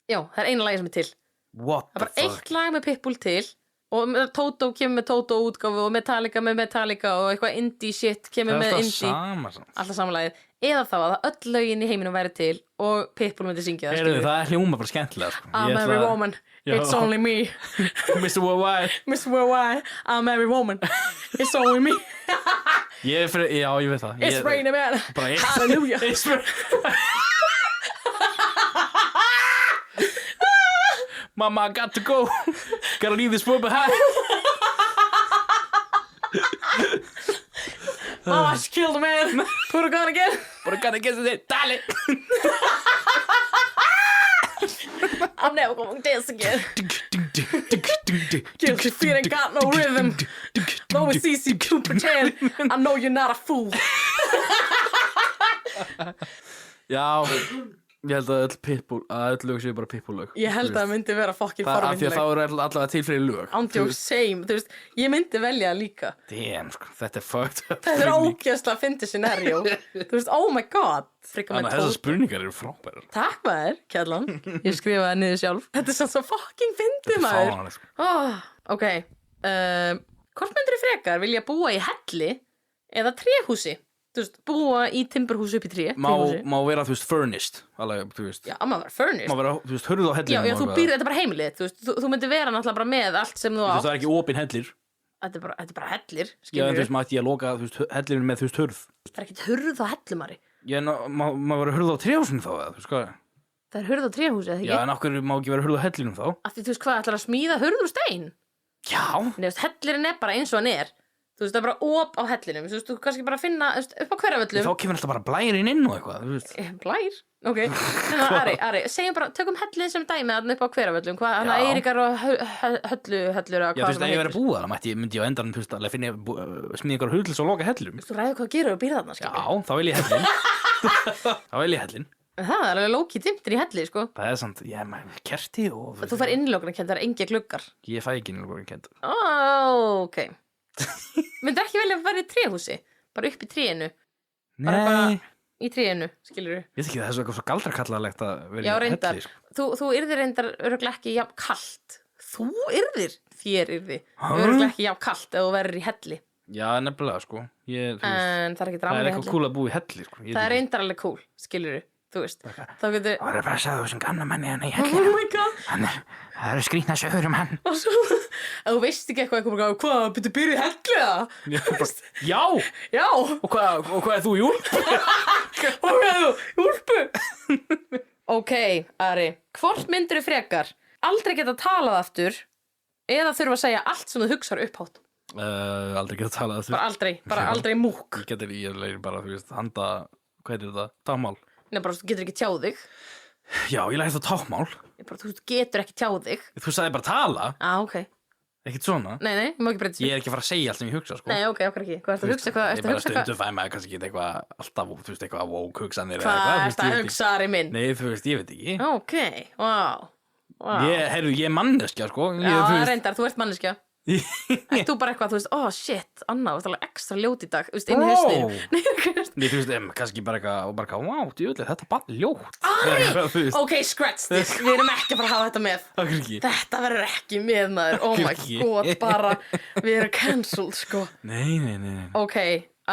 Já, það er eina lagi sem er til. What Það er the bara fuck? eitt lag með Pitbull til og Toto kemur með Toto útgáfu og Metallica með Metallica og eitthvað indie shit kemur með Það er indie. alltaf sama samt. Alltaf samanlagið. eða þá að öll lögin í heiminum væri til og Pitbull myndi syngja það, Heyrðu, það hljóma bara skemmtilega sko. I'm every woman, it's only me Mr. Worldwide Mr. Worldwide, I'm every woman it's only me Já, ég veit það It's raining man, hallelujah It's Mama, I got to go Gotta leave this world behind Mama, she killed a man Put a gun again But I gotta get to that Dale I'm never gonna dance again Guilty feet ain't got no rhythm Though it's easy to pretend I know you're not a fool Já, ég held að öll lög séu bara Pitbull-lög Ég held að það myndi vera fokkin Af því að forvitnileg þá eru allavega til fyrir lög Andjók, same, þú veist, ég myndi velja það líka Damn, sko, þetta er fucked up Þetta er ógeðslega fyndið scenario Þú veist, oh my god Frikka Þannig með að þessar tól spurningar eru frábærar Takk maður, Kjallan Ég skrifaði það niður sjálf Þetta er svo fucking fyndið maður Fáránlegt, sko. Ok Hvort myndir frekar vilja búa í helli eða tréhúsi? Þú veist, búa í timburhúsi upp í tréhúsi Má vera, þú veist, furnished alveg, þú veist Já, maður furnished Má vera, þú veist, hurð á hellinum Já, þú býr, þetta er bara heimilið Þú veist, þú myndir vera náttúrulega bara með allt sem þú Þú átt veist, það er ekki opin hellir Þetta er bara hellir, Já, en skilur þú veist, maður ætti ég að loka, þú veist, hellirinn með, þú veist, hurð Það er ekkert hurð á hellumari Má vera hurð á tréhúsinu þá, eða, þú veist, hvað Það er hurð á tréhúsi, eða ekki? Já, en okkur má ekki vera hurð á hellinum þá Af því, þú veist hvað, ætlar að smíða hurð úr stein? Já Nei, þú veist, hellirinn er bara eins og hann er Þú veist, það er bara op á hellinum Þú veist, þú kannski bara finna, þú veist, upp á hverjavöllum Þá kemur alltaf bara blærinn inn og eitthvað, þú veist Blær? Ok, Ari, segjum bara, tökum hellin sem dæmi þarna upp á hverjavöllum Hvað, hann Já. að Eiríkar og höllur Já, þú veist, ef ég verið að búa það, myndi ég á endanum, þú veist, alveg finna smíða ykkur hurð til þess að loka hellinum Þú ræður hvað gerur og býr þarna, Já, skilur þá vil ég hellin Þá vil ég hellin Það er alveg lóki dimtir í helli, sko Það er samt, ég maður kerti og Þú fær innlókunarkennd, það er engi gluggar Ég fæ ekki innlókunarkennd Ok Myndir ekki velja að vera í tréhúsi? Bara upp í trénu Nei Í trénu, skilur Ég veit ekki, það er svo eitthvað svo galdrakallalegt að vera Já, í reyndar, helli sko. þú yrðir reyndar örugglega ekki jafn kalt Þú yrðir, þér yrði örugglega ekki jafn kalt ef þú verður í helli Já, nefnilega, sko ég, þú veist, En það er ekki það drama er í eitthvað helli cool að búa í helli sko. Það er reyndar alveg cool, skilur þú veist Þá getur Það er bara að segja þú sem gamla manni hann í Oh helli my god Það eru skrýtna sögur hann Og svo, ef þú veist ekki eitthvað Hvað, byrju byrju í helli eða? Já, Já, og hvað er þú, Júl? og hvað er þú, úlpu Ok, Ari, hvort myndir frekar Aldrei geta talað aftur Eða þurfa að segja allt sem þú hugsar upphátt Aldrei geta talað að þú Bara aldrei múk Ég leir bara, þú veist, handa Hvað er þetta? Támál? Nei, bara þú getur ekki tjáð þig Já, ég læri þetta tákmál Þú getur ekki tjáð þig Þú sagði bara tala, Ok ekkert svona Nei, ég má ekki breyta Ég er ekki að fara að segja allt sem ég hugsa, sko Nei, ok, okkur ekki Hvað ertu að hugsa? Hvað Ég ertu að bara hugsa? stundum fæ maður kannski ekki eitthvað alltaf, þú veist, eitthvað woke hugsanir eða Hvað eitthvað, ertu að hugsa, Ari minn? Nei, þú veist, ég veit ekki Ok, wow Ég er manneskja, sko Já, reyndar, þú ert manneskja Ert þú bara eitthvað, þú veist, shit, Anna, þú ert alveg ekstra ljót í dag Þú veist, inn í hausninu Nei, þú veist, kannski bara eitthvað wow, djúlega, þetta er bara ljót Ari, ok, scratch this Við erum ekki að fara að hafa þetta með Akkur ekki Þetta verður ekki með maður Oh my Ekki. god, bara Við erum cancelled, sko Nei Ok,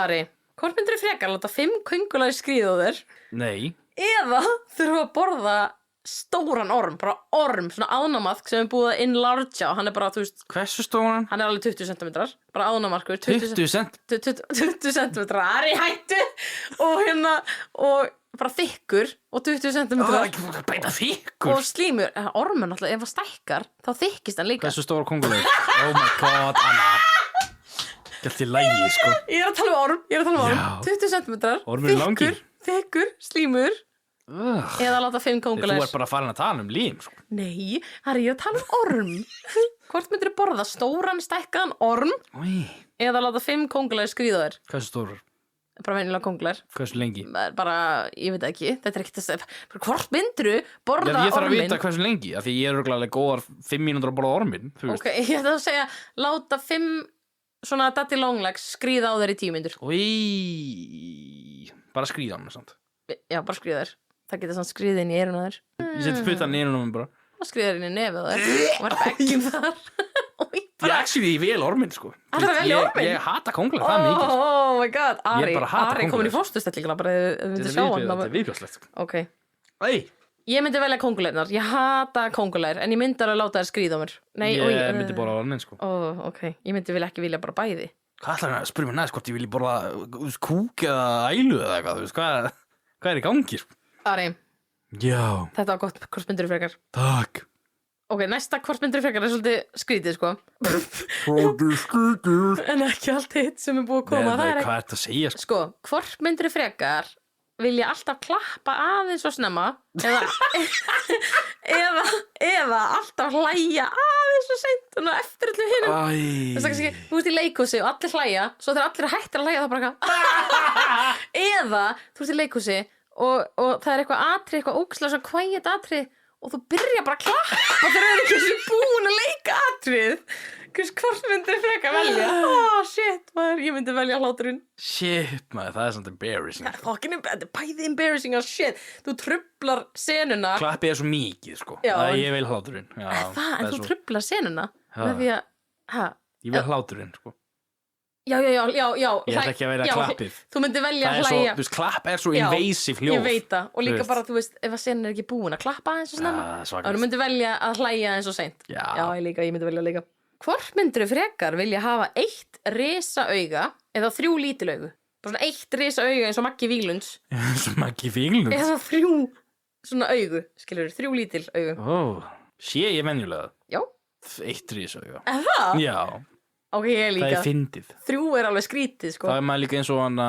Ari Hvort myndir frekar að láta 5 köngulær skríða á þér Nei Eða þurfa að borða stóran orm, bara orm, svona ánamaðk sem er búið að enlargea og hann er bara, þú veist, Hversu stóran? hann er alveg 20 cm, bara ánamaðkur 20 cent 20 cm, Ari hættu og bara þykkur og 20 cm Bæta þykkur og slímur, ormur náttúrulega, ef hann stækkar þá þykkist hann líka Hversu stóra kongulegur? Oh my god, Anna Gælt í lægi, sko Ég er að tala um orm, Já. 20 cm, Ormur er langir. þykkur, slímur eða láta 5 Þú kóngulær er bara farin að tala um lím, sko Nei, Ari, ég er að tala um orm Hvort myndir þú borða stóran stækkaðan orm Í, eða láta 5 kóngulær skríða á þér hversu stórar? bara venjulega kóngulær Hversu lengi? bara, ég veit ekki, þetta er ekki þess að hvort myndir þú borða Ég þarf að orminn vita hversu lengi, af því ég er örugglega alveg góðar 5 mínútur að borða orminn, þú veist ok, ég ætla að segja láta 5 svona daddy longlegs skríða á þér í 10 mínútur Í, bara skríða hann, samt já, bara skríða þér það getur svona skriðið inn í eyrun á þér Ég seti puttan í einum bara og skriðið inn í nefið á þér og verður beggjum þar Ég vel orminn, sko. Ég hata kóngulær, það mikið. Oh my god, Ari komin í fóstustellinguna bara Þetta viðbjóðslegt, sko. Ok. Ég myndi velja kóngulærnar, ég hata kóngulær, en ég myndi alveg láta þær skríða á mér. Ég myndi borða orminn, sko. Ok, ég myndi vel ekki vilja bara bæði. Hvað ætlar hann að spyrja mér næst hvort ég vilji borða kúk eða ælu eða eitthvað, þú veist, hvað í gangi, sko? Ari. Já. Þetta var gott, hvort myndirðu frekar? Takk. Ok, næsta hvort myndirðu frekar svolítið skrítið, sko. Skrítið. En ekki allt hitt sem búið að koma. Hvað er þetta að segja, sko? Sko, hvort myndirðu frekar vilja alltaf klappa aðeins og snemma eða alltaf hlæja aðeins og seint og eftir öllu hinum. Þú ert í leikhúsi og allir hlæja, svo þegar allir hættir að hlæja þá bara eða þú ert í leikhúsi og það er eitthvað atrið, eitthvað ógeðslega svona quiet atrið og þú byrja bara að klappa þegar það er ekki svo búin að leika atrið. Hvort myndir frekar velja? Shit, maður, ég myndi velja hláturinn. Shit, maður, það er svona embarrassing. Þetta er bæði embarrassing as shit. Þú trublar senuna. Klappið svo mikið, sko. Ég vil hláturinn. En þú trublar senuna með því að Ég vil hláturinn, sko. Já. Ég ætla ekki að velja klappið. Þú myndi velja að hlæja. Þú veist, klapp er svo invasive hljóð. Ég veit það. Og líka bara, þú veist, ef að senan er ekki búin að klappa eins og snemma. Þú myndi velja að hlæja eins og seint. Já, ég myndi velja líka. Hvort myndirðu frekar vilja hafa 1 risaauga eða 3 lítil augu? Bara svona 1 risaauga eins og Maggi Víglunds. Eins og Maggi Víglunds? Eða 3 svona augu, skilur, 3 lítil augu. Sé ég venjulega? Já. 1 risauga. Það? Já. Ok, ég líka. Það er fyndið. 3 er alveg skrítið, sko. Það er maður líka eins og hann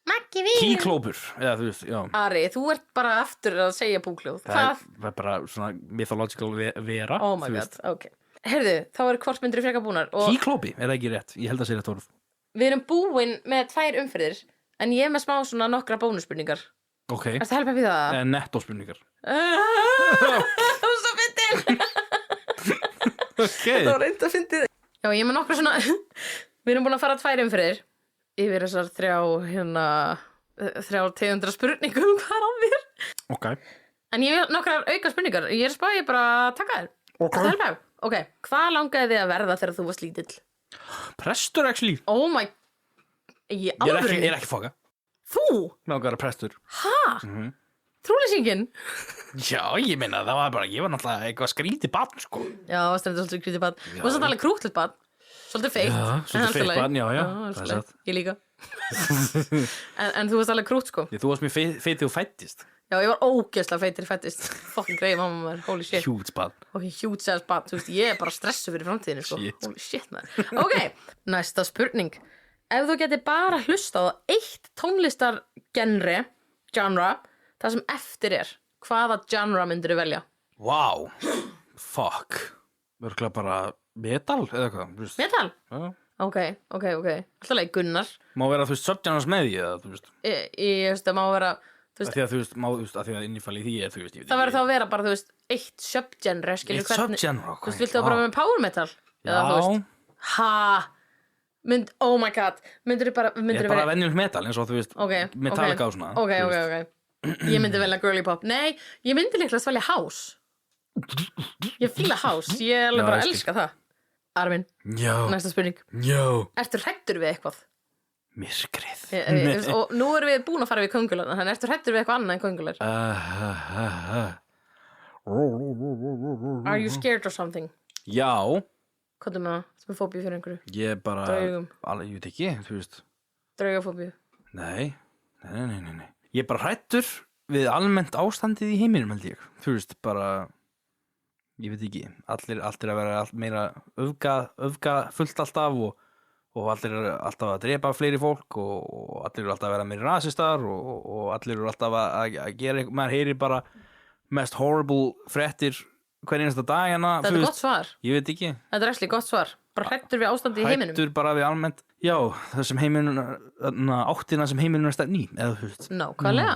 Maggi Víglunds. Kíklópur, eða þú veist, já. Ari, þú ert bara aftur að segja búkljóð. Það er bara svona mythological vera. Oh my god, ok. Heyrðu, þá eru hvort myndir frekar búnar Kíklópi, er það ekki rétt? Ég held að segja þetta orð. Við erum búin með 2 umferðir en ég er með smá svona nokkra bónusspurningar. Ok. Ertu að helpa við það? Nettóspurningar. Það var svo fyndið. Ok. Það var reynd að fyndið. Já, ég er með nokkra svona Við erum búin að fara 2 umferðir yfir þessar 3 tegundra spurningum hvað á þér. Ok. En ég hef nokkrar auka spurningar. Ég er spáði bara að taka þér. Ok. Það helpa. Ok, hvað langaði þið að verða þegar þú varst lítill? Prestur, actually. Oh my... Ég er ekki foka. Þú? Langar að prestur. Hæ? Trúleysingin? Já, ég meina, það var bara, ég var náttúrulega eitthvað skrítið barn, sko. Já, það stendur svolítið skrítið barn. Þú varst alveg krútlegt barn. Svolítið feitt. Já, svolítið feitt barn, já. Það er satt. Ég líka. en þú varst alveg krútt, sko. Þú varst mér feitið og fættist. Já, ég var ógeðslega feitir fættist. Fucking greið mamma maður, holy shit. Huge barn. Ok, huge ass barn, þú veist, ég er bara stressu fyrir framtíðinu, sko. Shit. Holy shit, maður. Ok, næsta spurning. Ef þú geti bara hlustað á 1 tónlistargenre, genre, það sem eftir er, hvaða genre myndirðu velja? Wow. Fuck. Örgulega bara metal eða eitthvað. Metal? Já. Ok. Alltaf leik Gunnar. Má vera, þú veist, subgenres með því, eða, þú veist. Ég veist, það má vera... Af því að þú veist, af því að innifalið því er, þú veist, ég veit það verður þá að vera bara, þú veist, 1 subgenre, skilur hvernig. 1 subgenre, ok. Þú veist, viltu það bara með power metal? Eða, þú veist, oh my god, myndirðu bara... Ég er bara venjuleg metal, eins og þú veist, Metallica og svona. Ok. Ég myndi velja girly pop. Nei, ég myndi líklega velja house. Ég fíla house, ég alveg bara elska það. Armin, næsta spurning. Ertu hræddur við eitthvað? Myrkrið. Og nú erum við búin að fara við köngular, þannig ertu hræddur við eitthvað annað en köngular? Are you scared of something? Já. Hvað er með það? Sem er fóbíu fyrir einhverju? Ég er bara... Draugum? Ég veit ekki, þú veist. Draugafóbíu? Nei. Ég er bara hræddur við almennt ástandið í heiminum, held ég. Þú veist, bara... Ég veit ekki. Allir að vera meira öfga fullt alltaf og allir eru alltaf að drepa fleiri fólk og allir eru alltaf að vera meiri rasistar og allir eru alltaf að gera eitthvað, maður heyrir bara mest horrible fréttir hver einasta dagana. Þetta er gott svar. Ég veit ekki. Þetta er actually gott svar. Bara hræddur við ástandið í heiminum. Hræddur bara við almennt. Já, það sem heiminum, áttina sem heiminum er stefni, eða þú veist. Nákvæmlega.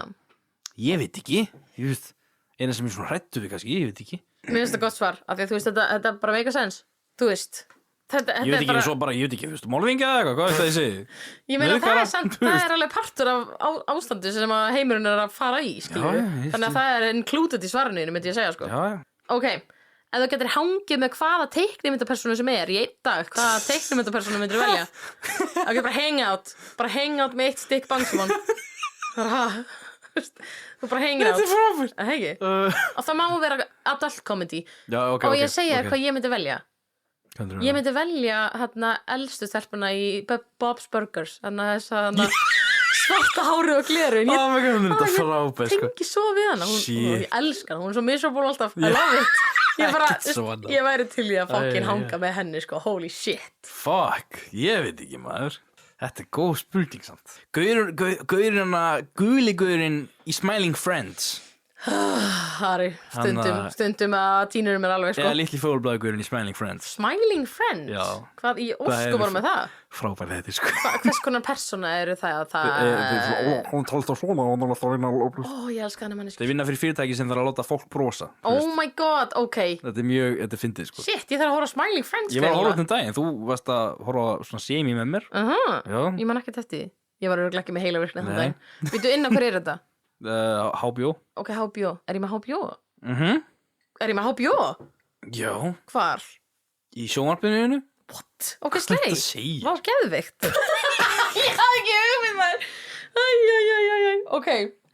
Ég veit ekki. Ég veist, eina sem er svona hræddur við kannski, ég veit ekki. Mér finnst það gott svar, af því að þú veist, þetta bara make a sense. Þú veist. Ég veit ekki, þú veist, málvingja eða eitthvað, hvað er það ég segi? Ég meina, það er alveg partur af ástandi sem að heimurinn er að fara í, skilur við. Þannig að það er included í svarinu, myndi ég segja, sko. Já. Ok, ef þú getur hangið með hvaða teiknimyndapersónu sem í einn dag, hvaða teiknimyndapersónu myndir velja? Ok, bara hangout með 1 stykk Bangsímon. Þú bara hangout. Þetta frábært. Hegi. Og það má vera adult comedy. Já, ok. Og ég segja hvað ég myndi velja. Ég myndi velja elstu stelpuna í Bob's Burgers. Svarta hárið og glerun. Þetta er frábært, sko. Tengi svo við hana. Ég elska hana, hún er svo miserable alltaf. I love it. Ég væri til í að fucking hanga með henni, sko. Holy shit. Fuck, ég veit ekki, maður. Þetta er góð spurning samt. Guli gaurinn í Smiling Friends. Harry, stundum að tínur mér alveg, sko. Eða litli fólkblaðgurinn í Smiling Friends. Smiling Friends? Já. Hvað í óskupunum með það? Frábær þetta, sko. Hvers konar persóna eru það? Hún talst á svona og hún er alltaf að vinna ég elska hana manneski. Þeir vinna fyrir fyrirtæki sem þarf að láta fólk brosa. Oh my god, ok. Þetta er fyndið, sko. Shit, ég þarf að horfa á Smiling Friends. Ég var að horfa þetta daginn, þú varst að horfa svona semi með mér. Ég man ekki þetta. Ég var örugglega ekki með heila virkni þann daginn. Býtu inn á hver þetta? HBO. Ok, HBO. Er ég með HBO? Er ég með HBO? Já. Hvar? Í sjónvarpinu. What? Ok, slay. Þetta segir. Vá, geðveikt. Ég hafði ekki hugmynd maður. Ok,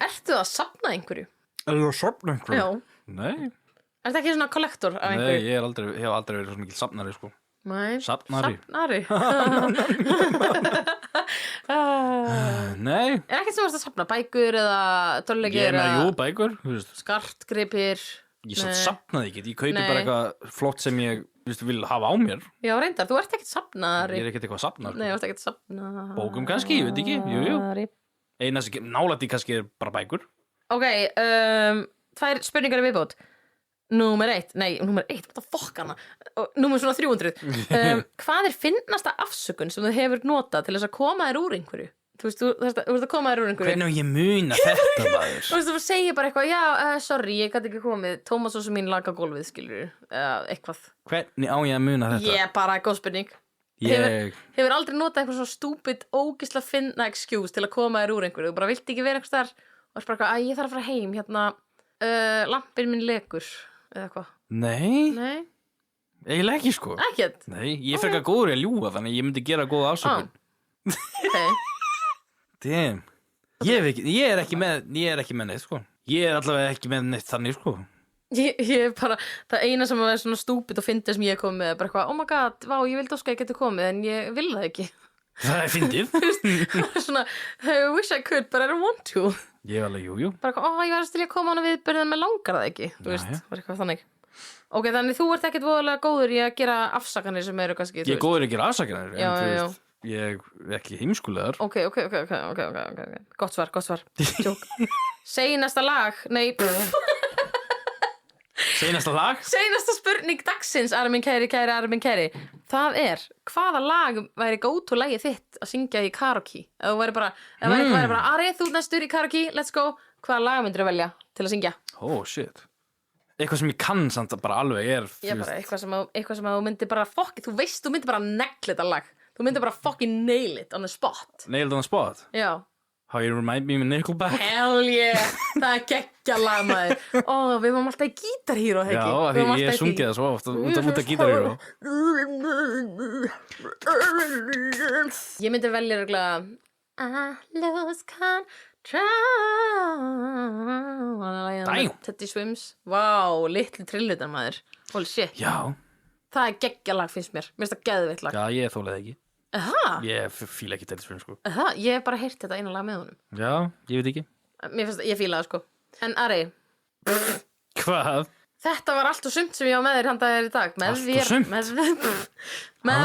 ertu að safna einhverju? Er það að safna einhverju? Já. Nei. Ertu ekki svona kollektor af einhverju? Nei, ég hef aldrei verið svo mikil safnari, sko. Nei. Safnari. Nei. Er ekkert sem varst að safna? Bækur eða töluleikir? Jú, bækur. Skartgripir? Ég safnaði ekki. Ég kaupi bara eitthvað flott sem ég vil hafa á mér. Já, reyndar. Þú ert ekkert safnari. Ég er ekkert eitthvað safnar. Nei, þú ert ekkert safnari. Bókum kannski, ég veit ekki. Jú. Eina sem nálægt í kannski er bara bækur. Ok, 2 spurningar í viðbót. Númer 1, what the fuck hana. Númer svona 300. Hvað er fyndnasta afsökun sem þú hefur notað til þess að koma þér úr einhverju? Þú veist, þú ert að koma þér úr einhverju. Hvernig ég muna þetta, maður? Þú veist, þú segir bara eitthvað, já, sorry, ég gæti ekki komið. Tómas og svo mín laga gólfið, skilur, eitthvað. Hvernig á ég að muna þetta? Ég bara, góð spurning. Hefur aldrei notað eitthvað svona stúpid, ógisla finna excuse til að koma þér úr einhverju. Þú bara vilt ekki vera eitthvað þar og er bara, ég þarf að fara heim, lampinn minn lekur, eða eitthvað. Nei. Eiginlega ekki, sko. Ekkert? Nei, ég frekar góður í að ljúga, þannig ég myndi gera góða afsökun. Ok. Damn. Ég er ekki með neitt, sko. Ég er allavega ekki með neitt þannig, sko. Ég er bara, það eina sem er svona stúpid og fyndið sem ég er komið með er bara eitthvað, oh my god, vá, ég vildi óska að ég geti komið en ég vil það ekki. Það er fyndið. Svona, I wish I could, but I don't want to. Ég er alveg, jú. Bara eitthvað, ég var til að koma hana viðbyrðin með langar það ekki, þú veist, var eitthvað þannig. Ok, þannig þú ert ekkert voðalega góður í að gera afsakanir sem eru kannski, Ég er góður í að gera afsakanir, já, en já. Ég er ekki heimskulegar. Ok. Gott svar. Tjók. Seinasta lag, nei. Seinasta lag? Seinasta spurning dagsins, Armin kæri. Það er, hvaða lag væri go-to-lagið þitt að syngja í karaoke? Ef þú væri bara, Ari, þú næstur í karaoke, let's go. Hvaða lag myndir þú velja til að syngja? Oh, shit. Eitthvað sem ég kann samt bara alveg er... Já, bara eitthvað sem að þú myndir bara, þú veist, þú myndir bara negla þetta lag. Þú myndir bara fucking nail it on the spot. Nail it on the spot? Já. How you remind me with Nickelback? Hell yeah, það er geggja lag, maður. Við varum alltaf í Guitar Hero, ekki? Já, því ég sungið það svo oft út af Guitar Hero. Ég myndi velja regla I lose control. Dæm. Teddy Swims. Vá, litli trillutar, maður. Holy shit. Já. Það er geggja lag, finnst mér. Mér finnst það geðveitt lag. Já, ég þólið ekki. Ég fíla ekki Teddy Swims, sko. Ég hef bara heyrt þetta eina lag með honum. Já, ég veit ekki. Ég fíla það, sko. En Ari. Hvað? Þetta var allt og sumt sem ég var með þér handa þér í dag. Allt og sumt? Með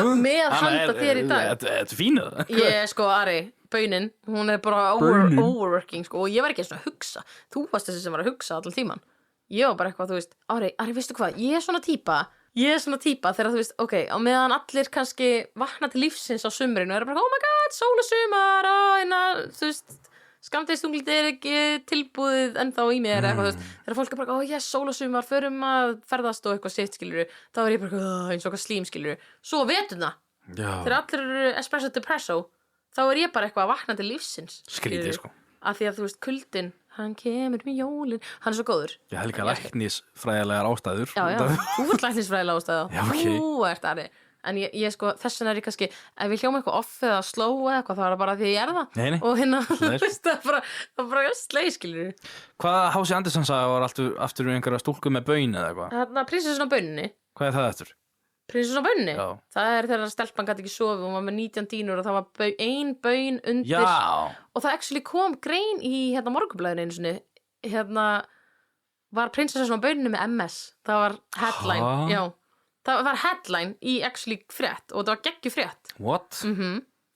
handa þér í dag. Þetta er fínað. Ég, sko, Ari, baunin, hún er bara overworking, sko. Og ég var ekki eins og að hugsa. Þú varst þessi sem var að hugsa allan tíman. Ég var bara eitthvað, þú veist, Ari, veistu hvað? Ég er svona típa þegar þú veist, ok, á meðan allir kannski vakna til lífsins á sumrinu og eru bara, oh my god, sól og sumar þú veist, skammdegistunglið er ekki tilbúið ennþá í mér eitthvað, þú veist, þegar fólk er bara, oh yes, sól og sumar förum að ferðast og eitthvað sitt, skilur þá er ég bara, eins og eitthvað slím, skilur svo vetum það, þegar allir eru espresso depresso, þá er ég bara eitthvað að vakna til lífsins skrítið, sko af því að þú veist, kuldin hann kemur með jólin, hann svo góður. Ég hef líka læknisfræðilegar ástæður. Já, þú ert læknisfræðilega ástæða. Já, ok. Þú ert Ari. En ég sko, þess vegna er ég kannski, ef ég hljóma eitthvað off eða slow eða eitthvað, þá er það bara því ég er það. Nei. Og það er bara sleið, skilur. Hvað H.C. Andersen sagði var aftur einhverja stúlku með baun eða eitthvað? Þarna, prinsessun á baunni. Hvað er það eftir? Prinsessun á baunni? Já. Það er þegar stelpan gat ekki sofið, hún var með 19 dínur og það var ein baun undir. Já. Og það actually kom grein í Morgunblaðinu einu sinni. Var prinsessun á baunni með MS. Það var headline, já. Það var headline í actually frétt og það var geggju frétt. What?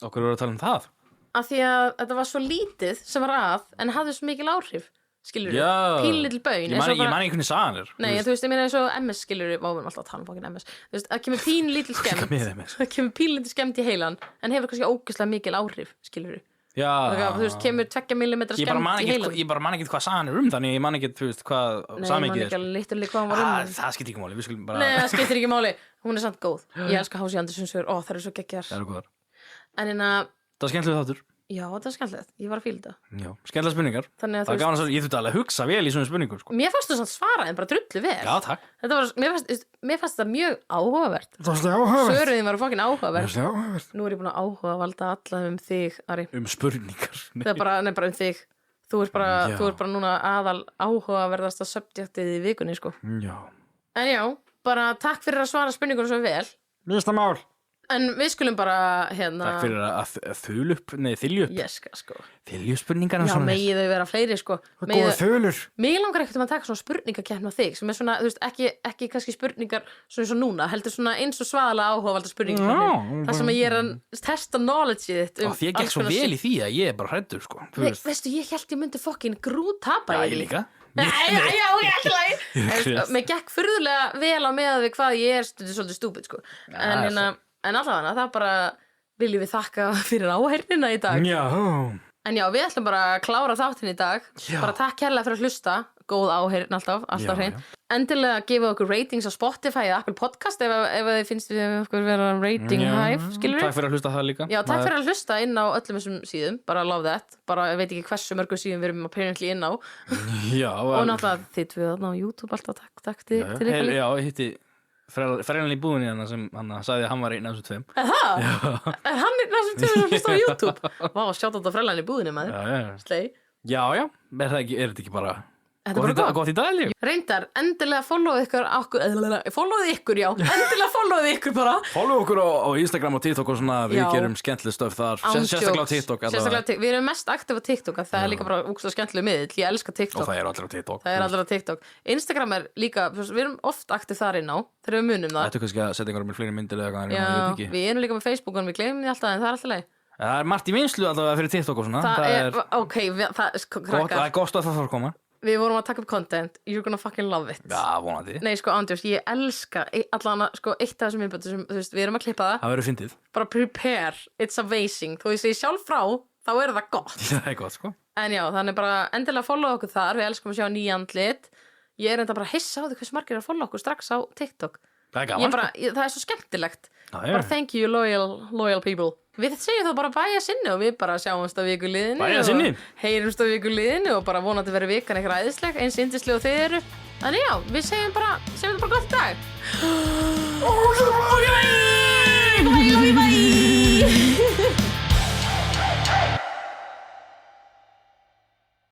Okkur voru að tala um það? Af því að þetta var svo lítið sem var að en hafði svo mikil áhrif, skilurðu? Já. Pínlítil baun. Ég man ekki hvernig sagan er. Nei, þú veist, ég meina eins og MS, skilurðu, váum alltaf að tala um fokkin MS. Þú veist, það kemur pínlítil skemmt. Það kemur pínlítil skemmt í heilan en hefur kannski ógeðslega mikil áhrif, skilurðu? Já. Þú veist, kemur 2 millimetra skemmt í heilan. Ég bara man ekki hvað sagan er þannig ég man ekki, þú veist, hvað samhengið er. Nei, ég man ekki hvað hún var Það skiptir ekki máli, við skulum bara... Nei, það skiptir ekki máli. Hún er samt góð. Ég elska H.C. Andersen sögur. Það eru svo geggjar. Það eru góðar. En það er skemmtilega þáttur. Já, það er skemmtilegt. Ég var að fíla þetta. Já, skemmtilega spurningar. Þannig að það gaman að ég þurfti alveg að hugsa vel í svona spurningum, sko. Mér fannst þú samt svaraði bara drullu vel. Já, takk. Mér fannst það mjög áhugavert. Það var áhugavert. Svöruðin var fokkin áhugavert. Það var áhugavert. Nú er ég búin að áhugavalda alla þig, Ari. Spurningar. Það er bara þig. Þú ert bara núna aðal áhugaverðasta subjektið í vikunni, sko. Já. En já, bara takk fyrir að svara spurningunum svo vel. Mista mál. En við skulum bara Takk fyrir að þylja upp. Ég skal sko. Þylja spurningar Já, megi þau vera fleiri sko. Það góða þölur. Mig langar ekkert að taka svona spurningakeppni á þig sem er svona, þú veist, ekki kannski spurningar svona eins og núna, heldur svona eins og svaðalega áhugavalda spurningakeppni. Það sem að ég er að testa knowledge-ið þitt og því ég gekk svo vel í því að ég er bara hræddur sko. Veistu, ég held ég myndi fokkin grúttapa í því. Já, ég líka. Mér gekk furðulega vel á meðan við hvað ég er svolítið stúpid sko. En allavega, það bara viljum við þakka fyrir áheyrnina í dag. Já. En já, við ætlum bara að klára þáttinn í dag. Já. Bara takk kærlega fyrir að hlusta. Góð áheyrn alltaf hrein. Endilega gefa okkur ratings á Spotify eða Apple Podcast ef þið finnst við okkur vera rating hæf, skilur við? Takk fyrir að hlusta það líka. Já, takk fyrir að hlusta inn á öllum þessum síðum. Bara love that. Bara ég veit ekki hversu mörgum síðum við erum apparently inn á. Já. Og náttúrulega þið tvö þarna á YouTube alltaf takk til ykkur. Já, ég hitti Frellan í búðinni hann sem hann sagði að hann var einn af þessum 2. Er það? Já. Er hann einn af þessum 2 sem hlusta á YouTube? Vá, sjátt á Frellan í búðinni maður. Já. Slei. Já. Er þetta ekki bara gott í dag, Líf? Reyndar, endilega followið ykkur endilega followið ykkur bara. Follow okkur á Instagram og TikTok og svona, við gerum skemmtileg stöf þar, sérstaklega á TikTok. Við erum mest aktiv á TikTok, það er líka bara úkslega skemmtileg miðill, ég elska TikTok. Og það er allir á TikTok. Instagram er líka, við erum oft aktiv þar inn á, þegar við munum það. Þetta er kannski að setja einhverjum með fleiri myndir eða eitthvað, ég veit ekki. Við erum líka með Facebook og við gleymum því alltaf, en það er alltaf leið. Það er margt í vinslu allavega fyrir TikTok og svona. Það er gott að það þarf að koma. Við vorum að taka upp content, you're gonna fucking love it. Já, vonandi. Nei, sko, Andrés, ég elska allan, sko, eitt af þessum innböndum sem, þú veist, við erum að klippa það. Það verður fyndið. Bara prepare, it's amazing. Þó ég segi sjálf frá, þá er það gott. Það er gott, sko. En já, þannig bara endilega follow okkur þar, við elskum að sjá nýja andlit. Ég er enda bara hissa á því hversu margir er að follow okkur strax á TikTok. Það er gaman. Það er svo skemmtilegt. Bara thank you, loyal people. Við segjum þá bara bæja sinni og við bara sjáumst á vikuliðinu. Bæja sinni. Heyrumst á vikuliðinu og bara vonandi verður vikan eitthvað æðisleg, eins yndisleg og þið eru. Þannig já, við segjum bara gott dag. Bye.